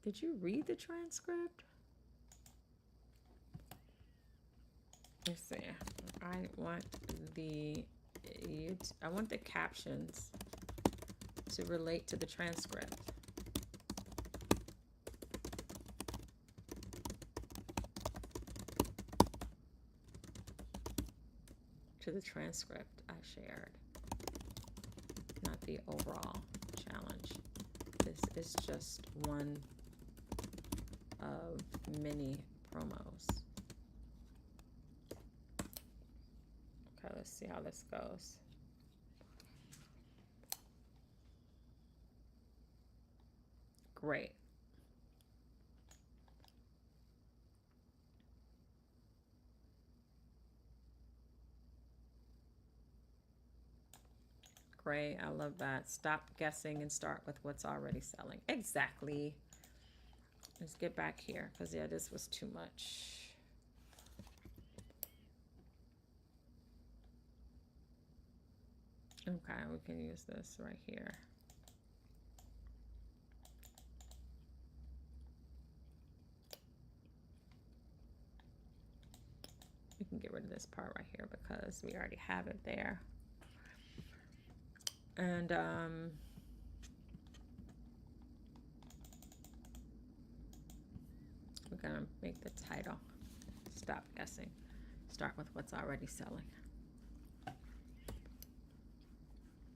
Did you read the transcript? Let's see. I want the captions to relate to the transcript. To the transcript I shared, not the overall challenge. This is just one of many promos. Okay, let's see how this goes. Great. Great, I love that. Stop guessing and start with what's already selling. Exactly. Let's get back here, because yeah, this was too much. Okay, we can use this right here. We can get rid of this part right here because we already have it there. And we're gonna make the title Stop Guessing. Start with what's already selling.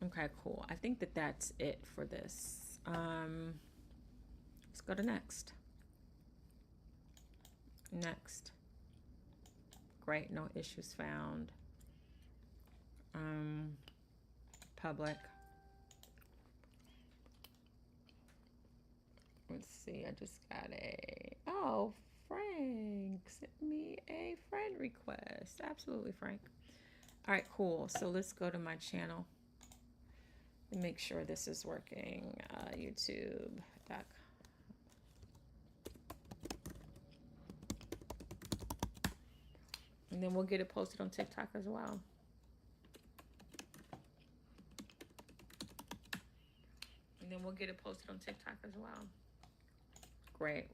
Okay, cool. I think that that's it for this. Let's go to next. Next. Great, no issues found. Public. Let's see, I just got oh, Frank sent me a friend request. Absolutely, Frank. All right, cool. So let's go to my channel and make sure this is working. YouTube.com. And then we'll get it posted on TikTok as well. And then we'll get it posted on TikTok as well. Great.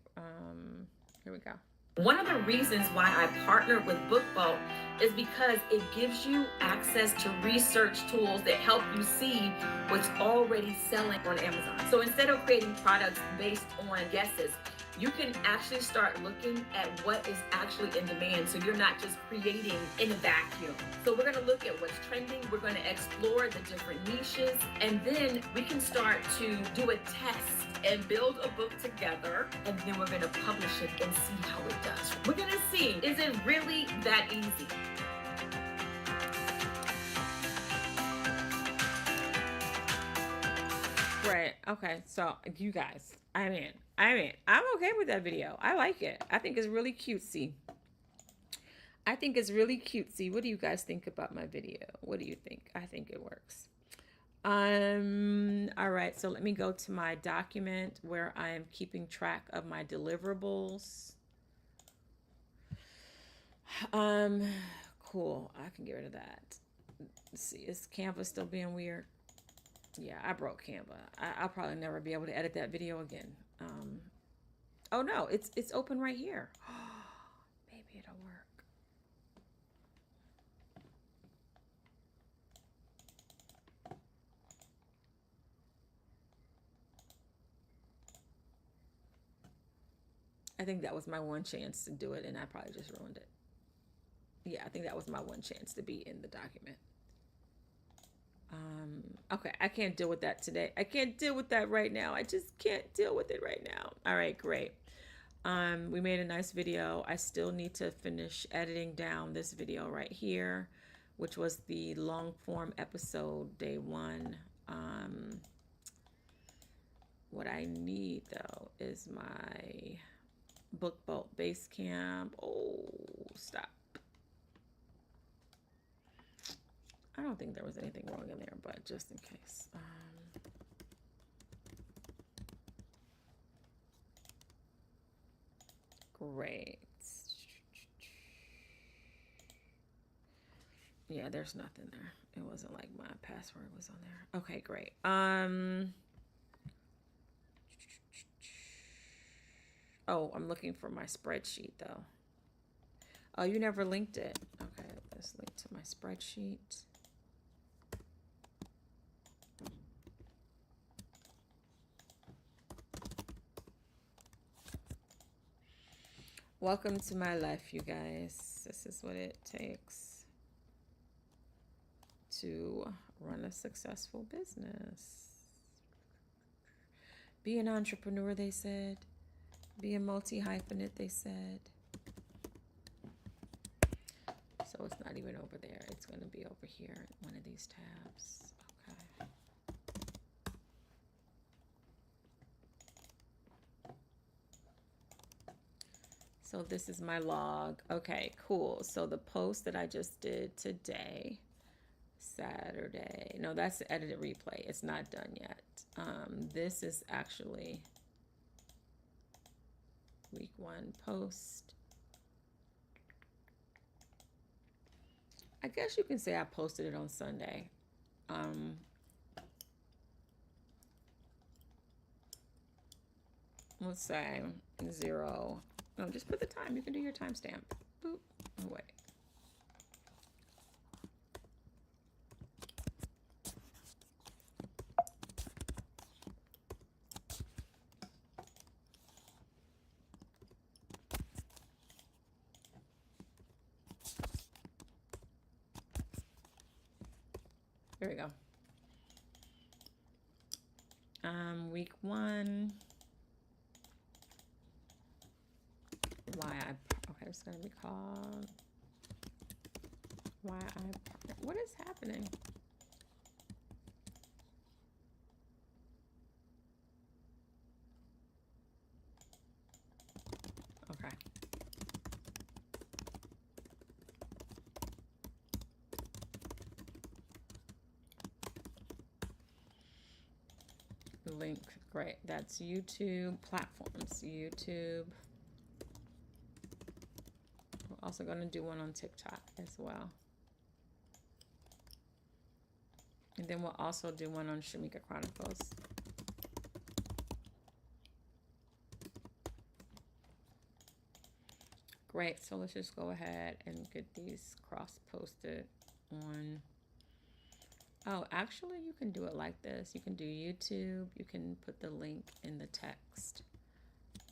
Here we go. One of the reasons why I partnered with BookBoat is because it gives you access to research tools that help you see what's already selling on Amazon. So instead of creating products based on guesses, you can actually start looking at what is actually in demand, so you're not just creating in a vacuum. So we're going to look at what's trending, we're going to explore the different niches, and then we can start to do a test and build a book together, and then we're going to publish it and see how it does. We're going to see, is it really that easy? Right. Okay. So you guys, I'm okay with that video. I like it. I think it's really cutesy. What do you guys think about my video? What do you think? I think it works. All right. So let me go to my document where I am keeping track of my deliverables. Cool. I can get rid of that. Let's see. Is Canva still being weird? Yeah, I broke Canva. I'll probably never be able to edit that video again. Oh no, it's open right here. Maybe it'll work. I think that was my one chance to do it, and I probably just ruined it. Yeah, I think that was my one chance to be in the document. Okay, I can't deal with that today. I can't deal with that right now. I just can't deal with it right now. All right, great. We made a nice video. I still need to finish editing down this video right here, which was the long form episode, day 1. What I need though is my Book Bolt Basecamp. Oh, stop. I don't think there was anything wrong in there, but just in case. Great. Yeah, there's nothing there. It wasn't like my password was on there. Okay, great. Oh, I'm looking for my spreadsheet though. Oh, you never linked it. Okay, let's link to my spreadsheet. Welcome to my life, you guys. This is what it takes to run a successful business. Be an entrepreneur, they said. Be a multi-hyphenate, they said. So it's not even over there. It's going to be over here in one of these tabs. Okay. So this is my log. Okay, cool. So the post that I just did today, Saturday. No, that's the edited replay. It's not done yet. This is actually week 1 post. I guess you can say I posted it on Sunday. Let's say 0. No, just put the time. You can do your timestamp. Boop. Oh, wait. There we go. Week 1. Okay, it's gonna be called Why I Partner. What is happening? Okay. Link, great. That's YouTube platforms. YouTube. We're also going to do one on TikTok as well. And then we'll also do one on Shamika Chronicles. Great. So let's just go ahead and get these cross-posted on. Oh, actually, you can do it like this. You can do YouTube. You can put the link in the text.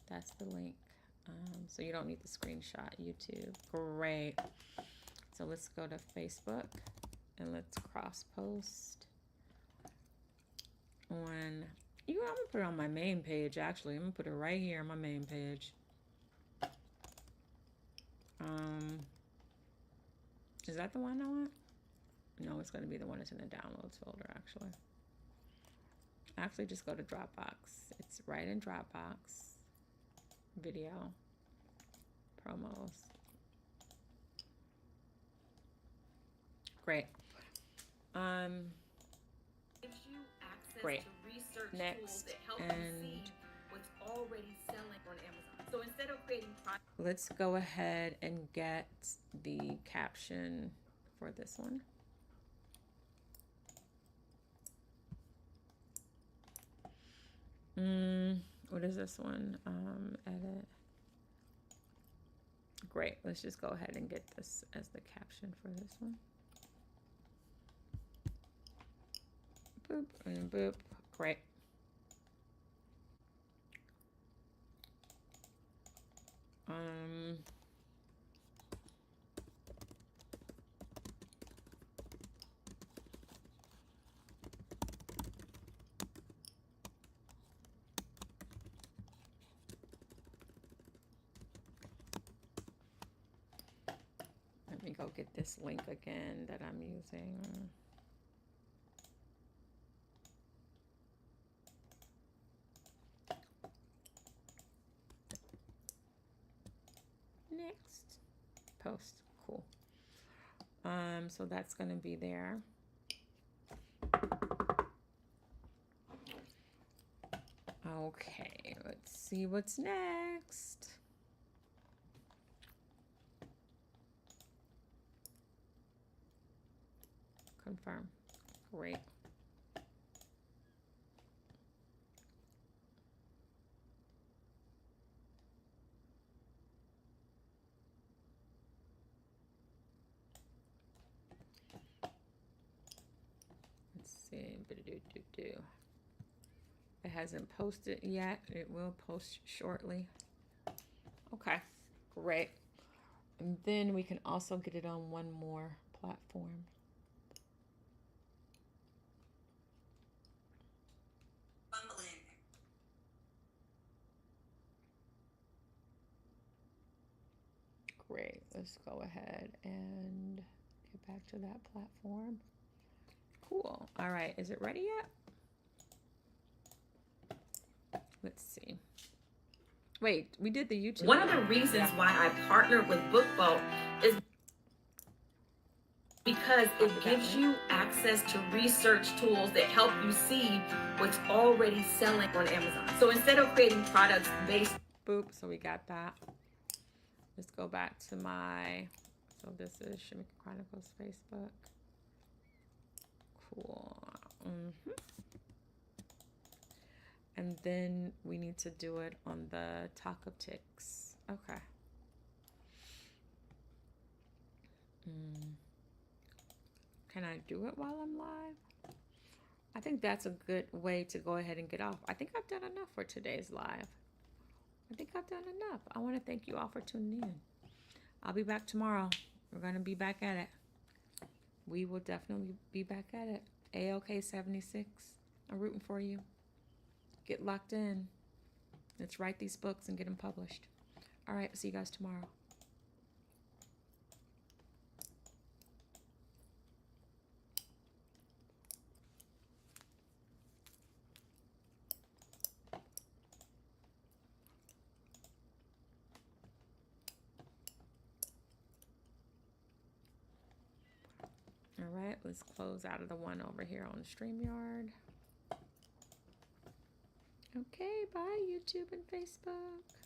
That's the link. So you don't need the screenshot. YouTube. Great. So let's go to Facebook and let's cross-post on. I'm gonna put it on my main page. Actually, I'm gonna put it right here on my main page. Is that the one I want? No, it's going to be the one that's in the downloads folder, actually. Actually, just go to Dropbox. It's right in Dropbox. Video. Promos. Great. Gives you access Great. to research Next, tools that help and you see what's already selling on Amazon. So instead of creating let's go ahead and get the caption for this one. What is this one? Edit. Great. Let's just go ahead and get this as the caption for this one. Boop and boop. Great. Um, let me go get this link again that I'm using. Next post. Cool. So that's going to be there. Okay, let's see what's next. Confirm. Great. Let's see. It hasn't posted yet. It will post shortly. Okay, great. And then we can also get it on one more platform. Great. Let's go ahead and get back to that platform. Cool. All right. Is it ready yet? Let's see. Wait, we did the YouTube. One of the reasons why I partnered with BookBoat is because it gives you access to research tools that help you see what's already selling on Amazon. So instead of creating products based... Boop, so we got that. Let's go back to my... So this is Shamika Chronicles Facebook. Cool. And then we need to do it on the Talk of Ticks. Okay. Can I do it while I'm live? I think that's a good way to go ahead and get off. I think I've done enough for today's live. I think I've done enough. I want to thank you all for tuning in. I'll be back tomorrow. We're going to be back at it. We will definitely be back at it. AOK 76. I'm rooting for you. Get locked in. Let's write these books and get them published. All right. See you guys tomorrow. All right, let's close out of the one over here on StreamYard. Okay, bye YouTube and Facebook.